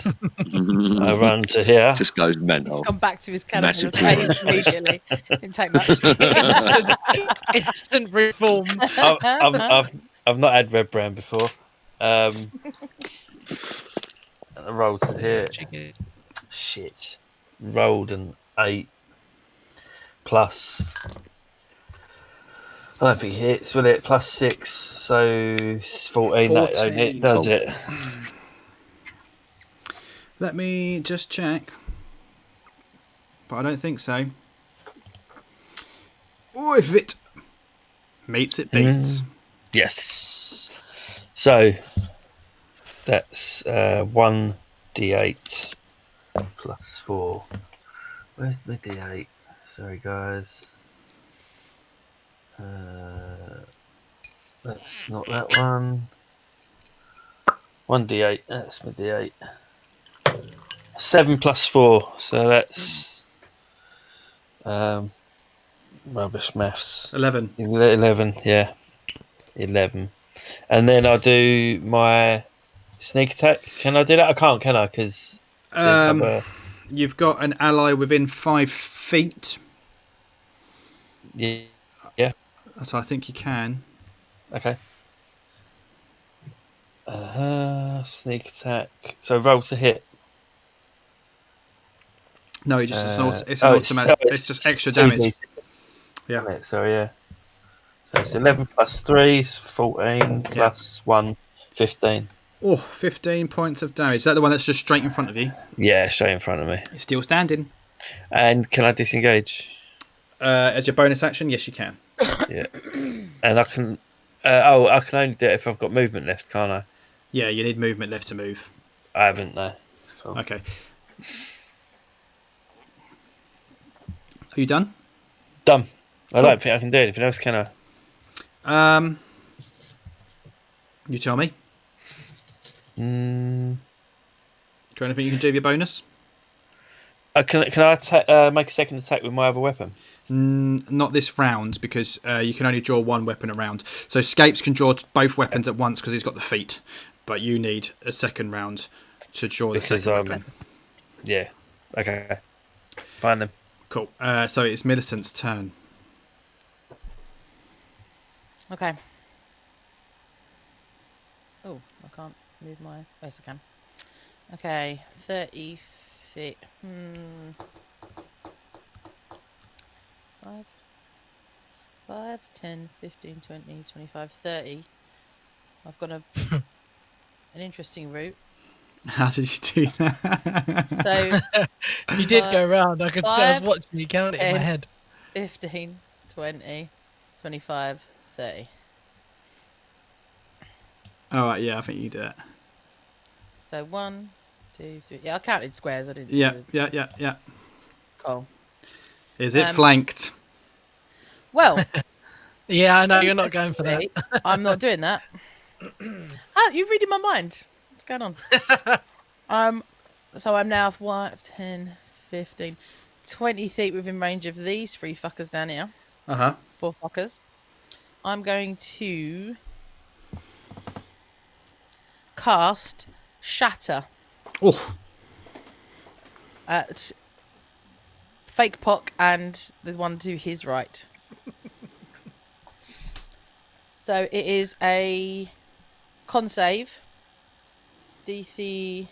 I run to here. Just goes mental. He's gone back to his cannibal Massive phase immediately. Didn't take much. Instant reform. I've not had red brown before. I rolled to here. Shit. Rolled an 8 plus. I don't think it hits, will it? +6, so 14. That don't hit, does it? Let me just check. But I don't think so. Oh, if it meets, it beats. Yes. So that's 1d8 +4. Where's the d8? Sorry, guys. That's not that one. 1d8. That's my d8. 7 + 4. So that's rubbish maths. 11. 11. Yeah, 11. And then I'll do my sneak attack. Can I do that? I can't, can I? Because you've got an ally within 5 feet. Yeah. So I think you can. Okay. Sneak attack. So roll to hit. No, it's an automatic. It's just extra damage. Yeah. So yeah. So it's 11 + 3 is 14 + 1, 15. Oh, 15 points of damage. Is that the one that's just straight in front of you? Yeah, straight in front of me. It's still standing. And can I disengage? As your bonus action, yes, you can. Yeah. And I can. I can only do it if I've got movement left, can't I? Yeah, you need movement left to move. I haven't, no. Cool. Okay. Are you done? Done. I don't think I can do anything else, can I? You tell me. Mm. Is there anything you can do with your bonus? Can I make a second attack with my other weapon? Not this round, because you can only draw one weapon a round. So Scapes can draw both weapons at once because he's got the feat, but you need a second round to draw the second weapon. Yeah. Okay. Fine then. Cool. So it's Millicent's turn. Okay. Oh, I can't move my... Yes, I can. Okay, 30 feet. 5, 10, 15, 20, 25, 30. I've got an interesting route. How did you do that? So you did go round. I could say I was watching you count it in my 10, head. 15, 20, 25, 30. All right, yeah, I think you do it. So 1, 2, 3. Yeah, I counted squares. I didn't. Yeah. Cool. Is it flanked? Well. Yeah, I know you're not going for that. I'm not doing that. You're reading my mind. What's going on? So I'm now 5, 10, 15, 20 feet within range of these 3 fuckers down here. 4 fuckers. I'm going to cast Shatter. Oh. At Fake Pock and the one to his right. So it is a con save. DC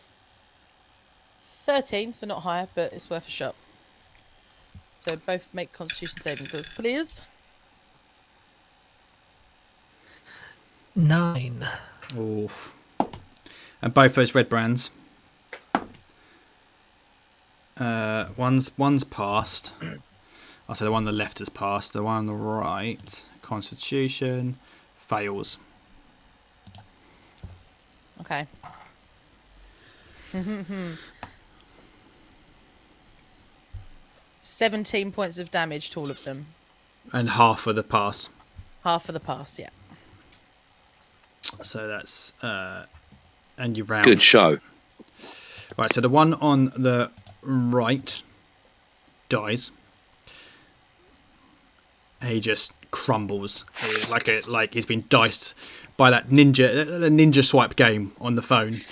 13, so not higher, but it's worth a shot. So both make Constitution saving throws, please. 9. Oof. And both those red brands. One's passed. I'll say the one on the left has passed. The one on the right, Constitution, fails. Okay. 17 points of damage to all of them. And half of the pass. Half of the pass, yeah. So that's and you round. Good show. Right, so the one on the right dies. He just crumbles. He's like he's been diced by that ninja swipe game on the phone.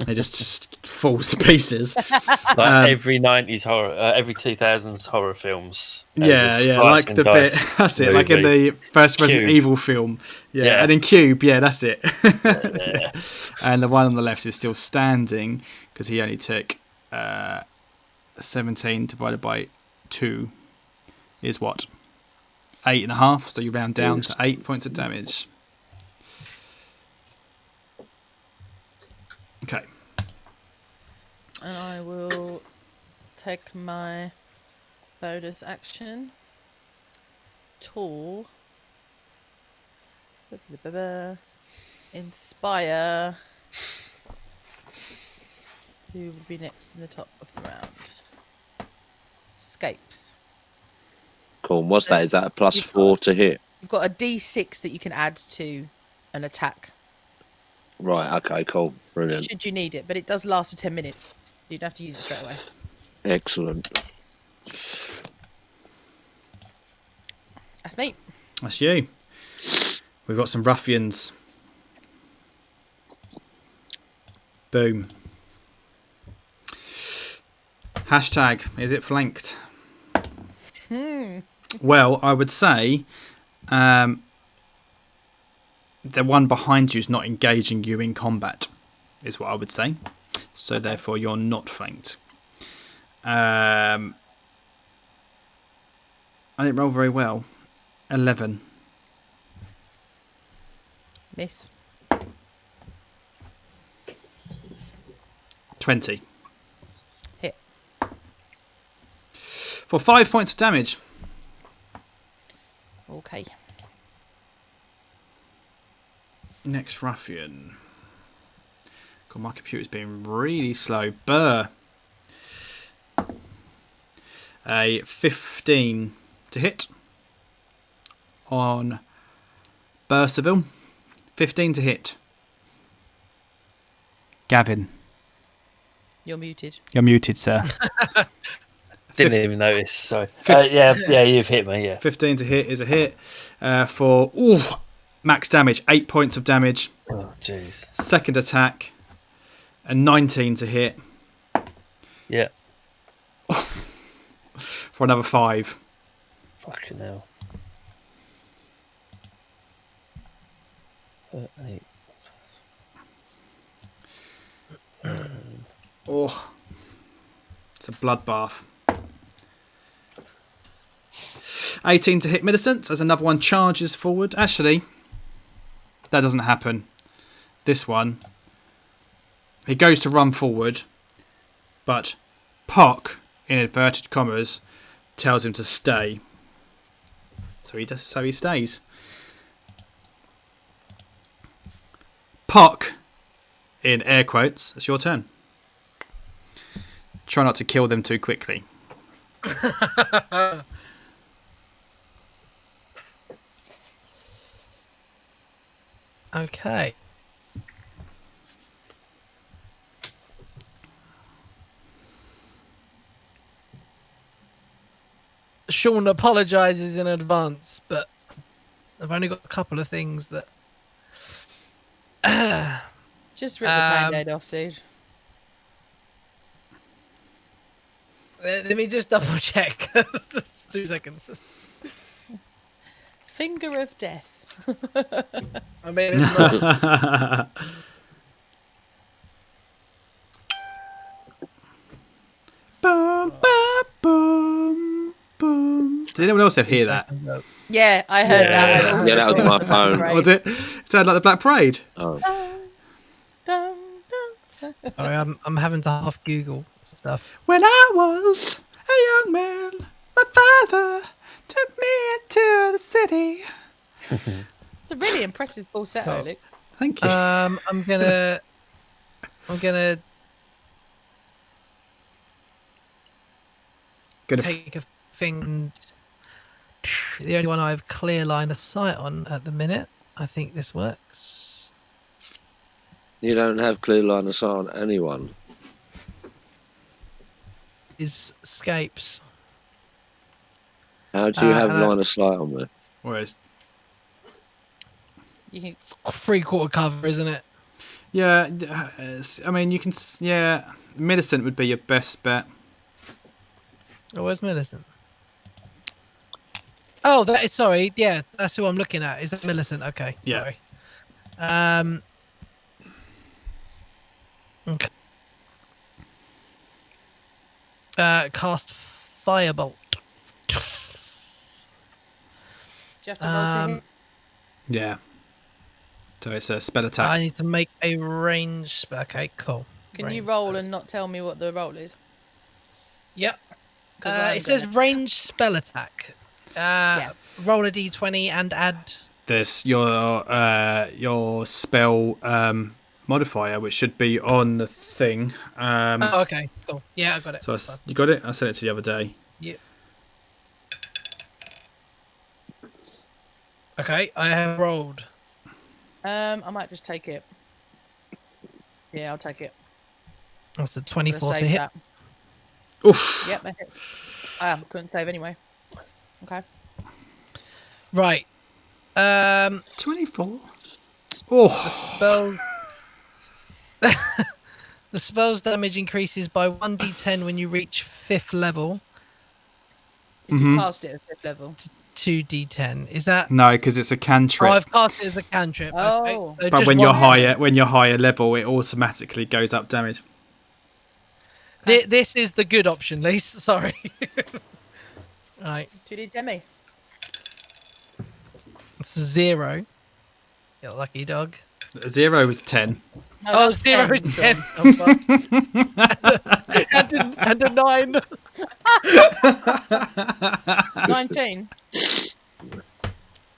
He just falls to pieces. Like every 90s horror, every 2000s horror films. Yeah, like the bit. That's it. movie. Like in the first Resident Cube. Evil film. Yeah, and in Cube, yeah, that's it. Yeah. And the one on the left is still standing because he only took 17 divided by 2 is what? 8.5. So you round down to 8 points of damage. Okay. And I will take my bonus action to inspire. Who would be next in the top of the round? Escapes. Cool. What's that? Is that a +4 to hit? You've got a D6 that you can add to an attack. Right. Okay. Cool. Brilliant. Should you need it, but it does last for 10 minutes. You don't have to use it straight away. Excellent. That's me. That's you. We've got some ruffians. Boom. Hashtag, is it flanked? Well, I would say the one behind you is not engaging you in combat, is what I would say. So therefore you're not flanked. I didn't roll very well. 11. Miss. 20. Hit. For 5 points of damage. Okay. Next ruffian. God, my computer's being really slow. Burr. A 15 to hit on Bursterville. 15 to hit. Gavin. You're muted. You're muted, sir. Didn't even notice. Sorry. Yeah, you've hit me. Yeah. 15 to hit is a hit for max damage. 8 points of damage. Oh, jeez. Second attack. A 19 to hit Yeah. for another 5. Fucking hell. 8. Oh, it's a bloodbath. 18 to hit Millicent as another one charges forward. Actually, that doesn't happen. This one, he goes to run forward, but Pock, in inverted commas, tells him to stay. So he does. So he stays. Pock, in air quotes, it's your turn. Try not to kill them too quickly. Okay. Sean apologises in advance, but I've only got a couple of things that. Just rip the band-aid off, dude. Let me just double check. 2 seconds. Finger of death. I mean, it's not. Did anyone else hear that? Yeah, I heard that. Yeah, that was my phone. Was it? It sounded like the Black Parade. Oh. Sorry, I'm having to half Google stuff. When I was a young man, my father took me into the city. It's a really impressive falsetto, Luke. Thank you. I'm gonna take a thing. And the only one I have clear line of sight on at the minute. I think this works. You don't have clear line of sight on anyone. Is escapes. How do you have line of sight on me? Whereas, You can... 3/4 cover, isn't it? yeah, I mean, you can. Yeah, Millicent would be your best bet. Oh, where's Millicent? Oh, that is sorry. Yeah, that's who I'm looking at. Is that Millicent? Okay, Yeah. sorry. Okay. Cast Firebolt. Do you have to roll to hit? Yeah. So it's a spell attack. I need to make a range. Okay, cool. Can you Range roll spell. and not tell me what the roll is? Yep. 'Cause I'm It says gonna- range spell attack. Roll a d20 and add. There's your spell modifier, which should be on the thing. Oh, okay, cool. Yeah, I got it. So That's fine. you got it? I sent it to you the other day. Yep. Okay, I have rolled. I might just take it. Yeah, I'll take it. That's a I'm gonna 24 to save hit. that. Oof. Yep, that hit. I couldn't save anyway. Okay. Right. 24. Oh. Spells. The spell's damage increases by 1d10 when you reach 5th level. If you cast it at 5th level. 2d10. Is that? No, because it's a Oh, cantrip. I've cast it as a cantrip. Oh. Okay. So But just when you're one- higher level, it automatically goes up damage. This is the good option, Lisa. Sorry. Right. 2d10 me. It's 0. You lucky dog. 0 was 10. No, Oh, that's 0 is 10. 10. Oh, fuck. and a 9. 19.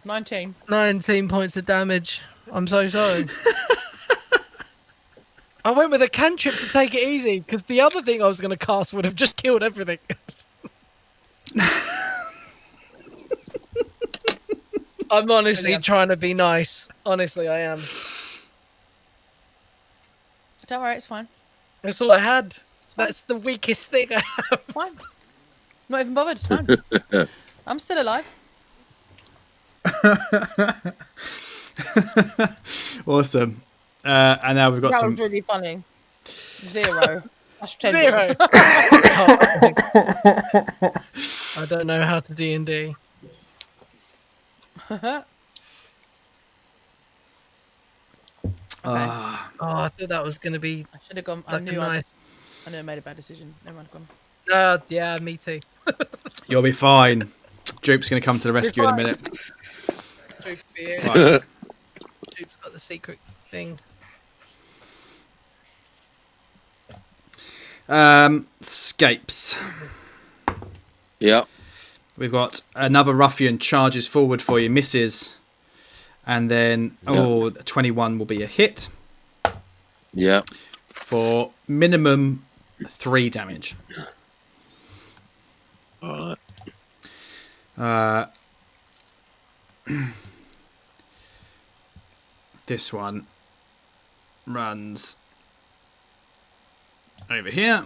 19. 19 points of damage. I'm so sorry. I went with a cantrip to take it easy because the other thing I was going to cast would have just killed everything. I'm honestly trying to be nice. Honestly, I am. Don't worry, it's fine. That's all I had. That's the weakest thing I have. It's fine. Not even bothered, it's fine. I'm still alive. Awesome. And now we've got That some. was really funny. 0. That's 10. 0. I don't know how to D&D. Ah. Oh, I thought that was going to be I should have gone. I like knew nice. I made a bad decision. Never mind, gone. Yeah, me too. You'll be fine. Droop's going to come to the rescue in a minute. Droop's here. Right. Droop's got the secret thing. Scapes. Yeah. We've got another ruffian charges forward for you, misses. And then, 21 will be a hit Yeah. for minimum 3 damage. All Uh, right. this one runs over here.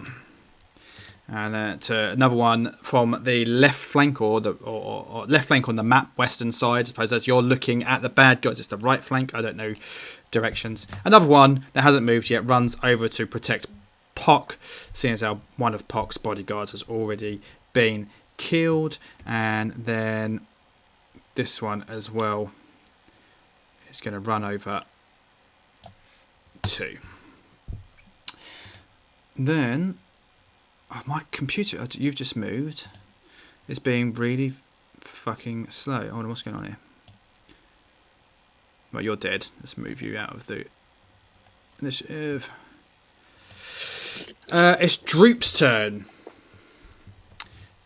And then to another one from the left flank or left flank on the map, western side. I suppose as you're looking at the bad guys, it's the right flank. I don't know directions. Another one that hasn't moved yet runs over to protect Pock, seeing as how one of Pock's bodyguards has already been killed. And then this one as well is going to run over to. Then. Oh, my computer, you've just moved. It's being really fucking slow. Hold on, what's going on here? Well, you're dead. Let's move you out of the initiative. It's Droop's turn.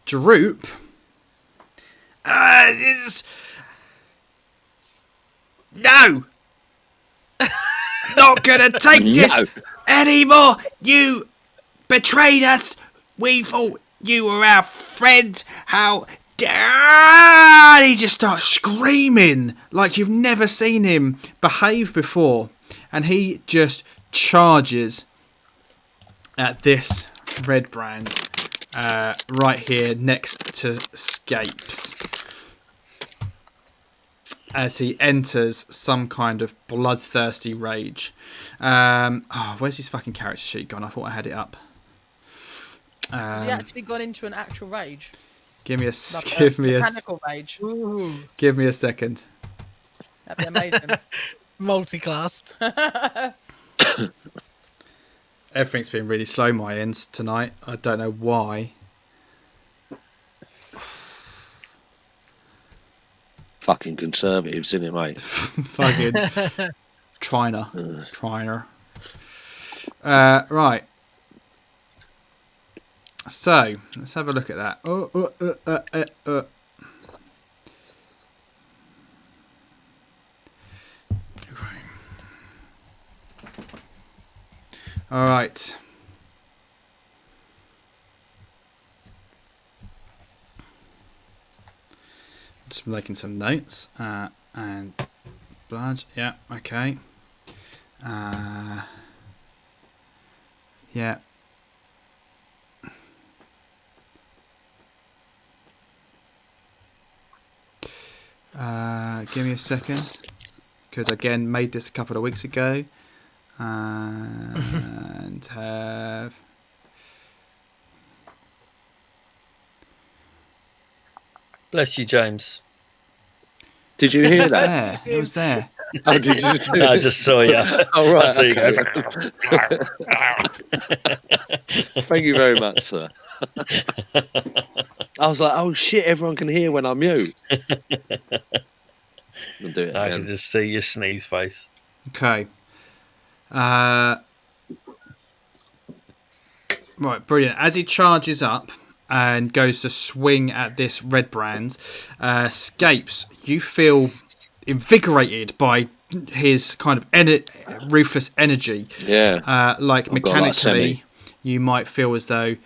Droop. No! Not gonna take this anymore! You betrayed us! We thought you were our friend! How dare... He just starts screaming like you've never seen him behave before. And he just charges at this red brand right here next to Scapes. As he enters some kind of bloodthirsty rage. Where's his fucking character sheet gone? I thought I had it up. Has he actually gone into an actual rage? Give me a mechanical rage. Ooh. Give me a second. That'd be amazing. Multi-classed. Everything's been really slow my end tonight. I don't know why. Fucking conservatives, isn't it, mate? Fucking Triner. Right. So, let's have a look at that. All right. Just making some notes. And blood. Yeah. Okay. Yeah. Give me a second, because again made this a couple of weeks ago, and have Bless you, James. Did you hear that? It was there. Oh, did you do No, I just saw you. Oh, right. I saw you go. Thank you very much, sir. I was like, oh shit, everyone can hear when I mute. I'll do it I again. can just see your sneeze face. Okay. Right, brilliant. As he charges up and goes to swing at this red brand, Scapes, you feel invigorated by his kind of ruthless energy. Yeah. Like I've got like mechanically, you might feel as though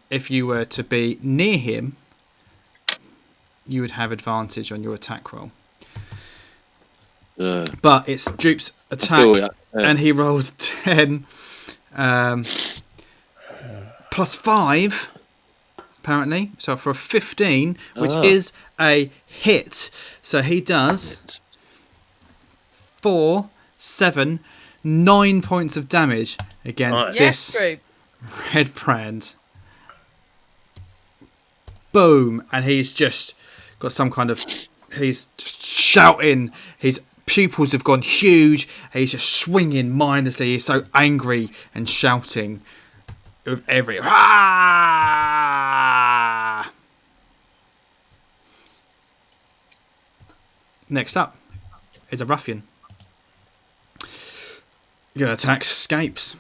if you were to be near him, you would have advantage on your attack roll. But it's Droop's attack, and he rolls 10 plus 5, apparently. So for a 15, which is a hit. So he does 4, 7, 9 points of damage against this red brand. Boom! And he's just got some kind of... He's just shouting. His pupils have gone huge. He's just swinging mindlessly. He's so angry and shouting with every... Ah! Next up is a ruffian. You're going to attack Scapes.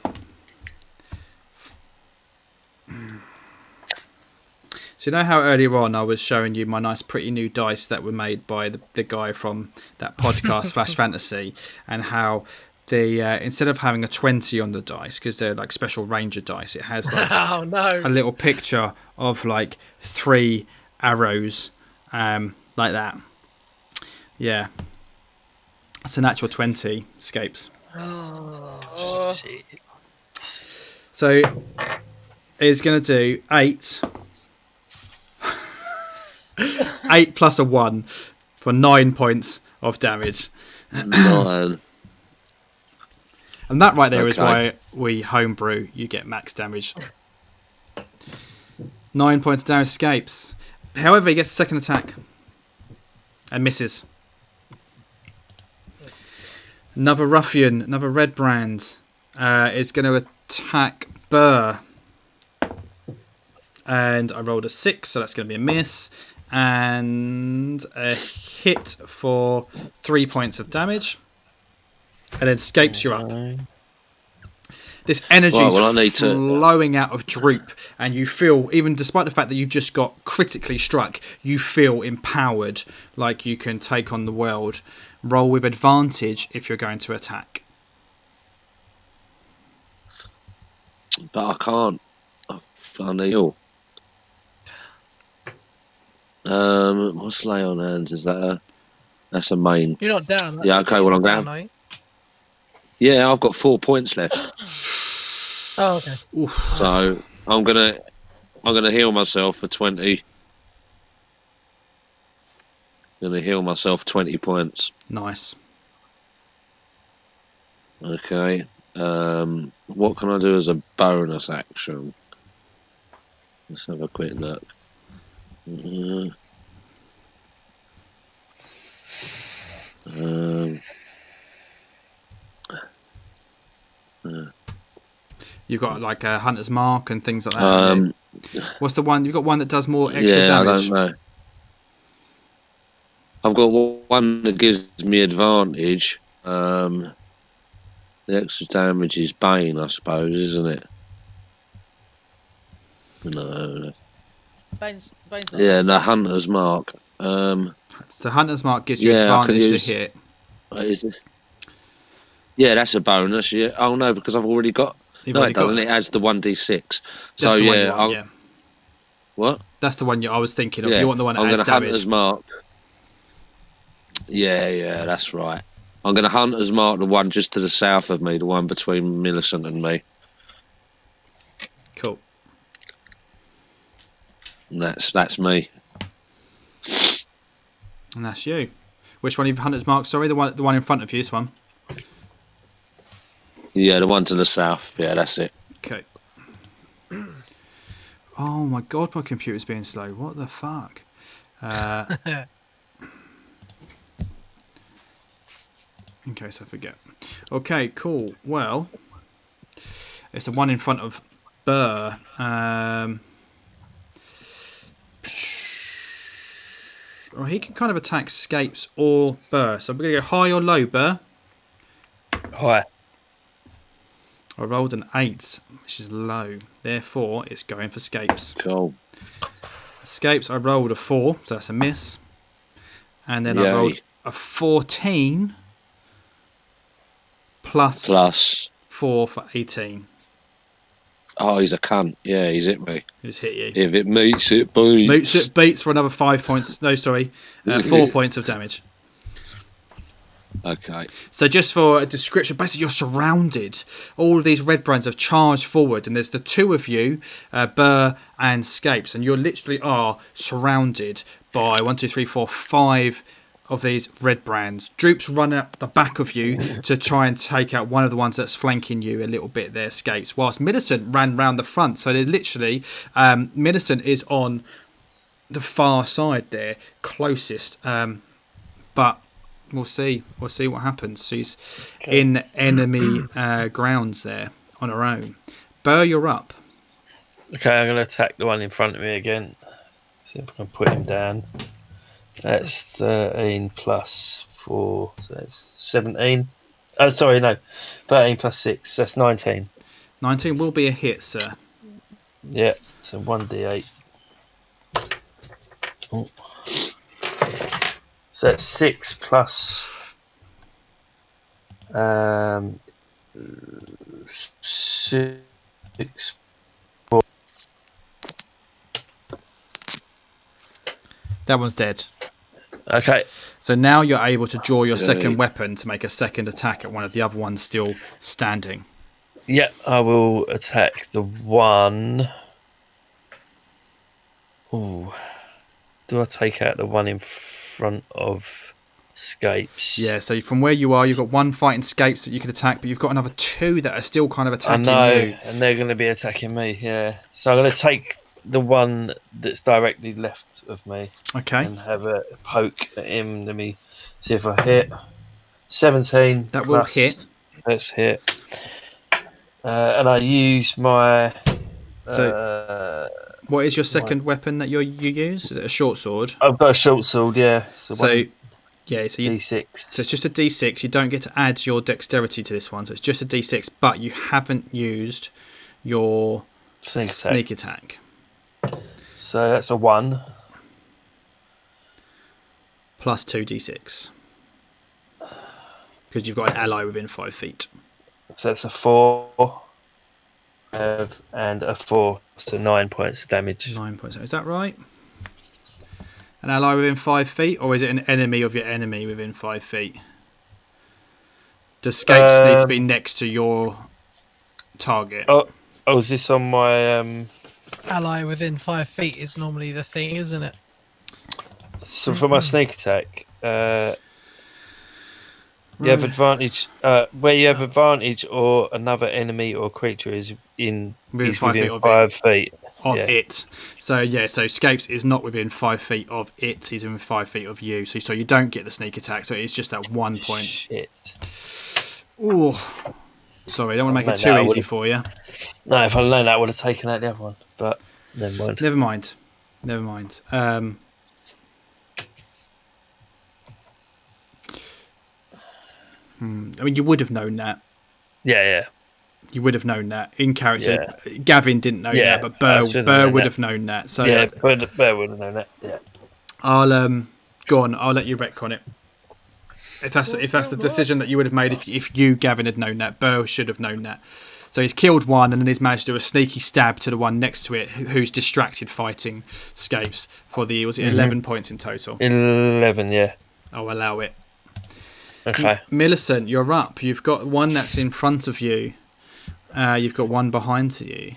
So you know how earlier on I was showing you my nice pretty new dice that were made by the guy from that podcast Flash Fantasy, and how the instead of having a 20 on the dice, because they're like special ranger dice, it has like a little picture of like 3 arrows like that. Yeah. It's a natural 20, Scapes. Oh, shit. So it's going to do 8. 8 plus a 1 for 9 points of damage. 9. And that right there is why we homebrew. You get max damage. 9 points of damage Scapes. However, he gets a second attack and misses. Another ruffian, another red brand, is going to attack Burr. And I rolled a 6, so that's going to be a miss. and a hit for 3 points of damage, and then Scapes you up. This energy is flowing out of Droop, and you feel, even despite the fact that you've just got critically struck, you feel empowered, like you can take on the world. Roll with advantage if you're going to attack. But I can't. I'm ill. What's lay on hands? Is that that's a main? You're not down. Yeah, okay, well I'm down. Yeah, I've got 4 points left. Oh, okay. Oof. So I'm gonna heal myself for 20. Gonna heal myself 20 points. Nice. Okay. What can I do as a bonus action? Let's have a quick look. You've got like a hunter's mark and things like that. What's the one? You've got one that does more extra damage. I don't know. I've got one that gives me advantage. The extra damage is Bane, I suppose, isn't it? No. Bane's not the hunter's mark. So hunter's mark gives you advantage to hit. What is it? Yeah, that's a bonus. Yeah. Oh no, because I've already got. No, it doesn't. It adds the 1d6. So yeah, what? That's the one I was thinking of. You want the one that adds damage. Hunter's mark. Yeah, that's right. I'm going to hunter's mark the one just to the south of me, the one between Millicent and me. Cool. And that's me. And that's you. Which one you've hunter's mark? Sorry, the one in front of you. This one. Yeah, the one to the south. Yeah, that's it. Okay. Oh my god, my computer's being slow. What the fuck? In case I forget. Okay, cool. Well, it's the one in front of Burr. Or he can kind of attack Scapes or Burr. So I'm going to go high or low, Burr. High. I rolled an 8, which is low. Therefore, it's going for Scapes. Cool. Scapes, I rolled a 4, so that's a miss. And then I rolled a 14 plus 4 for 18. Oh, he's a cunt. Yeah, he's hit me. He's hit you. If it meets, it beats. Meets it beats for another 5 points. No, sorry. 4 points of damage. Okay. So just for a description, basically you're surrounded. All of these red brands have charged forward, and there's the two of you, Burr and Scapes, and you literally are surrounded by 5 of these red brands. Droop's run up the back of you to try and take out one of the ones that's flanking you a little bit there, Scapes, whilst Millicent ran round the front. So there's literally, Millicent is on the far side there, closest, but we'll see what happens. She's in enemy grounds there on her own. Burr, you're up. Okay, I'm going to attack the one in front of me again. See if I can put him down. That's 13 plus 4, so that's 17. Oh, sorry, no. 13 plus 6, that's 19. 19 will be a hit, sir. Yeah, so 1d8. Oh. So that's 6 plus 6. That one's dead. Okay. So now you're able to draw your second weapon to make a second attack at one of the other ones still standing. Yeah, I will attack the one. Ooh. Do I take out the one in front of Scapes? Yeah, so from where you are, you've got one fighting Scapes that you could attack, but you've got another 2 that are still kind of attacking you. And they're going to be attacking me, yeah. So I'm going to take the one that's directly left of me. Okay. And have a poke at him. Let me see if I hit. 17. That will hit. Let's hit. And I use my What is your second weapon that you use? Is it a short sword? I've got a short sword, yeah. So you, D6. So it's just a D6. You don't get to add your dexterity to this one. So it's just a D6, but you haven't used your sneak attack. So that's a 1. Plus 2d6. Because you've got an ally within 5 feet. So it's a 4. And a 4. So 9 points of damage. 9 points. Is that right? An ally within 5 feet? Or is it an enemy of your enemy within 5 feet? Does Scapes need to be next to your target? Oh, is this on my... Ally within 5 feet is normally the thing, isn't it? So for my sneak attack, you have advantage. Where you have advantage, or another enemy or creature is within 5 feet of it. So so Scapes is not within 5 feet of it. He's within 5 feet of you. So you don't get the sneak attack. So it's just that 1 point. Shit. Ooh. Sorry, I don't want to make it too easy for you. No, if I'd known that, I would have taken out the other one. But never mind. Never mind. I mean, you would have known that. Yeah. You would have known that in character. Yeah. Gavin didn't know that, but Burr would have known that. So yeah, Burr would have known that. Yeah. I'll go on. I'll let you retcon it. If that's the decision that you would have made, if you, Gavin, had known that, Burr should have known that. So he's killed one, and then he's managed to do a sneaky stab to the one next to it, who's distracted fighting Scapes for the 11 points in total. 11, yeah. I'll allow it. Okay. Millicent, you're up. You've got one that's in front of you. You've got one behind you.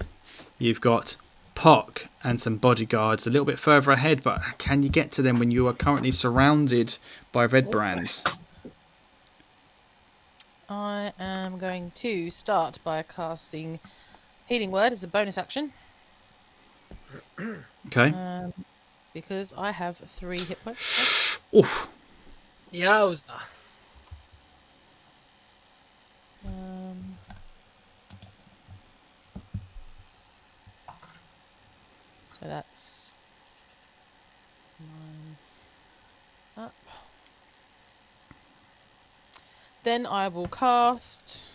You've got Pock and some bodyguards a little bit further ahead, but can you get to them when you are currently surrounded by red brands? I am going to start by casting Healing Word as a bonus action. Okay. Because I have 3 hit points. Oof. Yowza. So that's 9 up. Then I will cast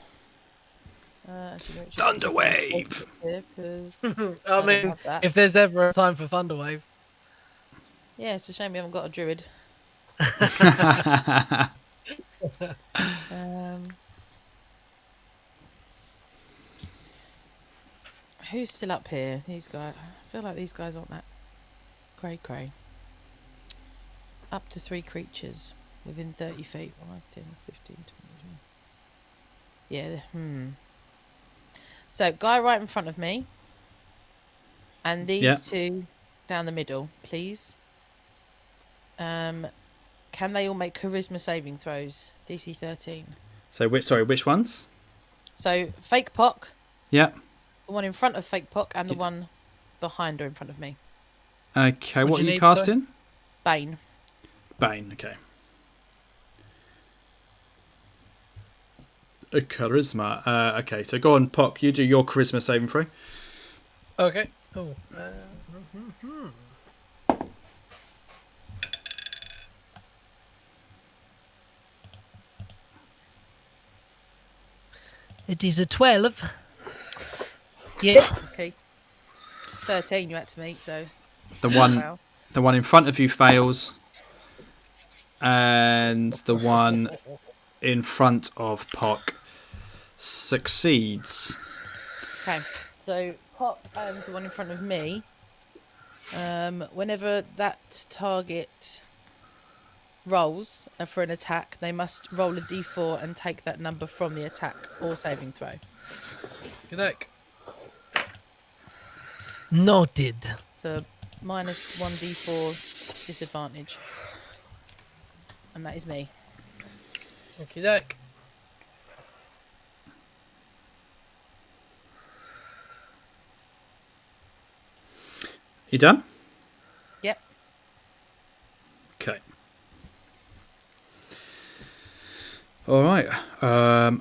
Thunderwave. I mean, if there's ever a time for Thunderwave. Yeah, it's a shame we haven't got a druid. Who's still up here? These guys. I feel like these guys aren't that cray. Up to 3 creatures within 30 feet. 5, 10, 15, 20. Yeah. So, guy right in front of me. And these 2 down the middle, please. Can they all make charisma saving throws? DC 13. So, which ones? So, Fake Pock. Yeah. The one in front of Fake Pock and the one behind or in front of me. Okay, what are you casting? Bane. Bane, okay. A charisma. Okay, so go on, Pock. You do your charisma saving throw. Okay. Oh. It is a 12. Yes. Okay. 13 you had to meet, so the one in front of you fails, and the one in front of Pock succeeds. Okay. So Pock and the one in front of me. Whenever that target rolls for an attack, they must roll a d4 and take that number from the attack or saving throw. Good luck. Noted. So minus 1d4 disadvantage. And that is me. Okie doke. You done? Yep. Okay. All right.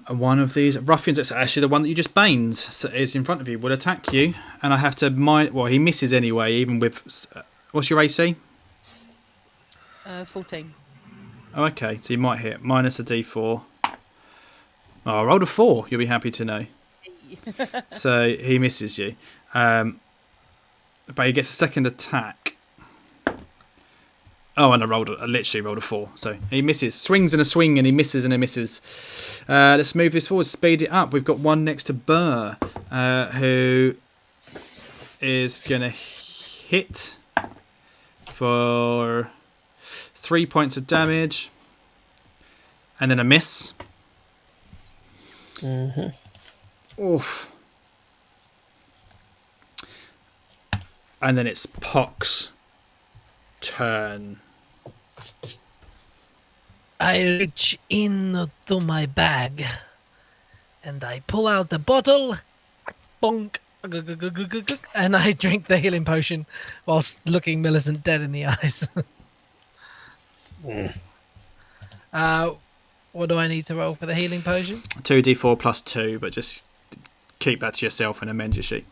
One of these ruffians, it's actually the one that you just baned, is in front of you, will attack you. And I have to well, he misses anyway, even with... what's your AC? 14. Oh, okay. So you might hit. Minus a D4. Oh, I rolled a 4, you'll be happy to know. So he misses you. But he gets a second attack. Oh, and I literally rolled a 4. So he misses. Swings and a swing, and he misses and he misses. Let's move this forward, speed it up. We've got one next to Burr, who is going to hit for 3 points of damage. And then a miss. Oof. And then it's Pock's turn. I reach into my bag and I pull out the bottle, bonk, and I drink the healing potion whilst looking Millicent dead in the eyes. What do I need to roll for the healing potion? 2d4 plus 2, but just keep that to yourself and amend your sheet.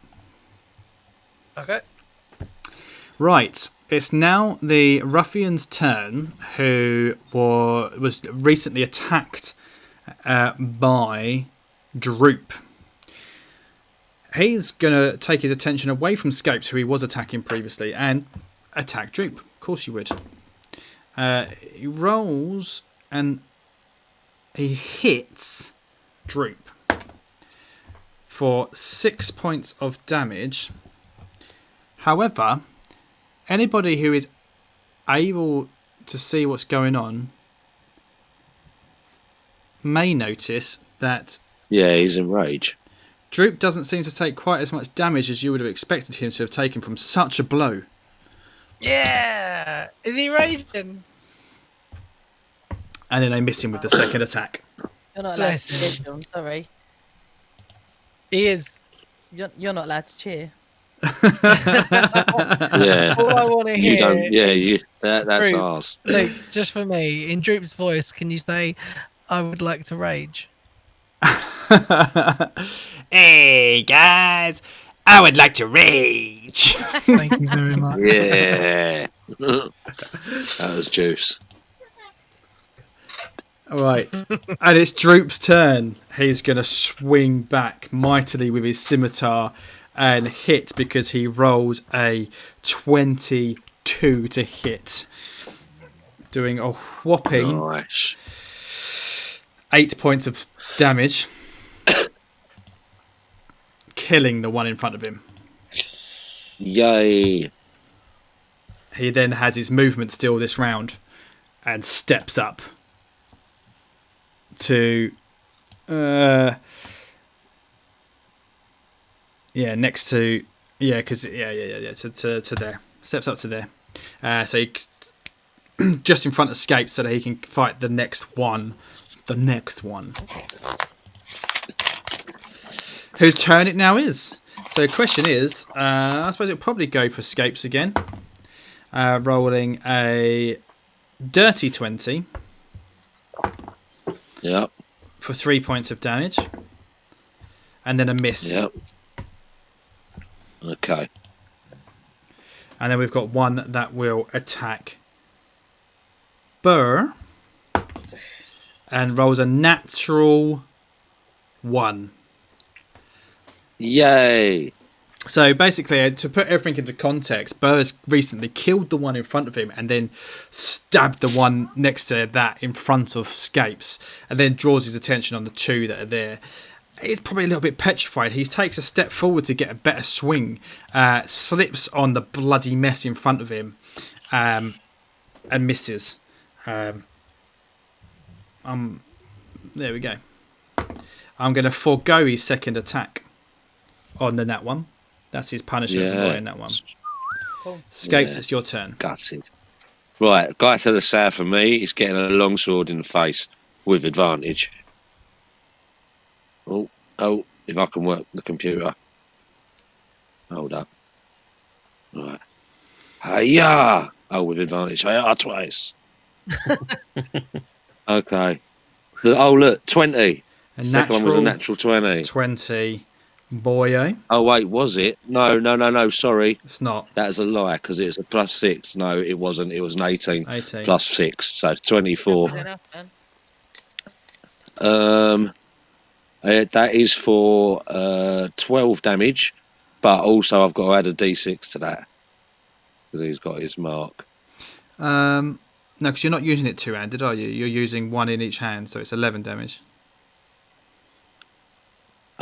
Okay. Right, it's now the ruffian's turn, who was recently attacked by Droop. He's going to take his attention away from Scapes, who he was attacking previously, and attack Droop. Of course you would. He rolls and he hits Droop for 6 points of damage. However, anybody who is able to see what's going on may notice that... Yeah, he's in rage. Droop doesn't seem to take quite as much damage as you would have expected him to have taken from such a blow. Yeah! Is he raging? And then they miss him with the second attack. You're not allowed to cheer, John. Sorry. He is. You're not allowed to cheer. Yeah. All I want to hear. You don't. Yeah, that's Droop, ours. Luke, just for me, in Droop's voice, can you say, "I would like to rage"? Hey guys, I would like to rage. Thank you very much. Yeah. That was juice. Right, and it's Droop's turn. He's going to swing back mightily with his scimitar and hit because he rolls a 22 to hit, doing a whopping Nice. 8 points of damage, killing the one in front of him. Yay. He then has his movement still this round and steps up to next to to there, steps up to there, so he just in front of Scape so that he can fight the next one whose turn it now is. So the question is, I suppose it'll probably go for Scapes again, rolling a dirty 20. Yep. For 3 points of damage. And then a miss. Yep. Okay. And then we've got one that will attack Burr. And rolls a natural 1. Yay. So basically, to put everything into context, Burr's recently killed the one in front of him and then stabbed the one next to that in front of Scapes, and then draws his attention on the two that are there. He's probably a little bit petrified. He takes a step forward to get a better swing, slips on the bloody mess in front of him, and misses. There we go. I'm going to forego his second attack on the nat one. That's his punishment for buying that one. Cool. Scapes, it's your turn. Gutted. Right, guy to the south of me is getting a longsword in the face with advantage. Oh, if I can work the computer. Hold up. Right. Hiya! Oh, with advantage. Hiya twice. Okay. Look, 20. A Second one was a natural 20. 20. Boyo. Oh, wait, was it? No, sorry. It's not. That's a lie, because it's a +6. No, it wasn't. It was an 18. 18. +6, so it's 24. Good enough, man. That is for 12 damage, but also I've got to add a d6 to that, because he's got his mark. No, because you're not using it two-handed, are you? You're using one in each hand, so it's 11 damage.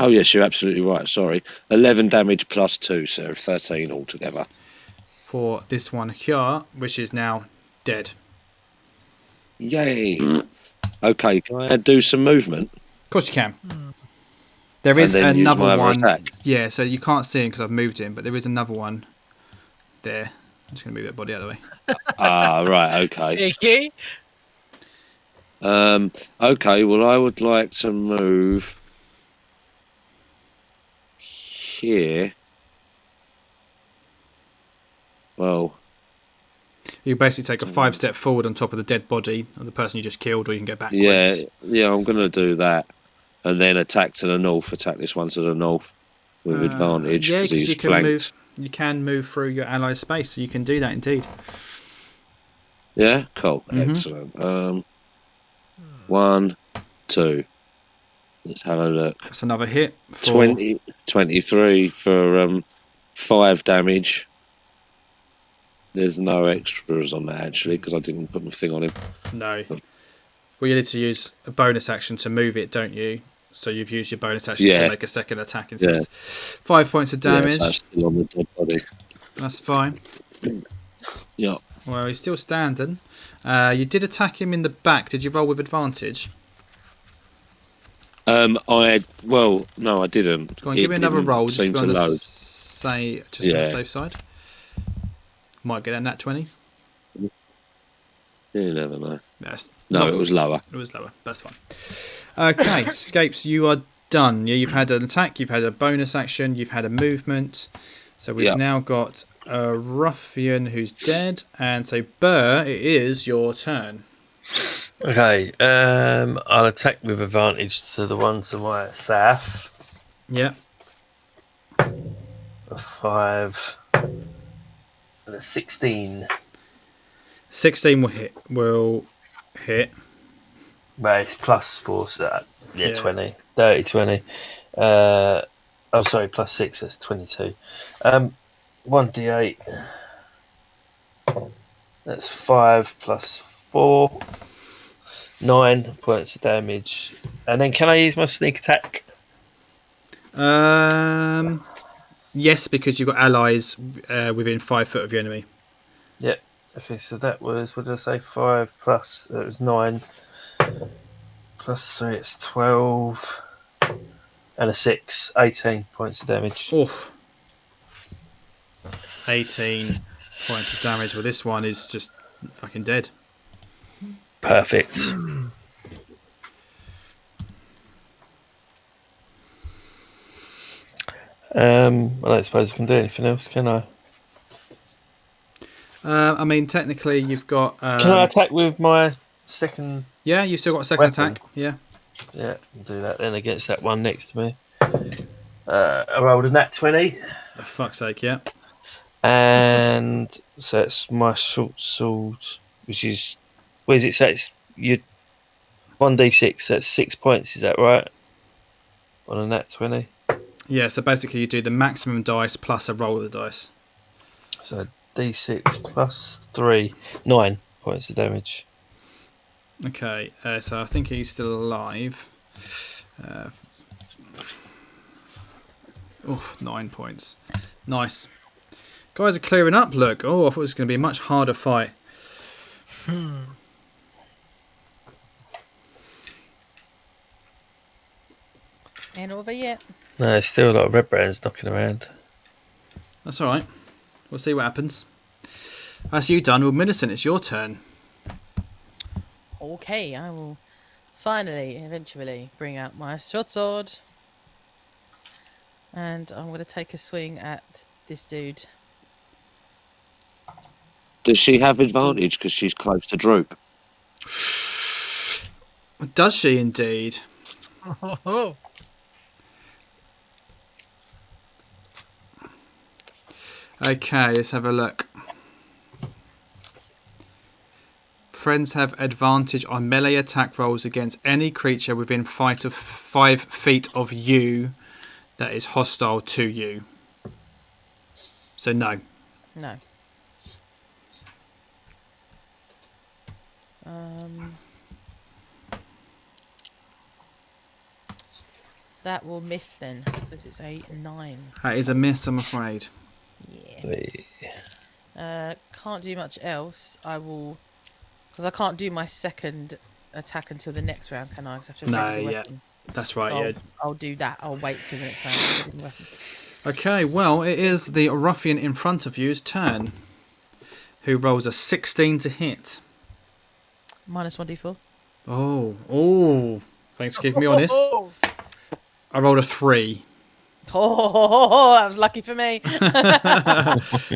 Oh, yes, you're absolutely right. Sorry. 11 damage +2, so 13 altogether. For this one here, which is now dead. Yay. Okay, can I do some movement? Of course you can. There is And then use another my other one. attack? Yeah, so you can't see him because I've moved him, but there is another one there. I'm just going to move that body out of the way. Right, okay. Icky. Okay, well, I would like to move here. Well, You basically take a 5-step forward on top of the dead body of the person you just killed, or you can go backwards. yeah, I'm going to do that. And then attack to the north. Attack this one to the north with advantage. Yeah, because you can move. You can move through your allies' space, so you can do that indeed. Yeah, cool, excellent. 1, 2. Let's have a look. That's another hit. 23 for 5 damage. There's no extras on that actually, because I didn't put my thing on him. No. Well, you need to use a bonus action to move it, don't you? So you've used your bonus action to make a second attack instead. 5 points of damage. Yeah, so that's still on the dead body. That's fine. Yeah. Well, he's still standing. You did attack him in the back. Did you roll with advantage? No, I didn't. Go on, give me another roll. Just Seem on to the load. on the safe side. Might get a nat 20. You never know. Yes. No, it was lower. It was lower. That's fine. Okay, Scapes, you are done. Yeah, you've had an attack, you've had a bonus action, you've had a movement. So we've now got a ruffian who's dead, and so Burr, it is your turn. Okay, I'll attack with advantage to the one to my south. Yeah. A 5 and a 16. 16 will hit. But it's +4, so that, 20. 30, 20. Sorry, +6, that's 22. 1d8. That's 5 + 4. 9 points of damage. And then can I use my sneak attack? Yes, because you've got allies within 5 foot of your enemy. Yep. Okay, so that was, what did I say? 5 plus, that was 9. Plus 3, it's 12. And a 6, 18 points of damage. Oof. 18 points of damage. Well, this one is just fucking dead. Perfect. I don't suppose I can do anything else, can I? I mean, technically, you've got. Can I attack with my second? Yeah, you've still got a second weapon? attack. Yeah. Yeah, I'll do that then against that one next to me. I rolled a nat 20. For fuck's sake, yeah. And so it's my short sword, which is. Where does it say? It's 1d6, that's 6 points, is that right? On a nat 20. Yeah, so basically you do the maximum dice plus a roll of the dice. So d6 plus 3, 9 points of damage. Okay, so I think he's still alive. 9 points. Nice. Guys are clearing up, look. Oh, I thought it was going to be a much harder fight. Ain't over yet. No, there's still a lot of red brands knocking around. That's alright. We'll see what happens. That's you done. Well, Millicent, it's your turn. Okay, I will eventually bring out my short sword. And I'm going to take a swing at this dude. Does she have advantage because she's close to Droop? Does she indeed? Oh. Okay, let's have a look. Friends have advantage on melee attack rolls against any creature within 5 feet of you that is hostile to you. So no. No. That will miss then, because it's 8 and 9. That is a miss, I'm afraid. Yeah. Can't do much else. I will, because I can't do my second attack until the next round, can I? Because I have to ready the weapon. That's right. So Yeah. I'll do that. I'll wait till the next round to ready the weapon. Okay, well, it is the ruffian in front of you's turn, who rolls a 16 to hit. Minus 1d4. Oh! Thanks for keeping me honest. I rolled a 3. Oh, that was lucky for me.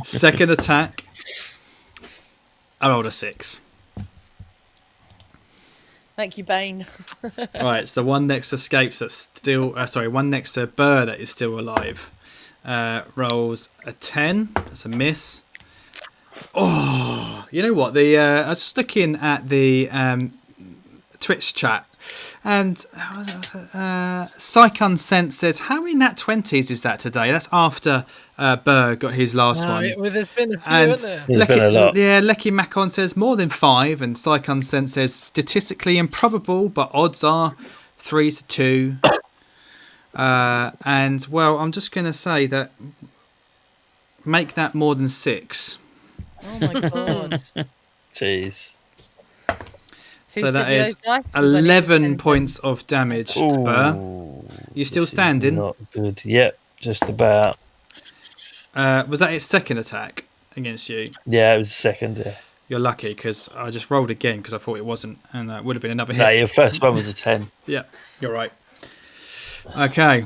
Second attack, I rolled a 6. Thank you, Bane. Right, it's the one next to Scapes that's still... one next to Burr that is still alive. Rolls a 10. That's a miss. Oh, you know what? I was just looking at the Twitch chat, and Psychon Sense says, how many nat 20s is that today? That's after Burr got his last one. There's been a few, And isn't there? There's been a lot. Yeah, Lecky Macon says more than 5, and Psychon Sense says statistically improbable, but odds are 3 to 2. And well, I'm just going to say that make that more than 6. Oh my god. Jeez. So that is 11 points of damage. Burr, you still standing? Not good. Yep, just about. Was that its second attack against you? Yeah, it was the second. Yeah. You're lucky because I just rolled again because I thought it wasn't, and that would have been another hit. No, your first one was a 10. Yeah, you're right. Okay.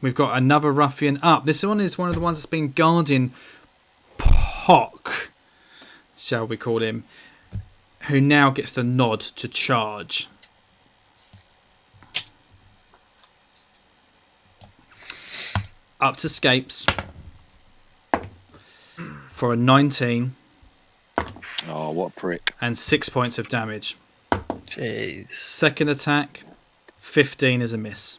We've got another ruffian up. This one is one of the ones that's been guarding Pock, shall we call him, who now gets the nod to charge. Up to Scapes for a 19. Oh, what a prick. And 6 points of damage. Jeez. Second attack, 15 is a miss.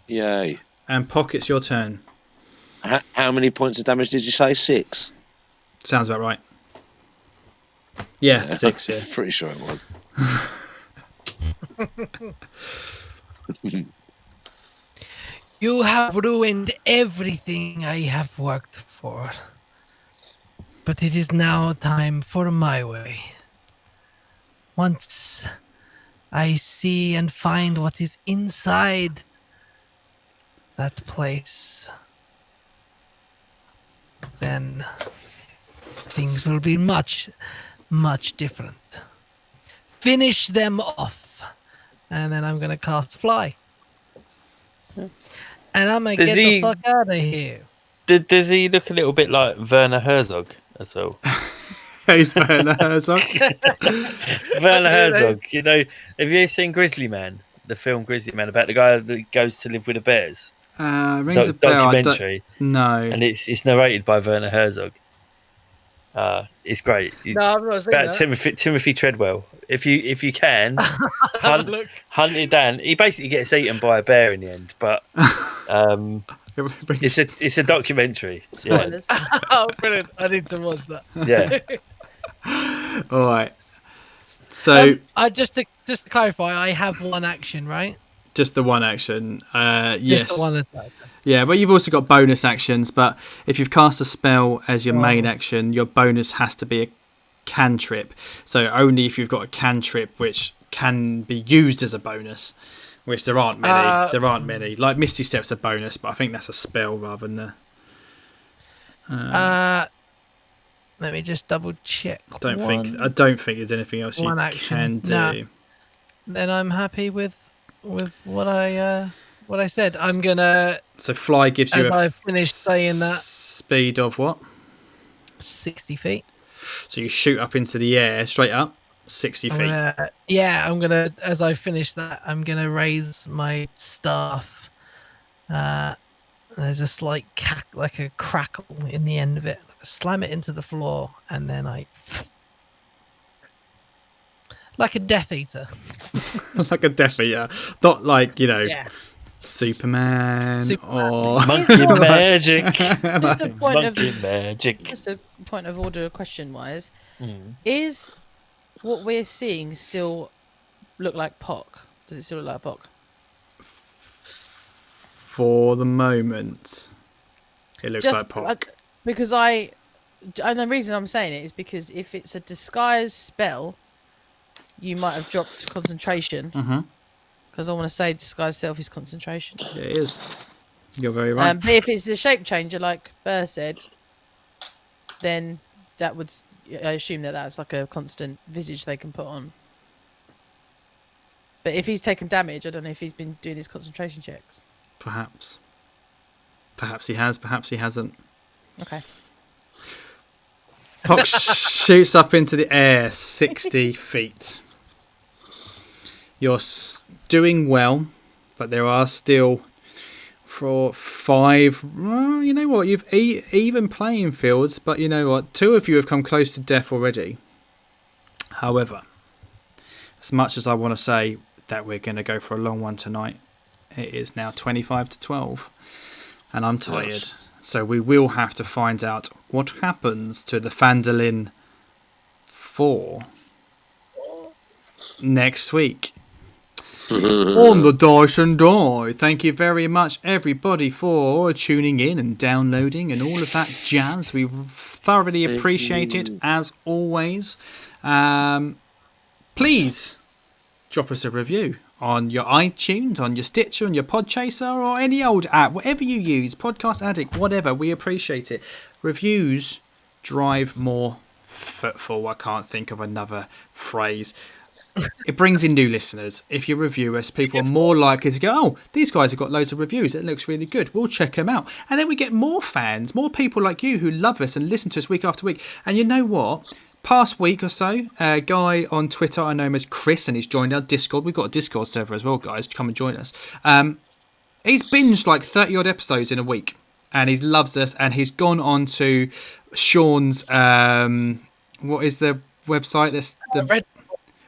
Yay. And Pock, it's your turn. How many points of damage did you say? 6? Sounds about right. Yeah, 6, yeah. Pretty sure it was. You have ruined everything I have worked for. But it is now time for my way. Once I see and find what is inside that place, then things will be much, much different. Finish them off. And then I'm going to cast Fly. And I'm going to get the fuck out of here. Does he look a little bit like Werner Herzog at all? Who's Werner Herzog? Werner Herzog. You know, have you seen Grizzly Man? The film Grizzly Man, about the guy that goes to live with the bears? Rings a bell. Documentary. No. And it's narrated by Werner Herzog. It's great. No, I've not seen about that. Timothy Treadwell. If you can hunt it down. He basically gets eaten by a bear in the end, but it's a documentary. Yeah. Oh, brilliant! I need to watch that. Yeah. All right. So just to clarify, I have one action, right? Just the one action. Yes. Just the one attack. Yeah, but you've also got bonus actions. But if you've cast a spell as your main action, your bonus has to be a cantrip. So only if you've got a cantrip which can be used as a bonus, which there aren't many. There aren't many. Like Misty Step's a bonus, but I think that's a spell rather than a. Let me just double check. I don't think there's anything else you can do. Nah. Then I'm happy with what I said. I'm gonna. So Fly gives you I finished saying that speed of what? 60 feet. So you shoot up into the air, straight up. 60 I'm feet. gonna, as I finish that, I'm gonna raise my staff. There's a slight like a crackle in the end of it. Slam it into the floor, and then like a Death Eater. Like a Death Eater. Not like, Yeah. Superman or... Monkey magic. Just a point Monkey of magic. just a point of order, question wise, is what we're seeing still look like Pock? Does it still look like Pock? For the moment, it looks like Pock. Because and the reason I'm saying it is because if it's a disguise spell, you might have dropped concentration. Because I want to say disguise self is concentration. It is. You're very right. But if it's a shape changer, like Burr said, then that would, I assume that's like a constant visage they can put on. But if he's taken damage, I don't know if he's been doing his concentration checks. Perhaps. Perhaps he has, perhaps he hasn't. Okay. Pock shoots up into the air 60 feet. You're doing well, but there are still 5. Well, you know what? You've even playing fields, but you know what? 2 of you have come close to death already. However, as much as I want to say that we're going to go for a long one tonight, it is now 25 to 12, and I'm tired. Yes. So we will have to find out what happens to the Phandelver 4 next week. On the Dice and Die. Thank you very much, everybody, for tuning in and downloading and all of that jazz. We thoroughly appreciate it, as always. Please drop us a review on your iTunes, on your Stitcher, on your Podchaser, or any old app, whatever you use, Podcast Addict, whatever. We appreciate it. Reviews drive more footfall. I can't think of another phrase. It brings in new listeners. If you review us, people are more likely to go, oh, these guys have got loads of reviews. It looks really good. We'll check them out. And then we get more fans, more people like you who love us and listen to us week after week. And you know what? Past week or so, a guy on Twitter, I know him as Chris, and he's joined our Discord. We've got a Discord server as well, guys. Come and join us. He's binged like 30-odd episodes in a week, and he loves us. And he's gone on to Sean's, what is the website? The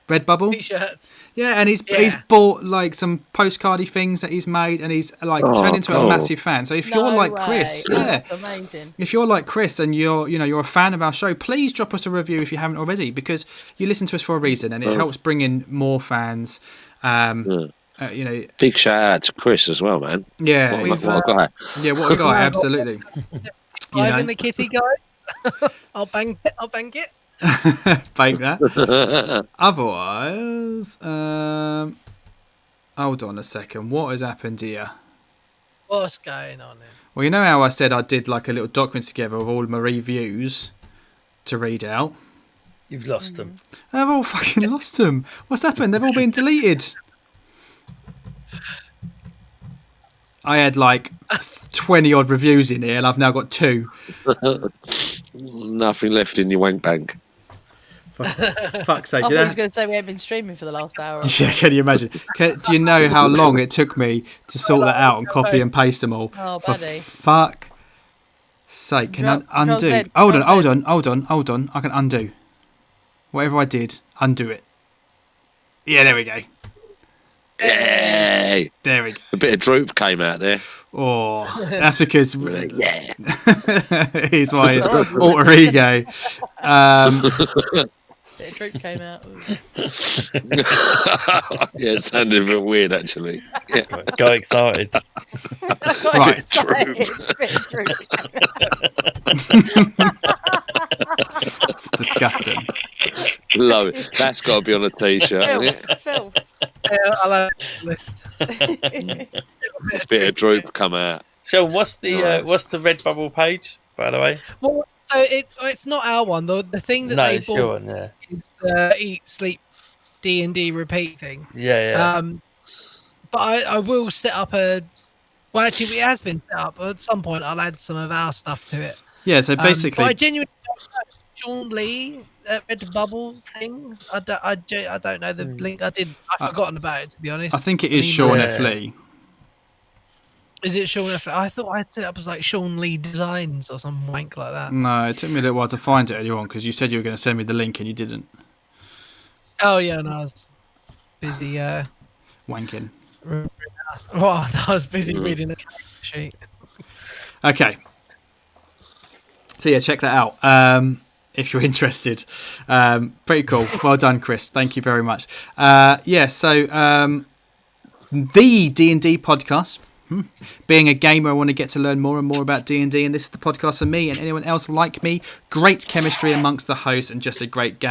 Redbubble T-shirts. Yeah, and he's bought like some postcardy things that he's made, and he's like turned into a massive fan. So if you're like Chris, that's amazing. If you're like Chris and you're a fan of our show, please drop us a review if you haven't already, because you listen to us for a reason, and it helps bring in more fans. Big shout out to Chris as well, man. Yeah, what a guy. Yeah, what a guy, absolutely. I'm in the kitty, guys. I'll bank it. Bank that. Otherwise, hold on a second. What has happened here? What's going on here? Well, you know how I said I did like a little document together of all my reviews to read out? You've lost them. I've all fucking lost them. What's happened? They've all been deleted. I had like 20 odd reviews in here, and I've now got 2. Nothing left in your wank bank. Fuck's sake. I thought I was going to say we haven't been streaming for the last hour. Yeah, can you imagine? Do you know how long it took me to sort that out and copy and paste them all? Oh, buddy. For fuck's sake. Can I undo? Hold on. I can undo. Whatever I did, undo it. Yeah, there we go. Yay! There we go. A bit of droop came out there. Oh, that's because he's my alter ego. Bit of droop came out. Yeah, it sounded a bit weird actually. Yeah. Got excited. Right. It's disgusting. Love it. That's got to be on a t-shirt. Phil. Yeah, I'll have a list. Bit of droop come out. So what's the Redbubble page, by the way? Well, so it's not our one. The thing that they bought is the Eat, Sleep, D&D repeat thing. Yeah. But I will set up a... Well, actually, it has been set up. At some point, I'll add some of our stuff to it. Yeah, so basically... But I genuinely don't know. Sean Lee Redbubble thing. I don't know the link. I've forgotten about it, to be honest. I think it is Sean F. Lee. Is it Sean F. Lee? I thought I had set it up as like Sean Lee Designs or some wank like that. No, it took me a little while to find it earlier on because you said you were going to send me the link and you didn't. Oh yeah, no, I was busy wanking. Well, I was busy reading a character sheet. Okay. So yeah, check that out if you're interested. Pretty cool. Well done, Chris. Thank you very much. So the D&D podcast. Being a gamer, I want to get to learn more and more about D&D, and this is the podcast for me and anyone else like me. Great chemistry amongst the hosts and just a great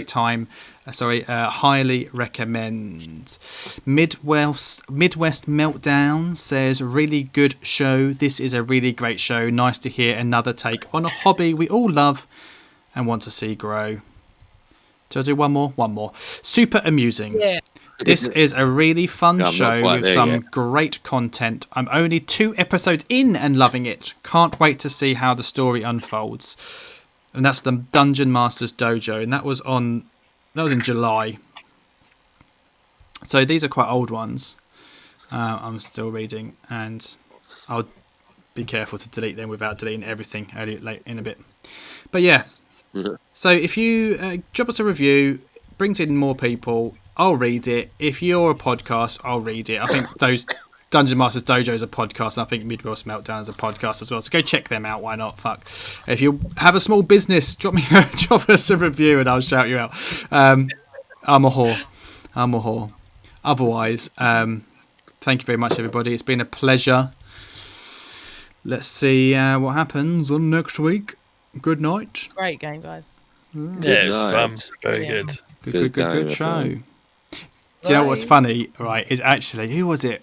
time. Highly recommend. Midwest Meltdown says, really good show. This is a really great show. Nice to hear another take on a hobby we all love and want to see grow. So I'll do one more. Super amusing. Yeah. This is a really fun show with some great content. I'm only 2 episodes in and loving it. Can't wait to see how the story unfolds. And that's the Dungeon Masters Dojo, and that was in July. So these are quite old ones. I'm still reading, and I'll be careful to delete them without deleting everything late in a bit. But yeah. So if you drop us a review, brings in more people, I'll read it. If you're a podcast, I'll read it. I think those Dungeon Masters Dojo is a podcast, and I think Midwest Meltdown is a podcast as well. So go check them out. Why not? Fuck. If you have a small business, drop us a review, and I'll shout you out. I'm a whore. Otherwise, thank you very much, everybody. It's been a pleasure. Let's see what happens on next week. Good night. Great game, guys. Yeah, it was fun. Very good. Good show. Do you know what's funny, right, is actually, who was it?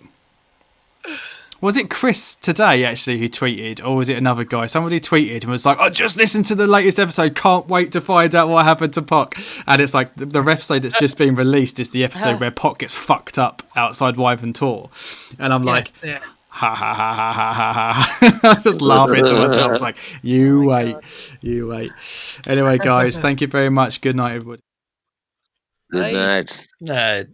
Was it Chris today, actually, who tweeted, or was it another guy? Somebody tweeted and was like, oh, just listen to the latest episode, can't wait to find out what happened to Pock. And it's like, the episode that's just been released is the episode where Pock gets fucked up outside Wyvern Tor. And I'm like, ha ha ha ha ha ha ha. I was just laughing to myself. I was like, you wait. Anyway, guys, thank you very much. Good night, everybody. Good night. No.